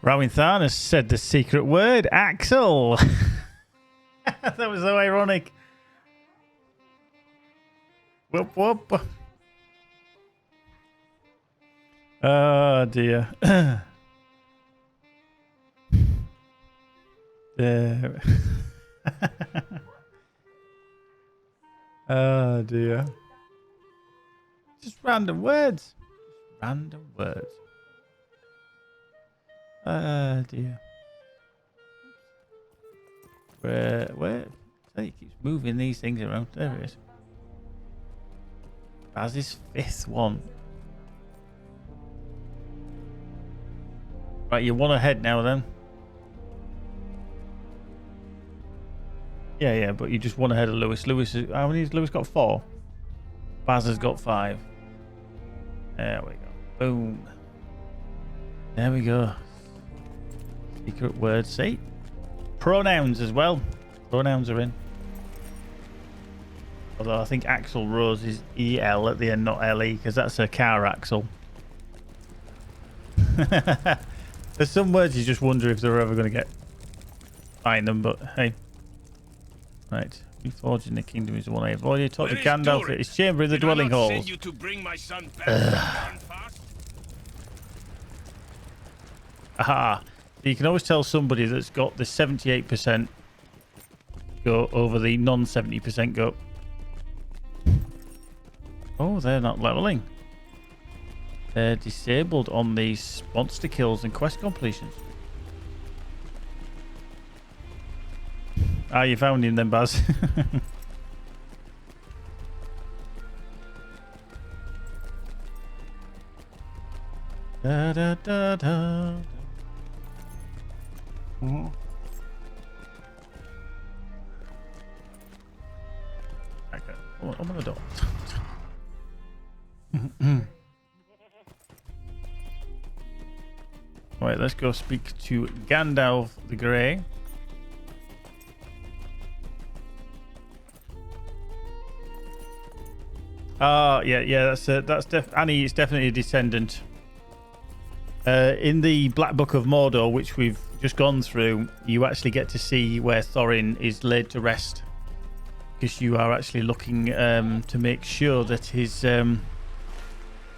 Rowan Tharn has said the secret word, Axel. That was so ironic. Whoop whoop. Oh dear. There. Oh dear. Just random words. Random words. Dear. Where? He keeps moving these things around. There it is. Baz's fifth one. Right, you're one ahead now then. Yeah, but you just one ahead of Lewis. How many has Lewis got? 4. Baz has got 5. There we go. Boom. There we go. Secret word. See? Pronouns as well. Pronouns are in. Although I think Axel Rose is EL at the end, not LE, because that's a car axle. There's some words you just wonder if they're ever going to find them, but hey. Right. Reforging the kingdom is the one I avoided. Talk to Gandalf at his chamber in the dwelling halls. Send you to bring my son back fast? Aha. So you can always tell somebody that's got the 78% go over the non-70% go. Oh, they're not leveling. They're disabled on these monster kills and quest completions. Ah, you found him then, Baz. Da da da da. Okay, open the door. Right, let's go speak to Gandalf the Grey. Yeah, Annie is definitely a descendant. In the Black Book of Mordor, which we've just gone through, you actually get to see where Thorin is laid to rest, because you are actually looking to make sure that his the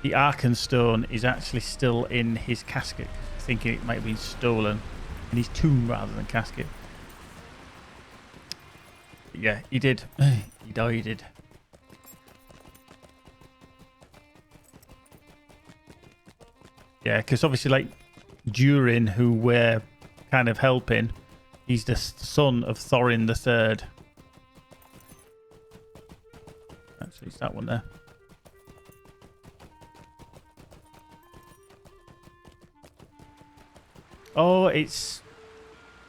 Arkenstone is actually still in his casket, thinking it might have been stolen in his tomb rather than casket. But yeah, he did. He died. Yeah, because obviously, like, Durin, who we're kind of helping, he's the son of Thorin III. Actually, it's that one there. Oh, it's...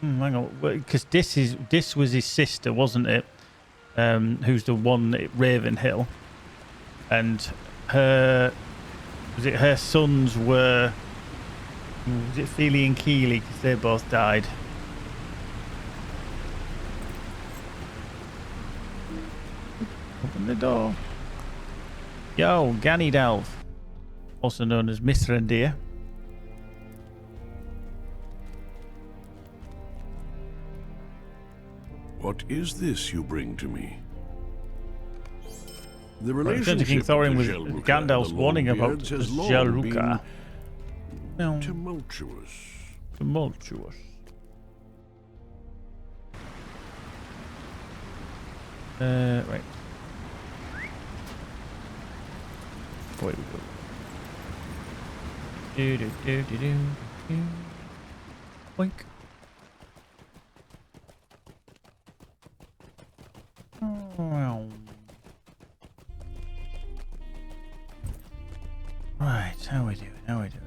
hang on, because this was his sister, wasn't it? Who's the one at Ravenhill. And her... Was it her sons were... Was it Feely and Keely? Because they both died. Open the door. Yo, Ganondorf. Also known as Mithrandir. What is this you bring to me? The Return to King Thorin with Gandalf's warning about Jaluka. Tumultuous. Tumultuous. Right. Away we go. Do do do do do do. Boink. Right, how we doing? How we doing?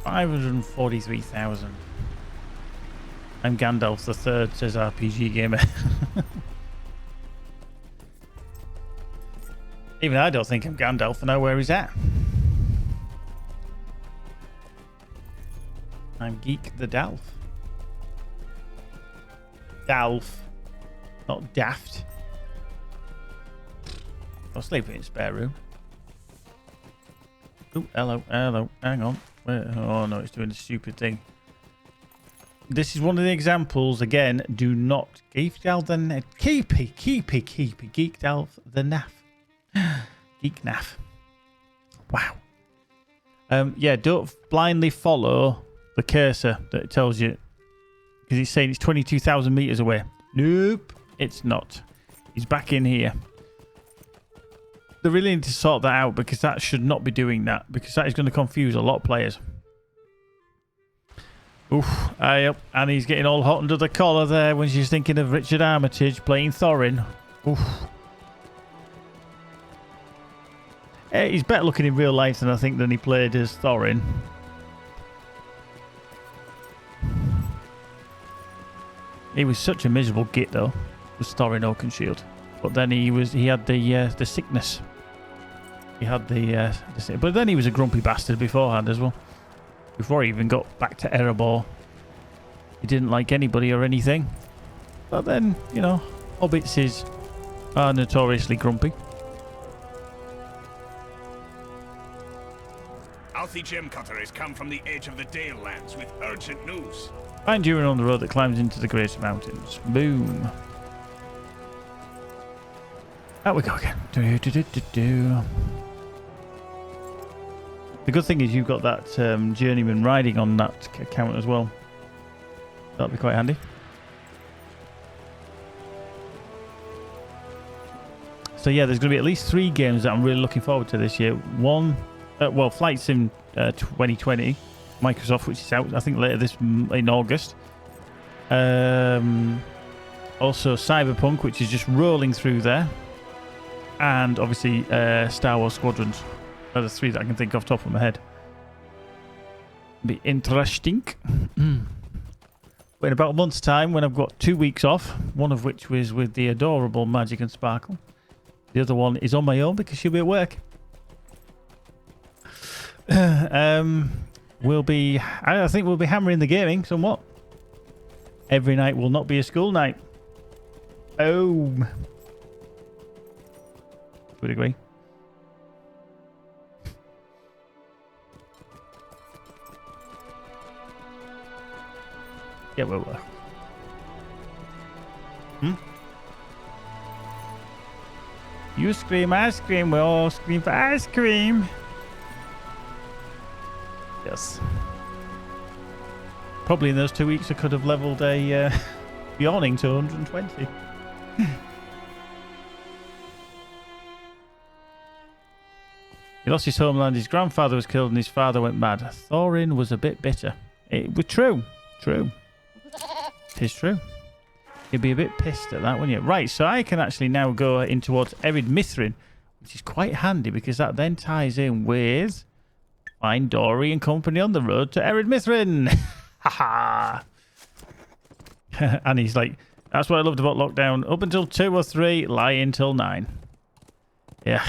$543,000. I'm Gandalf the Third, says RPG Gamer. Even I don't think I'm Gandalf. I know where he's at. I'm Geek the Dalf. Dalf, not Daft. I'll sleep in the spare room. Oh, hello, hello. Hang on. Oh no, it's doing a stupid thing. This is one of the examples. Again, do not Geekdalf the Keepy. Geekdalf the Naff. Geek Naff. Wow. Yeah, don't blindly follow the cursor that tells you, because it's saying it's 22,000 meters away. Nope, it's not. He's back in here. They really need to sort that out, because that should not be doing that, because that is going to confuse a lot of players. Oof, yep. And he's getting all hot under the collar there when she's thinking of Richard Armitage playing Thorin. Oof. He's better looking in real life than I think than he played as Thorin. He was such a miserable git though, was Thorin Oakenshield. But then he had the sickness. He had the but then he was a grumpy bastard beforehand as well. Before he even got back to Erebor. He didn't like anybody or anything. But then, you know, hobbits are notoriously grumpy. I'll stealthy gem cutter has come from the edge of the Dale lands with urgent news. Find you on the road that climbs into the Great Mountains. Boom. Out we go again. The good thing is you've got that journeyman riding on that account as well. That'll be quite handy. So yeah, there's going to be at least 3 games that I'm really looking forward to this year. One, well, Flight Sim 2020, Microsoft, which is out, I think, later in August. Also Cyberpunk, which is just rolling through there. And obviously Star Wars Squadrons. They're the 3 that I can think of top of my head. Be interesting. But in about a month's time, when I've got 2 weeks off, one of which was with the adorable Magic and Sparkle. The other one is on my own because she'll be at work. I think we'll be hammering the gaming somewhat. Every night will not be a school night. Oh. Would agree. Yeah, we will. You scream ice cream, we all scream for ice cream. Yes. Probably in those 2 weeks I could have leveled a yawning to 120. He lost his homeland, his grandfather was killed, and his father went mad. Thorin was a bit bitter. It was true. True. It is true. You'd be a bit pissed at that, wouldn't you? Right, so I can actually now go in towards Erid Mithrin, which is quite handy because that then ties in with find Dory and company on the road to Erid Mithrin. Ha ha. And he's like, that's what I loved about lockdown. Up until 2 or 3, lie until 9. Yeah.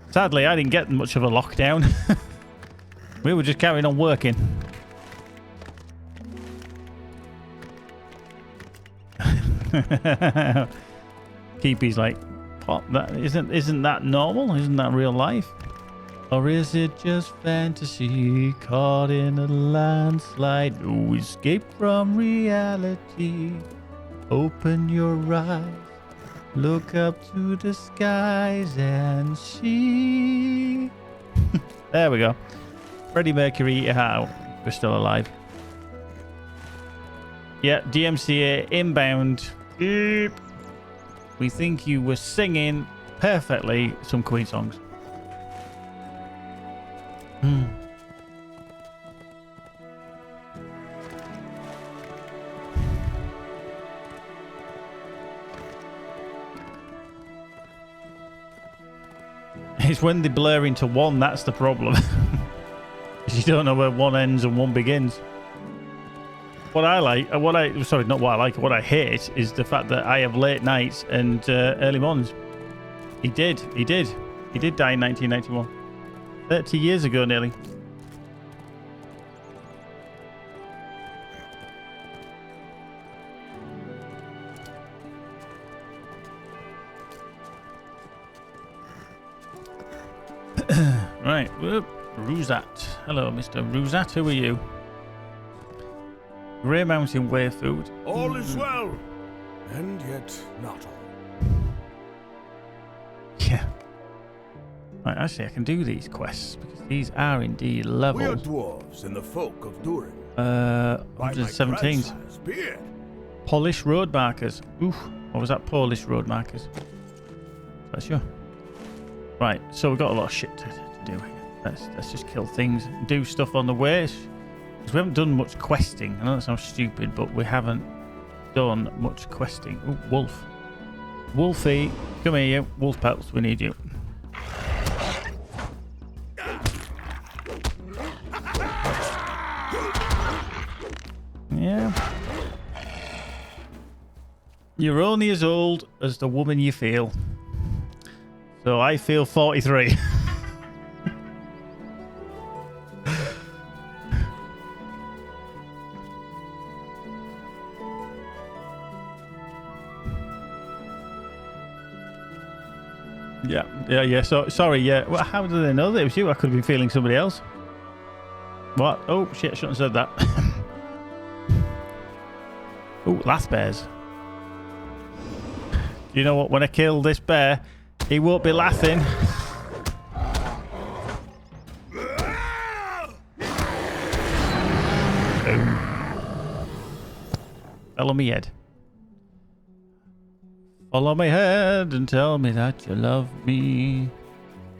Sadly, I didn't get much of a lockdown. We were just carrying on working. Keepy's like, what? That isn't that normal? Isn't that real life? Or is it just fantasy caught in a landslide? No escape from reality. Open your eyes, look up to the skies and see. There we go. Freddie Mercury, how we're still alive. Yeah, DMCA inbound. Beep. We think you were singing perfectly some Queen songs. It's when they blur into one that's the problem. Because you don't know where one ends and one begins. What I like, what I hate is the fact that I have late nights and early mornings. He did die in 1991. 30 years ago nearly. Right, whoop. Ruzat. Hello, Mr. Ruzat. Who are you? Grey Mountain Way food. All is well, and yet not all. Yeah. Right, actually, I can do these quests because these are indeed levels. We are dwarves and the folk of Durin. 117s. Polish road markers. Oof. What was that? Polish road markers. That's sure. Right, so we've got a lot of shit to do. Let's just kill things, do stuff on the way. Because we haven't done much questing. I know that sounds stupid, but we haven't done much questing. Ooh, wolf. Wolfie, come here, you. Wolf pelts, we need you. Yeah. You're only as old as the woman you feel. So I feel 43. Yeah. So sorry. Yeah. Well, how do they know that it was you? I could have been feeling somebody else. What? Oh, shit, I shouldn't have said that. Oh, last bears. You know what? When I kill this bear, he won't be laughing. Fell on me head. Fall on my head and tell me that you love me.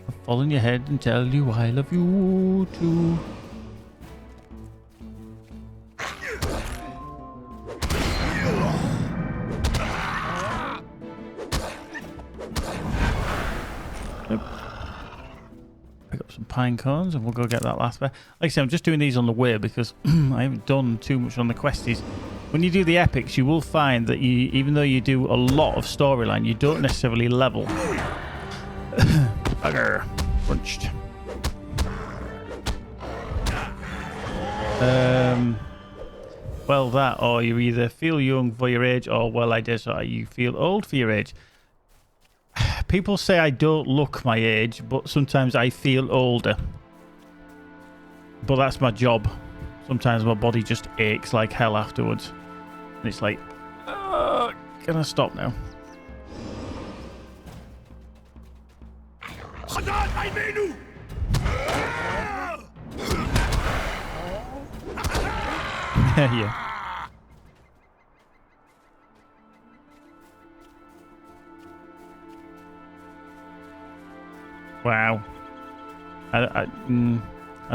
I'll fall on your head and tell you I love you too. Pick up some pine cones and we'll go get that last bear. Like I said, I'm just doing these on the way because I haven't done too much on the questies. When you do the epics, you will find that you, even though you do a lot of storyline, you don't necessarily level. Bugger. Crunched. Well, that, or you either feel young for your age, or, well, I did, so you feel old for your age. People say I don't look my age, but sometimes I feel older. But that's my job. Sometimes my body just aches like hell afterwards. And it's like, can I stop now? Yeah. Wow. I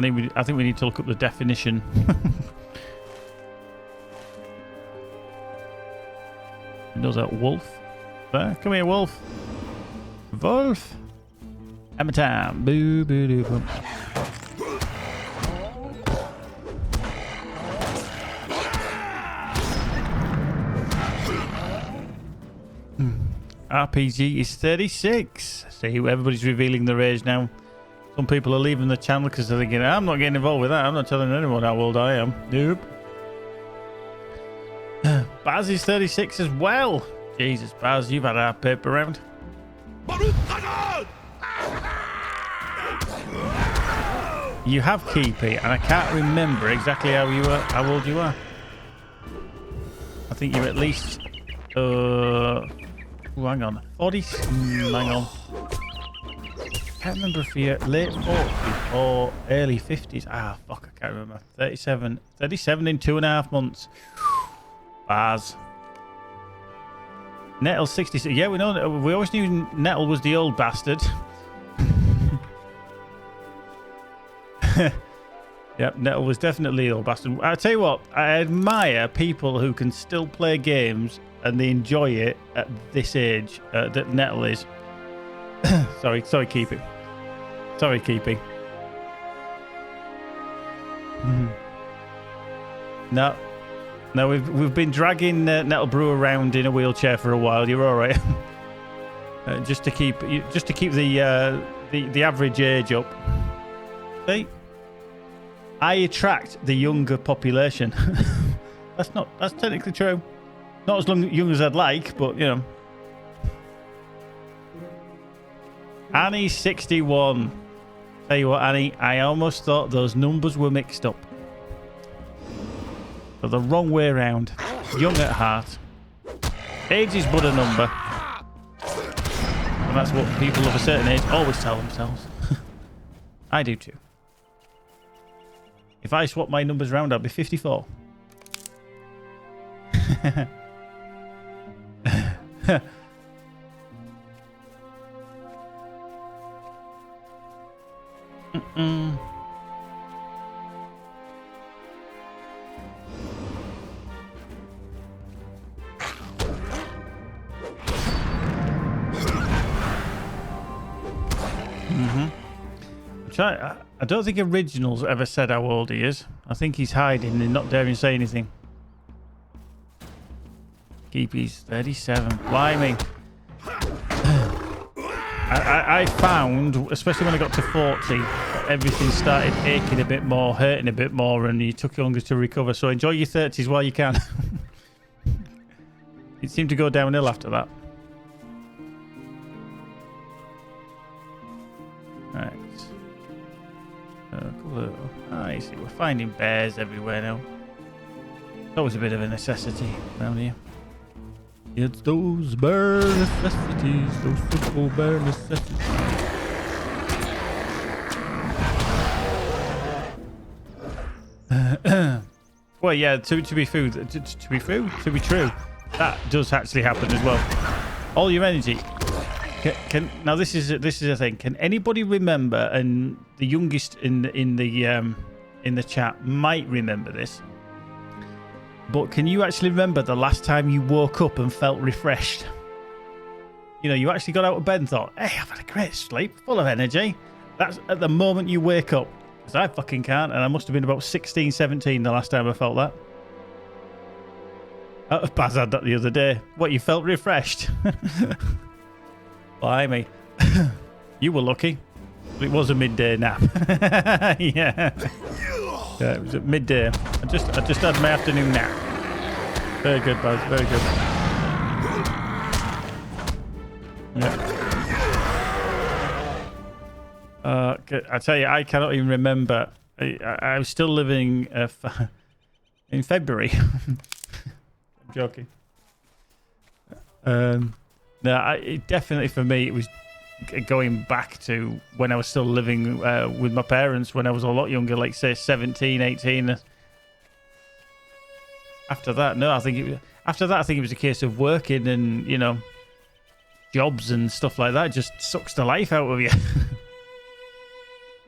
think we need to look up the definition. Knows that wolf. There, come here, wolf. Wolf. Hammer time. Boo boo doo boo. RPG is 36. See, everybody's revealing their age now. Some people are leaving the channel because they're thinking, I'm not getting involved with that. I'm not telling anyone how old I am. Nope. Baz is 36 as well. Jesus, Baz, you've had our paper round. You have Keepy, and I can't remember exactly how old you are. I think you're at least... hang on. 40... hang on. I can't remember if you're late 40s or early 50s. Ah, fuck, I can't remember. 37 in 2.5 months. Baz. Nettle 66. Yeah, we know. We always knew Nettle was the old bastard. Yep, Nettle was definitely the old bastard. I tell you what, I admire people who can still play games and they enjoy it at this age that Nettle is. sorry, Keepy. Sorry, Keepy. No. No, we've been dragging Nettle Brew around in a wheelchair for a while. You're all right. just to keep the average age up. See, I attract the younger population. That's technically true. Not as young as I'd like, but you know. Annie 61. Tell you what, Annie, I almost thought those numbers were mixed up. But the wrong way around. Young at heart. Age is but a number. And that's what people of a certain age always tell themselves. I do too. If I swap my numbers around, I'll be 54. I don't think Originals ever said how old he is. I think he's hiding and not daring to say anything. Keepy's 37. Blimey. I found, especially when I got to 40, everything started aching a bit more, hurting a bit more, and you took longer to recover. So enjoy your 30s while you can. It seemed to go downhill after that. Right. I see. We're finding bears everywhere now. It's always a bit of a necessity around here. It's those bear necessities, those simple bear necessities. Well, yeah. To be true, that does actually happen as well. All your energy. Now this is a thing. Can anybody remember? And the youngest in the chat might remember this. But can you actually remember the last time you woke up and felt refreshed? You know, you actually got out of bed and thought, "Hey, I've had a great sleep, full of energy." That's at the moment you wake up. Because I fucking can't, and I must have been about 16, 17 the last time I felt that. Baz had that the other day. What, you felt refreshed? Blimey. You were lucky. But it was a midday nap. Yeah. Yeah, it was at midday. I just had my afternoon nap. Very good, Baz. Very good. Yeah. I tell you, I cannot even remember. I was still living in February. I'm joking. No, it definitely for me it was going back to when I was still living with my parents when I was a lot younger, like say 17, 18. After that, no, I think it was a case of working and, you know, jobs and stuff like that. It just sucks the life out of you.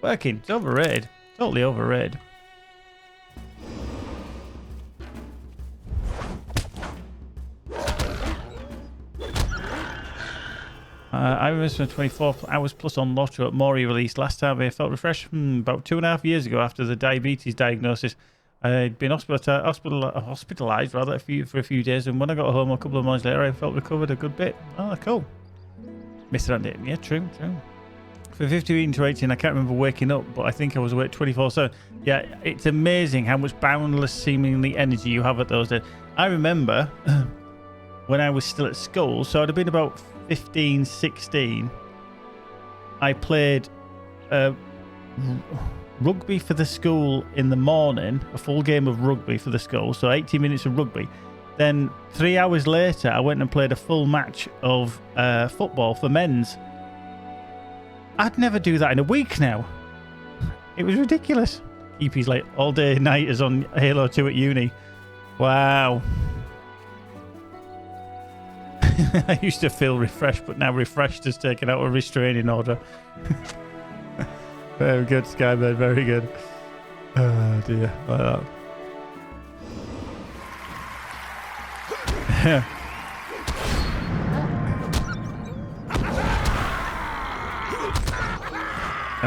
Working, it's overrated. Totally overrated. I remember spending 24 hours plus on LOTRO at Maury release. Last time I felt refreshed about 2.5 years ago after the diabetes diagnosis. I'd been hospitalized rather for a few days, and when I got home a couple of months later, I felt recovered a good bit. Oh, cool. Missed that day. Yeah, true. For 15 to 18, I can't remember waking up, but I think I was awake 24/7. Yeah, it's amazing how much boundless, seemingly energy you have at those days. I remember when I was still at school, so I'd have been about 15, 16. I played rugby for the school in the morning, a full game of rugby for the school, so 80 minutes of rugby. Then 3 hours later, I went and played a full match of football for men's. I'd never do that in a week now. It was ridiculous. EP's like all day nighters on Halo 2 at uni. Wow. I used to feel refreshed, but now refreshed has taken out a restraining order. Very good, Skybird. Very good. Oh dear. Like that.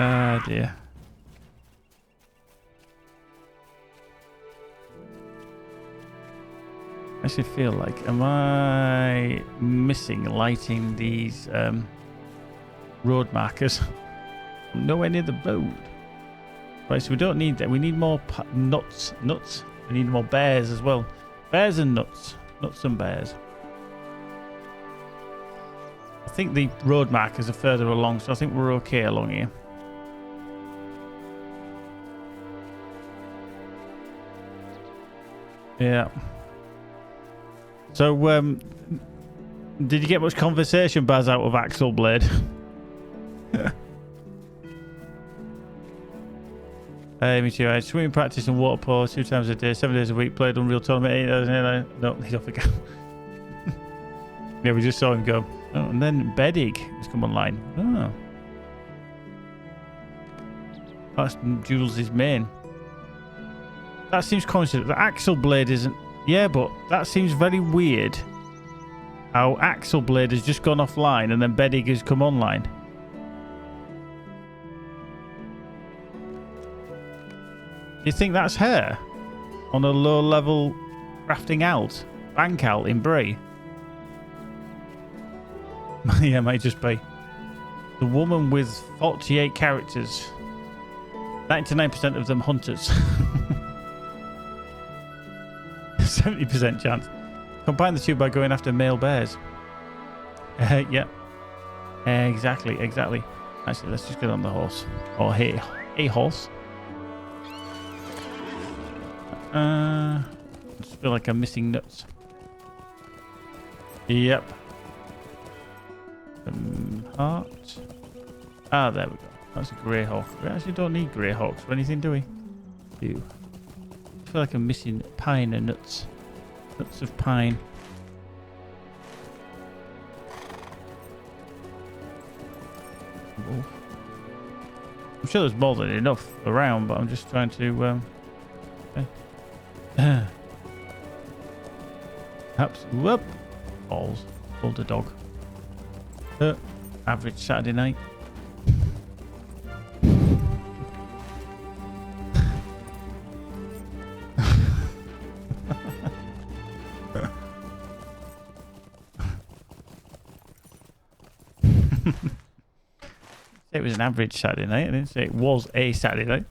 Ah, dear. I actually feel like, am I missing lighting these road markers? I'm nowhere near the road. Right, so we don't need that. We need more nuts. We need more bears as well. Bears and nuts. Nuts and bears. I think the road markers are further along, so I think we're okay along here. Yeah. So, did you get much conversation, Baz, out of Axel Blade? Me too. I had swimming practice and water polo 2 times a day, 7 days a week. Played Unreal Tournament. No, he's off again. Yeah, we just saw him go. Oh, and then Bedig has come online. Oh. That's Jules' main. That seems coincident. The Axel Blade isn't... Yeah, but that seems very weird. How Axel Blade has just gone offline and then Bedig has come online. Do you think that's her? On a low-level crafting out? Bank out in Bray? Yeah, might just be. The woman with 48 characters. 99% of them hunters. 70% chance. Combine the two by going after male bears. Yeah. Exactly. Actually, let's just get on the horse. Or hey horse. I just feel like I'm missing nuts. Yep. Heart. Ah, there we go. That's a grey hawk. We actually don't need grey hawks for anything, do we? Do. I feel like I'm missing pine and nuts. Nuts of pine. Wolf. I'm sure there's more than enough around, but I'm just trying to perhaps whoop balls. Pulled a dog. Average Saturday night. It was an average Saturday night. I didn't say it was a Saturday night.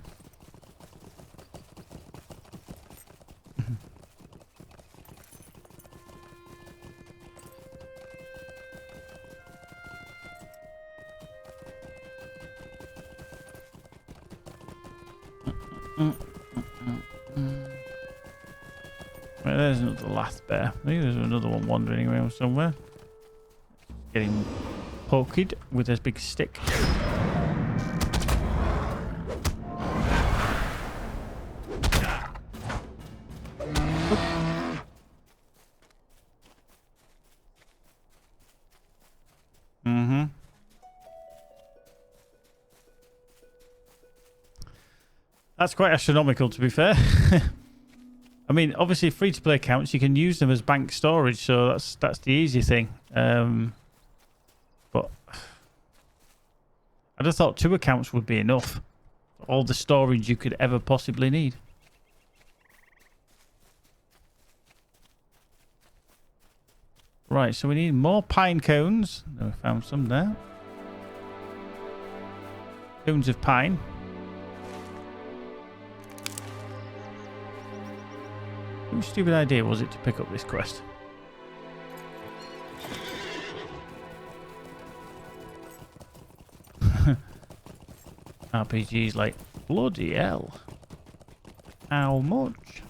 Right, there's another last bear. I think there's another one wandering around somewhere. Getting poked with his big stick. That's quite astronomical, to be fair. I mean, obviously, free-to-play accounts, you can use them as bank storage, so that's the easy thing. But I'd have thought 2 accounts would be enough for all the storage you could ever possibly need. Right, so we need more pine cones. We found some there. Cones of pine. Whose stupid idea was it to pick up this quest? RPG's like, bloody hell. How much?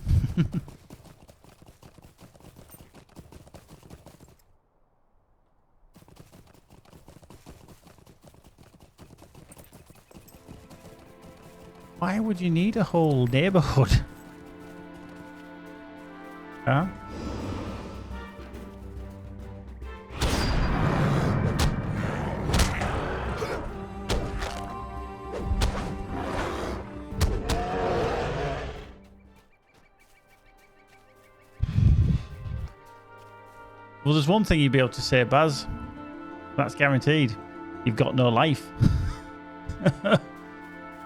Why would you need a whole neighborhood? Huh? Well, there's one thing you'd be able to say, Baz. That's guaranteed. You've got no life.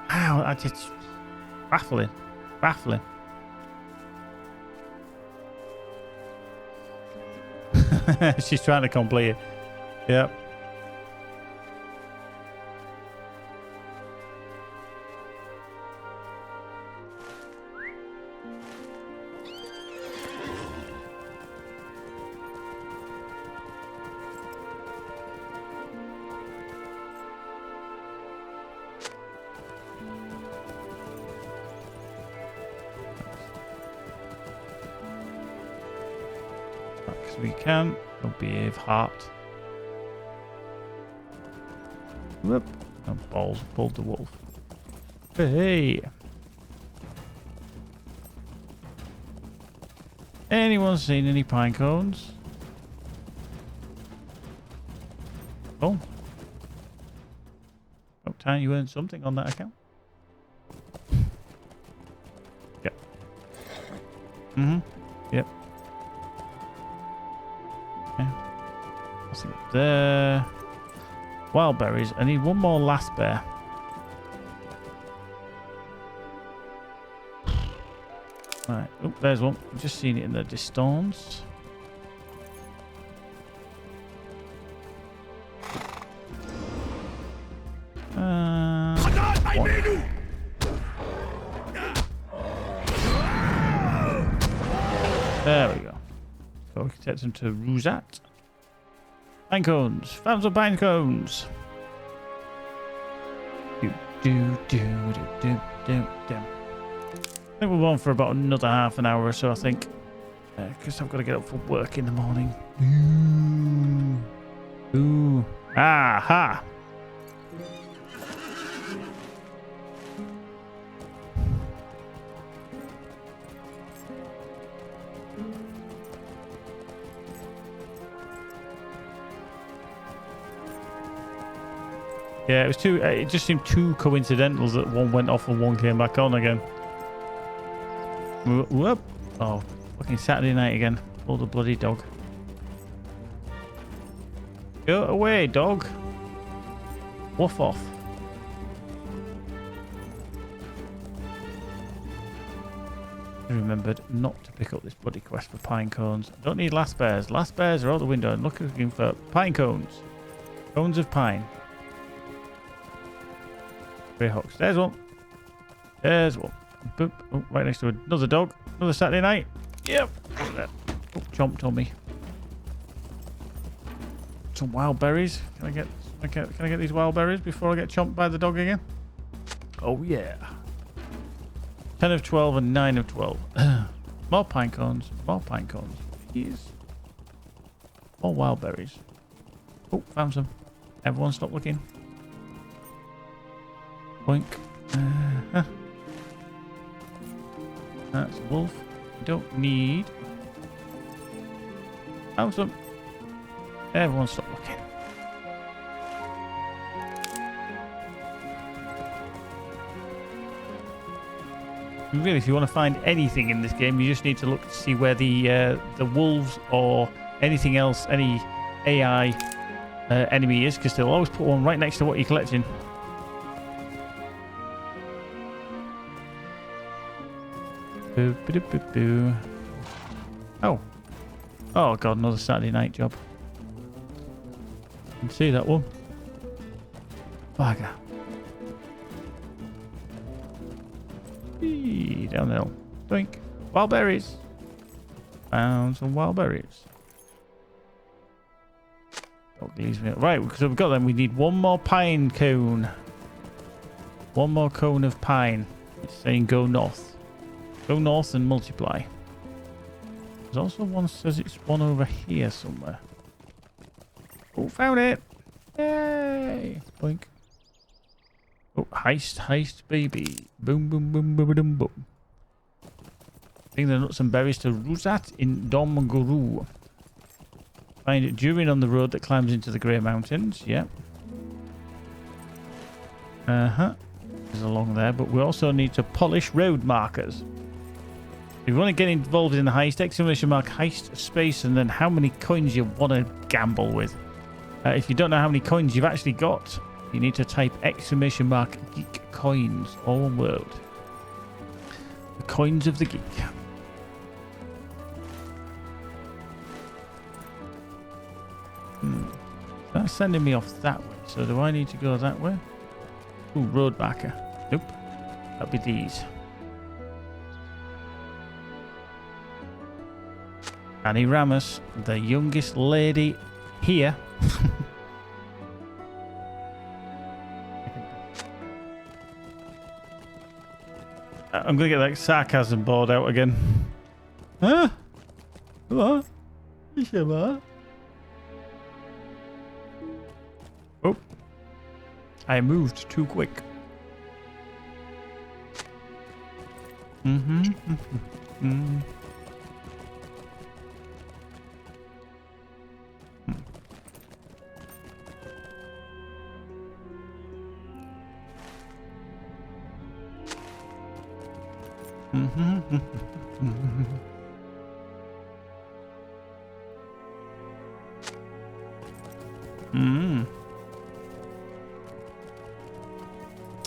Wow, that's just baffling. Baffling. She's trying to complete it. Yep. We can. Don't behave, heart. Whoop. And balls pulled the wolf. Hey. Anyone seen any pine cones? Oh. Oh, time you earned something on that account. Yep. Yep. Nothing up there. Wild berries. I need one more last bear. Right. Oh, there's one. I've just seen it in the distance. There we go. So we can take them to Rosat. Pine cones. Found some pine cones. think we'll go on for about another half an hour or so, I think. Because I've got to get up for work in the morning. Ooh. Aha! Yeah, it was too. It just seemed too coincidental that one went off and one came back on again. Whoop! Oh, fucking Saturday night again. Oh, the bloody dog. Go away, dog. Woof off. I remembered not to pick up this bloody quest for pine cones. I don't need last bears. Last bears are out the window. I'm looking for pine cones. Cones of pine. Greyhawks. There's one. There's one. Boop. Oh, right next to another dog. Another Saturday night. Yep. Oh, chomped on me. Some wild berries. Can I get these wild berries before I get chomped by the dog again? Oh yeah. 10 of 12 and 9 of 12. More pine cones. More pine cones. Please. More wild berries. Oh, found some. Everyone stop looking. Boink. That's a wolf. Don't need. Found some. Everyone stop looking. Really, if you want to find anything in this game, you just need to look to see where the wolves or anything else, any AI enemy is, because they'll always put one right next to what you're collecting. Boo, boo, boo, boo. Oh. Oh god, another Saturday night job. You can see that one. Bugger. Eee, down the hill. Doink. Wild berries. Found some wild berries. Dog leaves me. Right, because we've got them. We need one more pine cone. One more cone of pine. It's saying go north. Go north and multiply. There's also one says it's one over here somewhere. Oh, found it! Yay! Boink. Oh, heist, baby. Boom, boom, boom, boom, boom, boom. Bring the nuts and berries to Ruzat in Domguru. Find it during on the road that climbs into the Grey Mountains. Yep. It's along there, but we also need to polish road markers. If you want to get involved in the heist, exclamation mark heist space and then how many coins you want to gamble with. If you don't know how many coins you've actually got, you need to type exclamation mark geek coins, all one word. The coins of the geek. That's sending me off that way. So do I need to go that way? Ooh, road marker. Nope. That'll be these. Annie Ramos, the youngest lady here. I'm going to get that sarcasm board out again. Huh? What? Oh. I moved too quick.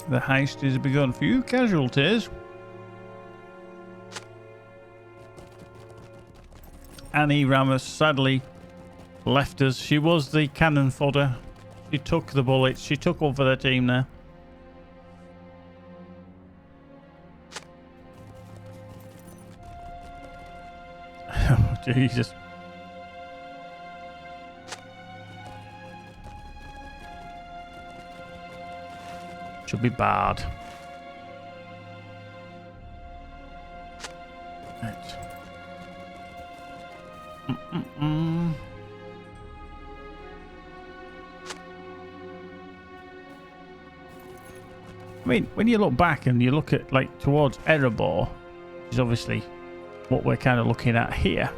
The heist has begun. Few casualties. Annie Ramos sadly left us. She was the cannon fodder. She took the bullets. She took one for the team there. Oh, Jesus. Should be bad. Right. Mm-mm-mm. I mean, when you look back and you look at, like, towards Erebor, which is obviously what we're kind of looking at here,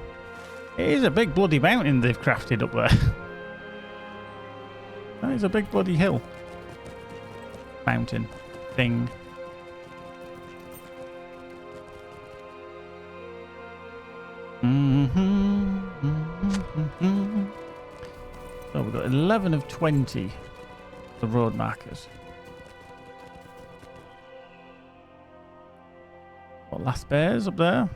it is a big bloody mountain they've crafted up there. That is a big bloody hill. Mountain thing. So we've got 11 of 20 the road markers. Got last bears up there.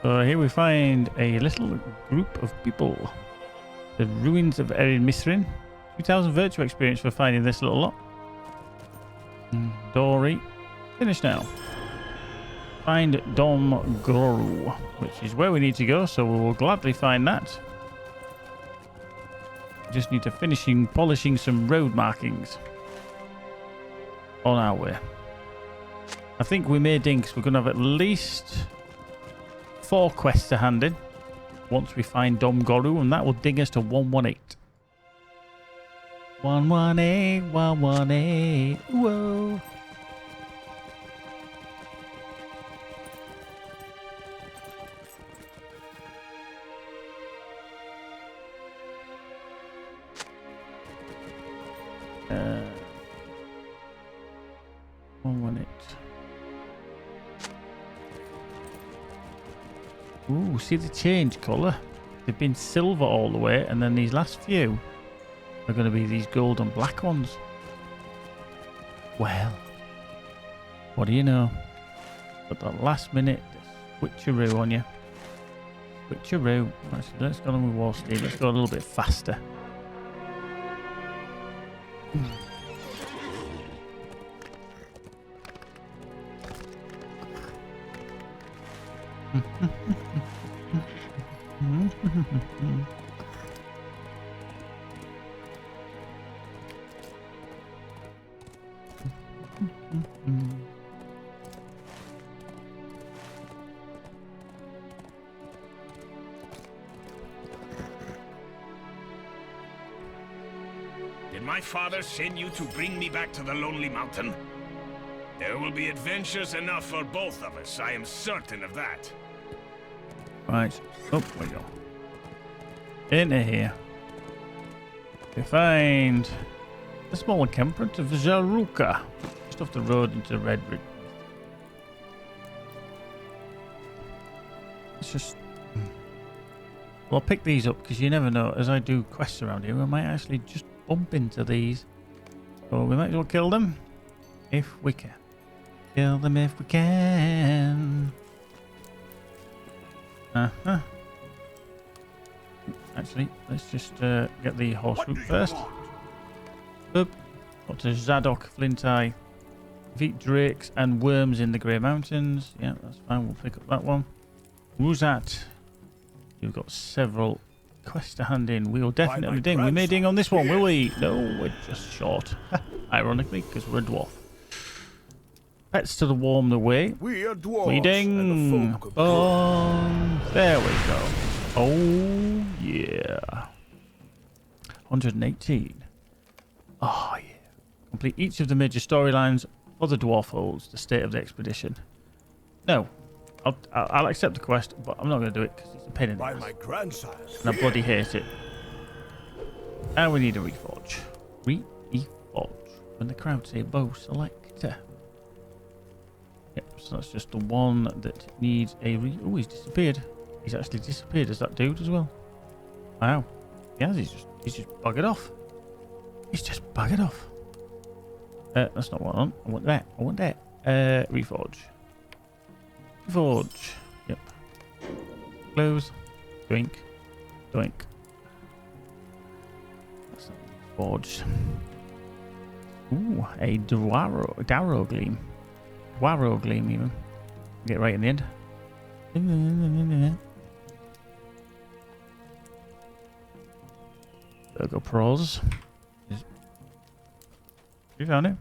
So here we find a little group of people. The ruins of Erin Mithrin. 2,000 virtue experience for finding this little lot. Dory. Finished now. Find Dom Goru, which is where we need to go, so we will gladly find that. Just need to polishing some road markings on our way. I think we may dinks. We're going to have at least 4 quests to hand in once we find Dom Goru, and that will ding us to 118. 118, 118. Whoa. Ooh, see the change colour? They've been silver all the way, and then these last few are going to be these gold and black ones. Well, what do you know? Got that last minute switcheroo on you. Switcheroo. Actually, let's go on with Wall Street. Let's go a little bit faster. Did my father send you to bring me back to the Lonely Mountain? There will be adventures enough for both of us, I am certain of that. Right, up we go. Into here. We find the small encampment of Zaruka, just off the road into Redwood. Let's just... Well, I'll pick these up because you never know. As I do quests around here, we might actually just bump into these. So we might as well kill them if we can. Kill them if we can. Actually, let's just get the horse route first. Up. Got to Zadok, Flint Eye. Defeat drakes and worms in the Grey Mountains. Yeah, that's fine. We'll pick up that one. Wuzat. You've got several quests to hand in. We'll definitely ding. We may ding on this one, will we? No, we're just short. Ironically, because we're a dwarf. Pets to the warm the way. We are dwarves. We ding. Boom. There we go. Oh, yeah. 118. Oh, yeah. Complete each of the major storylines for the dwarf holds the state of the expedition. No. I'll accept the quest, but I'm not going to do it because it's a pain in the ass. My grandsire. And I bloody hate it. And we need a reforge. Reforge. When the crowd say bow selector. Yep, so that's just the one that needs a oh, he's disappeared. He's actually disappeared as that dude as well. Wow. Yeah, he's just buggered off. He's just buggered off. That's not what I want. I want that. I want that. Reforge. Reforge. Yep. Close. Doink. Doink. That's not forged. Ooh, a Darrow Gleam. Dwarrow Gleam, even. Get right in the end. Virgo Pros. You found it?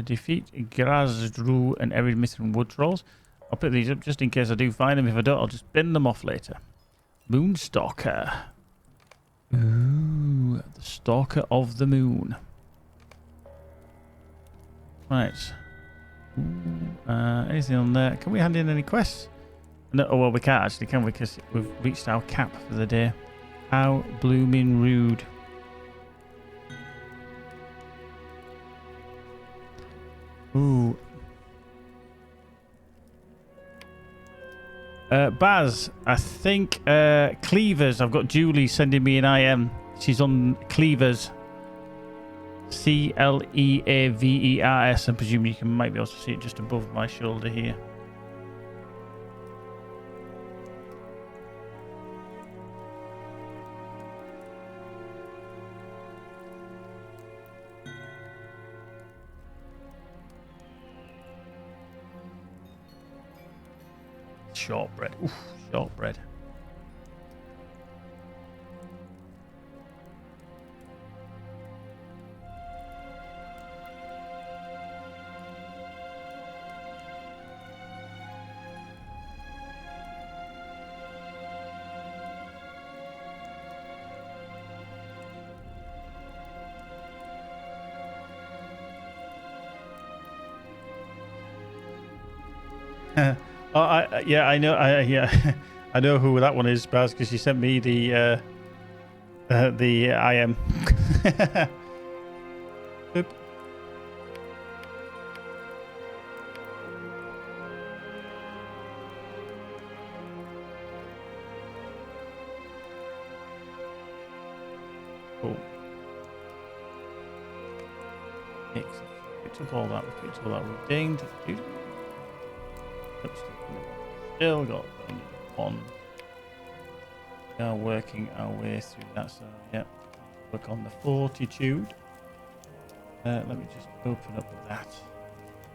Defeat Grazdru and every missing wood trolls. I'll put these up just in case I do find them. If I don't, I'll just bin them off later. Moonstalker. Ooh, the Stalker of the Moon. Right. Anything on there? Can we hand in any quests? No, oh, well, we can't actually, can we? Because we've reached our cap for the day. How blooming rude. Ooh. Baz, I think Cleavers. I've got Julie sending me an IM. She's on Cleavers. Cleavers. I presume you might be able to see it just above my shoulder here. Shortbread. Oof, shortbread. Yeah, I know. I know who that one is, Baz, because she sent me the IM. Boop. Cool. Excellent. We took all that. We took all that. We dinged. Still got one. We are working our way through that. So, yeah. Work on the fortitude. Let me just open up that.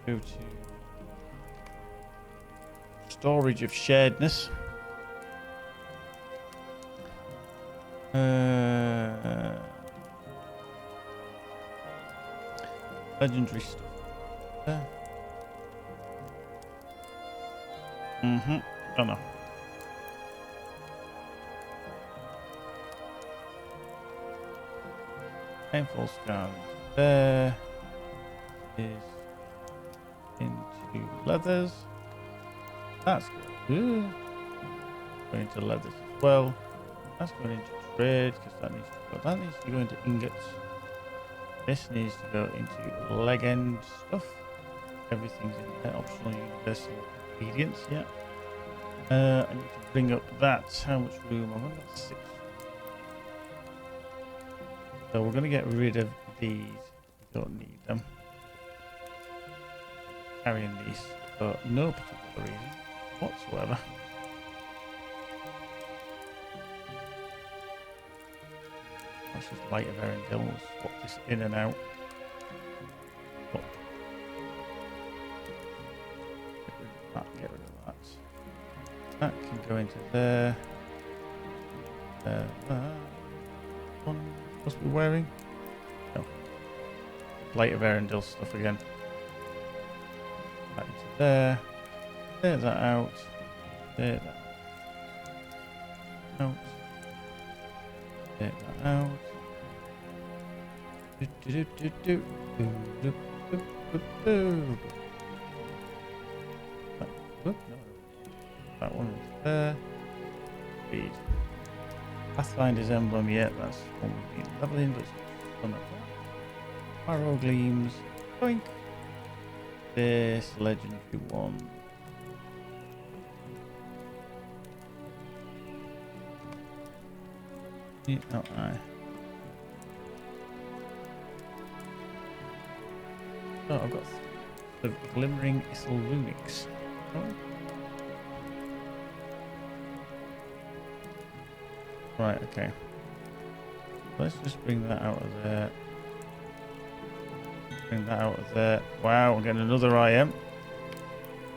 Go to storage of sharedness. Legendary stuff. Oh no. Painful scars. There is into leathers. That's good. Going into leathers as well. That's going into trade because that needs to go. That needs to go into ingots. This needs to go into legend stuff. Everything's in there. Optional universal obedience. Yeah. I need to bring up that. How much room? I've only got 6. So we're going to get rid of these. We don't need them. Carrying these for no particular reason whatsoever. That's just light of Erendil. We'll swap this in and out. Get rid of that. That can go into there. One must be wearing. No. Light of Erendil stuff again. Back into there. Clear that out. Clear that out. Clear that out. No. That one was there. Speed. Pathfinder's emblem, yeah, that's one we've been leveling, but it's done up there. Arrow gleams. Boink. This legendary one. Yeah, no, aye. So I've got the glimmering Ithel runics. Oh. Right, okay. Let's just bring that out of there. Bring that out of there. Wow, we're getting another IM.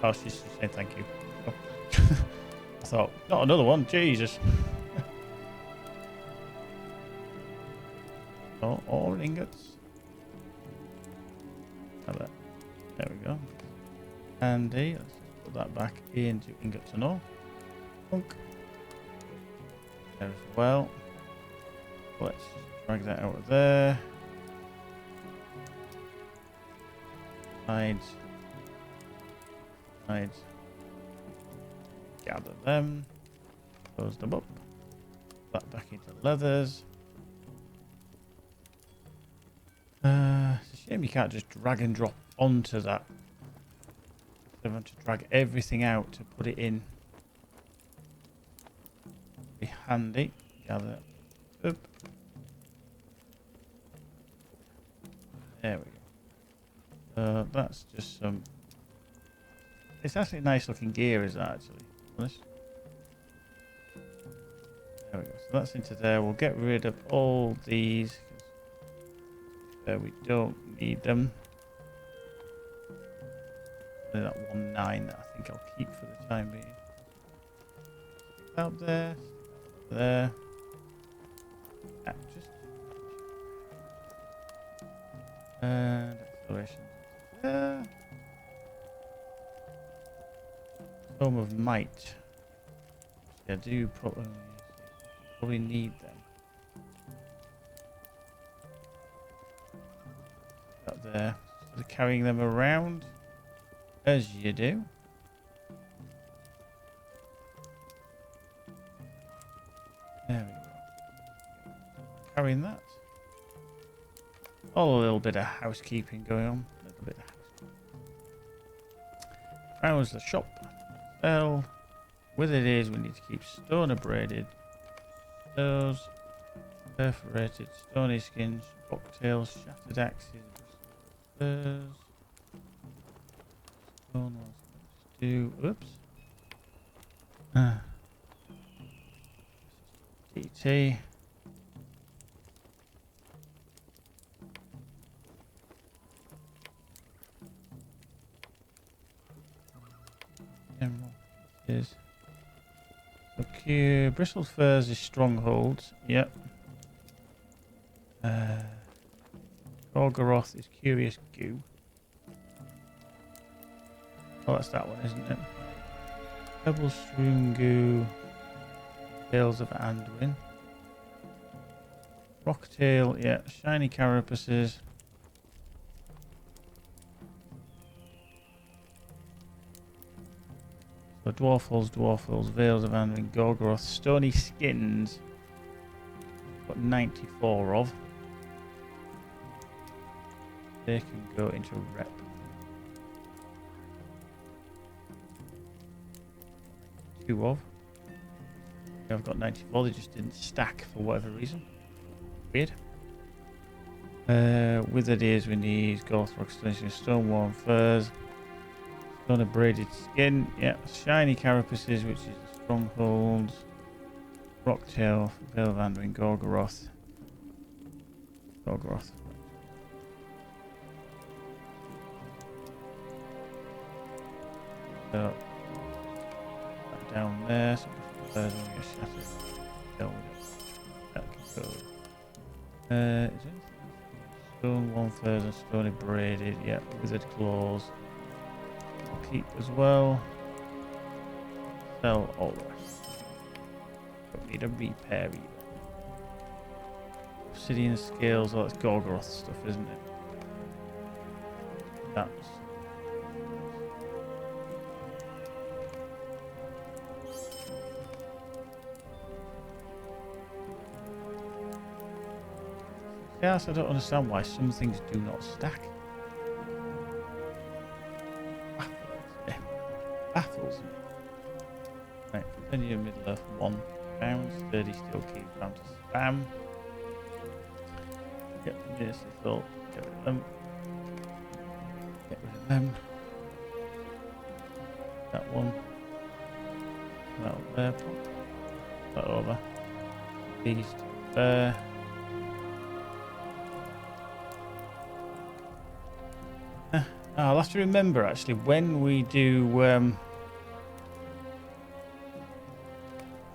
Oh, she's just saying thank you. Oh. I thought, not another one, Jesus. Oh, all ingots. There we go. Handy. Let's just put that back into ingots and all. Punk. There as well. Let's just drag that out of there. Hides. Gather them. Close them up. Put that back into leathers. It's a shame you can't just drag and drop onto that. You have to drag everything out to put it in. Be handy. Gather up. There we go. That's just some. It's actually nice looking gear, is that actually? Honest. There we go. So that's into there. We'll get rid of all these. We don't need them. That 1.9 that I think I'll keep for the time being. Out there. There. Just. And acceleration. There. Home of Might. I do probably need them. Up there. So carrying them around as you do. There we go. Carrying that. All a little bit of housekeeping going on. A little bit of housekeeping. How's the shop? Well, with it is we need to keep stone abraded. Those perforated stony skins, rocktails, shattered axes, spurs. Stone ones. Let's do. Oops. DT. General is okay. Bristled furs is strongholds. Yep. Gorgoroth is curious goo. Oh, that's that one, isn't it? Pebble strewn goo. Tales of Anduin. Rocktail, yeah. Shiny carapaces. So dwarf holes, Veils of Anduin, Gorgoroth, Stony Skins. Got 94 of. They can go into rep. Two of. I've got 94, they just didn't stack for whatever reason. Weird. Withered ears we need, Gothrock, Stoneworn furs, Stone abraded skin, yeah, shiny carapaces, which is a stronghold, Rocktail, Veil of Anduin, Gorgoroth. So, that down there, so furs will get shattered. That can go. Is there anything else? Stone one furs and stony braided, yeah, withered claws. I'll keep as well. Sell all the rest. Don't need a repair either. Obsidian scales, oh, that's Gorgoroth stuff, isn't it? That's. Yes, I don't understand why some things do not stack. Baffles me. Right, continue middle earth 1 pounds, 30 steel keys round to spam. Yep, this is all. Get rid of them. Get rid of them. That one. That one there. Put that over. These. I'll have to remember actually when we do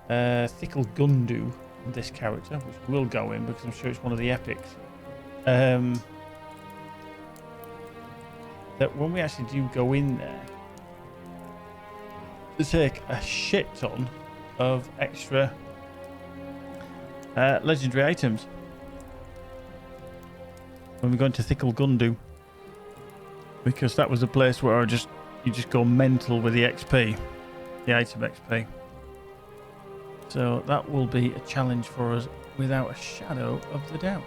Thickle Gundu, this character, which will go in because I'm sure it's one of the epics. That when we actually do go in there, to take a shit ton of extra legendary items when we go into Thickle Gundu, because that was a place where you just go mental with the XP, the item XP. So that will be a challenge for us without a shadow of the doubt.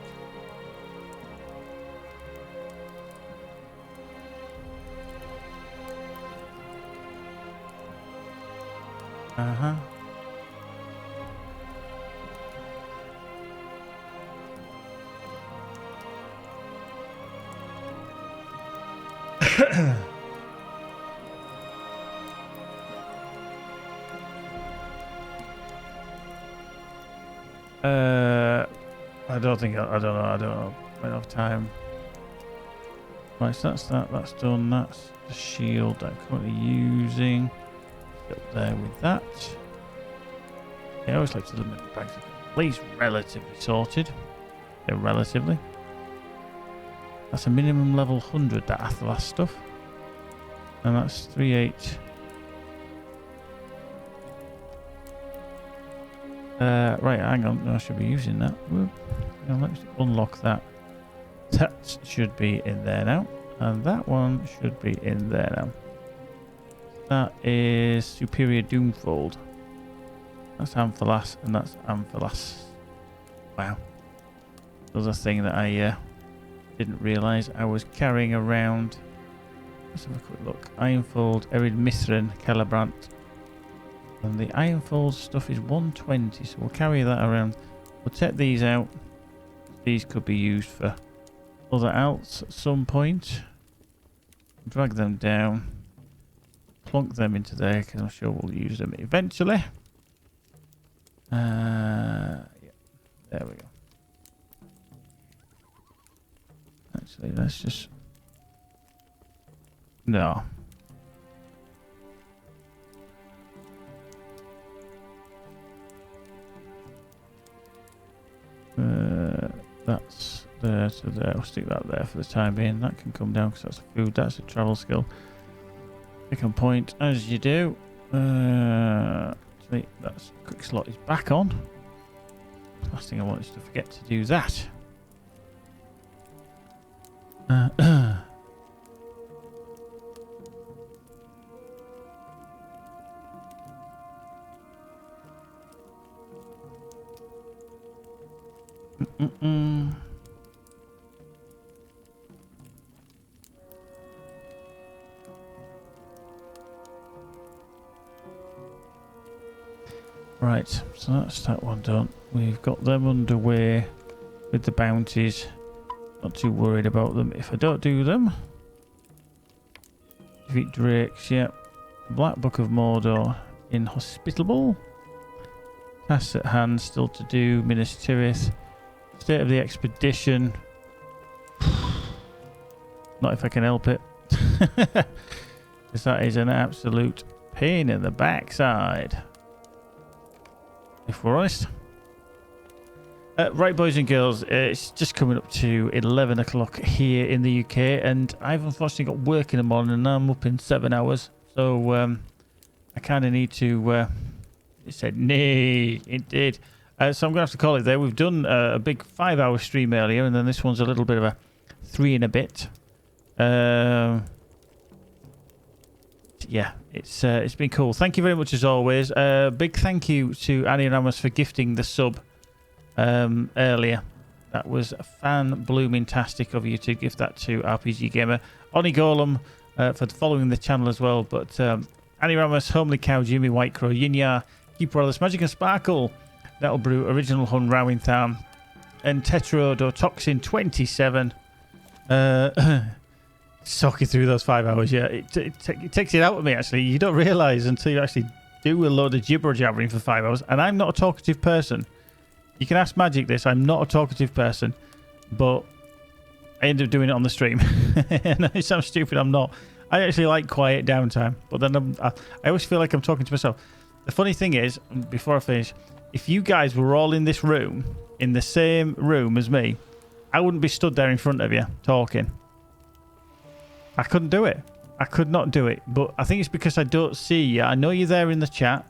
Uh-huh. I don't know. Went off time. Right, so that's done. That's the shield I'm currently using. Up there with that. I always like to limit the bags at least relatively sorted. They're relatively. That's a minimum level 100, that Athelas stuff. And that's 3-8. Right, hang on. I should be using that. Now, let's unlock that. That should be in there now. And that one should be in there now. That is Superior Doomfold. That's Amphalas, and that's Amphalas. Wow. Another thing that I didn't realise I was carrying around. Let's have a quick look. Ironfold, Erid Mithrin, Celebrant. And the Ironfold stuff is 120, so we'll carry that around. We'll take these out. These could be used for other outs at some point. Drag them down. Plonk them into there because I'm sure we'll use them eventually. Yeah, there we go. Actually, let's just... No. That's there to there. We'll stick that there for the time being. That can come down because that's food. That's a travel skill. Pick on point as you do. Actually, that's quick slot is back on. Last thing I want is to forget to do that. Right, so that's that one done. We've got them underway with the bounties. Not too worried about them if I don't do them. Defeat Drakes, yep. Black Book of Mordor, Inhospitable. Tasks at hand, still to do. Minas Tirith. State of the Expedition. Not if I can help it. Because that is an absolute pain in the backside. If we're honest. Right, boys and girls, it's just coming up to 11 o'clock here in the UK, and I've unfortunately got work in the morning, and I'm up in 7 hours, so I kind of need to... it said, nay, it did. So I'm going to have to call it there. We've done a big 5-hour stream earlier, and then this one's a little bit of a 3 and a bit. Yeah, it's been cool. Thank you very much as always. Big thank you to Annie Ramos for gifting the sub earlier. That was fan-blooming-tastic of you to give that to RPG Gamer. Oni Golem for following the channel as well. But Annie Ramos, Homely Cow, Jimmy Whitecrow, Yinyar, Keep Brothers, Magic and Sparkle, That'll Brew, Original Hun Rowintham, and Tetrodotoxin 27. Socking through those 5 hours, yeah. It takes it out of me, actually. You don't realise until you actually do a load of gibber jabbering for 5 hours. And I'm not a talkative person. You can ask Magic this. I'm not a talkative person, but I ended up doing it on the stream. And it sounds stupid. I'm not. I actually like quiet downtime, but then I always feel like I'm talking to myself. The funny thing is, before I finish, if you guys were all in this room, in the same room as me, I wouldn't be stood there in front of you talking. I couldn't do it. I could not do it. But I think it's because I don't see you. I know you're there in the chat.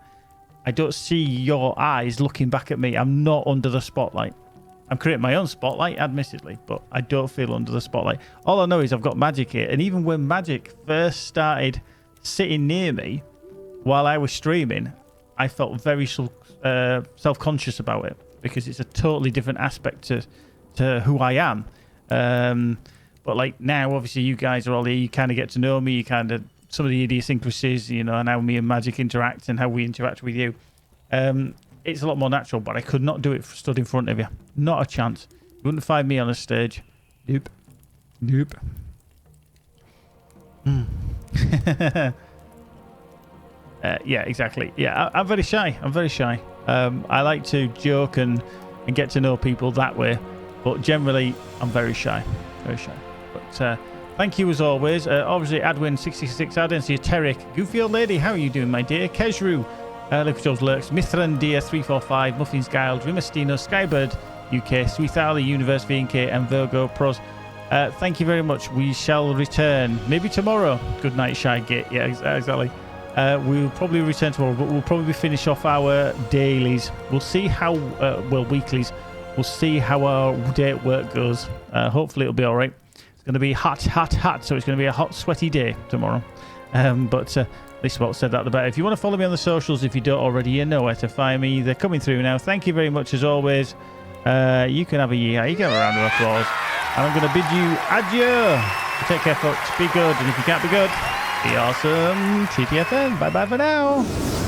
I don't see your eyes looking back at me. I'm not under the spotlight. I'm creating my own spotlight, admittedly, but I don't feel under the spotlight. All I know is I've got Magic here. And even when Magic first started sitting near me while I was streaming, I felt very self-conscious about it because it's a totally different aspect to who I am. But like now, obviously, you guys are all here. You kind of get to know me. You kind of some of the idiosyncrasies, you know, and how me and Magic interact and how we interact with you. It's a lot more natural, but I could not do it stood in front of you. Not a chance. You wouldn't find me on a stage. Nope. Nope. Yeah, exactly. Yeah, I'm very shy. I'm very shy. I like to joke and get to know people that way, but generally, I'm very shy. Very shy. But thank you as always. Obviously, Adwin66, Adensia, Terrick, Goofy Old Lady, how are you doing, my dear? Kezru, Liquid Lurks, Mithran Deer 345, Muffins Guile, Rimastino, Skybird UK, Sweet Ali, Universe VNK, and Virgo Pros. Thank you very much. We shall return maybe tomorrow. Good night, Shy Git. Yeah, exactly. We'll probably return tomorrow, but we'll probably finish off our dailies. We'll see how, weeklies. We'll see how our day at work goes. Hopefully it'll be all right. It's going to be hot, hot, hot. So it's going to be a hot, sweaty day tomorrow. But at least what said that the better. If you want to follow me on the socials, if you don't already, you know where to find me. They're coming through now. Thank you very much as always. You can have a yeehaw. You can have a round of applause. And I'm going to bid you adieu. Take care, folks. Be good. And if you can't be good, be awesome. TTFN. Bye-bye for now.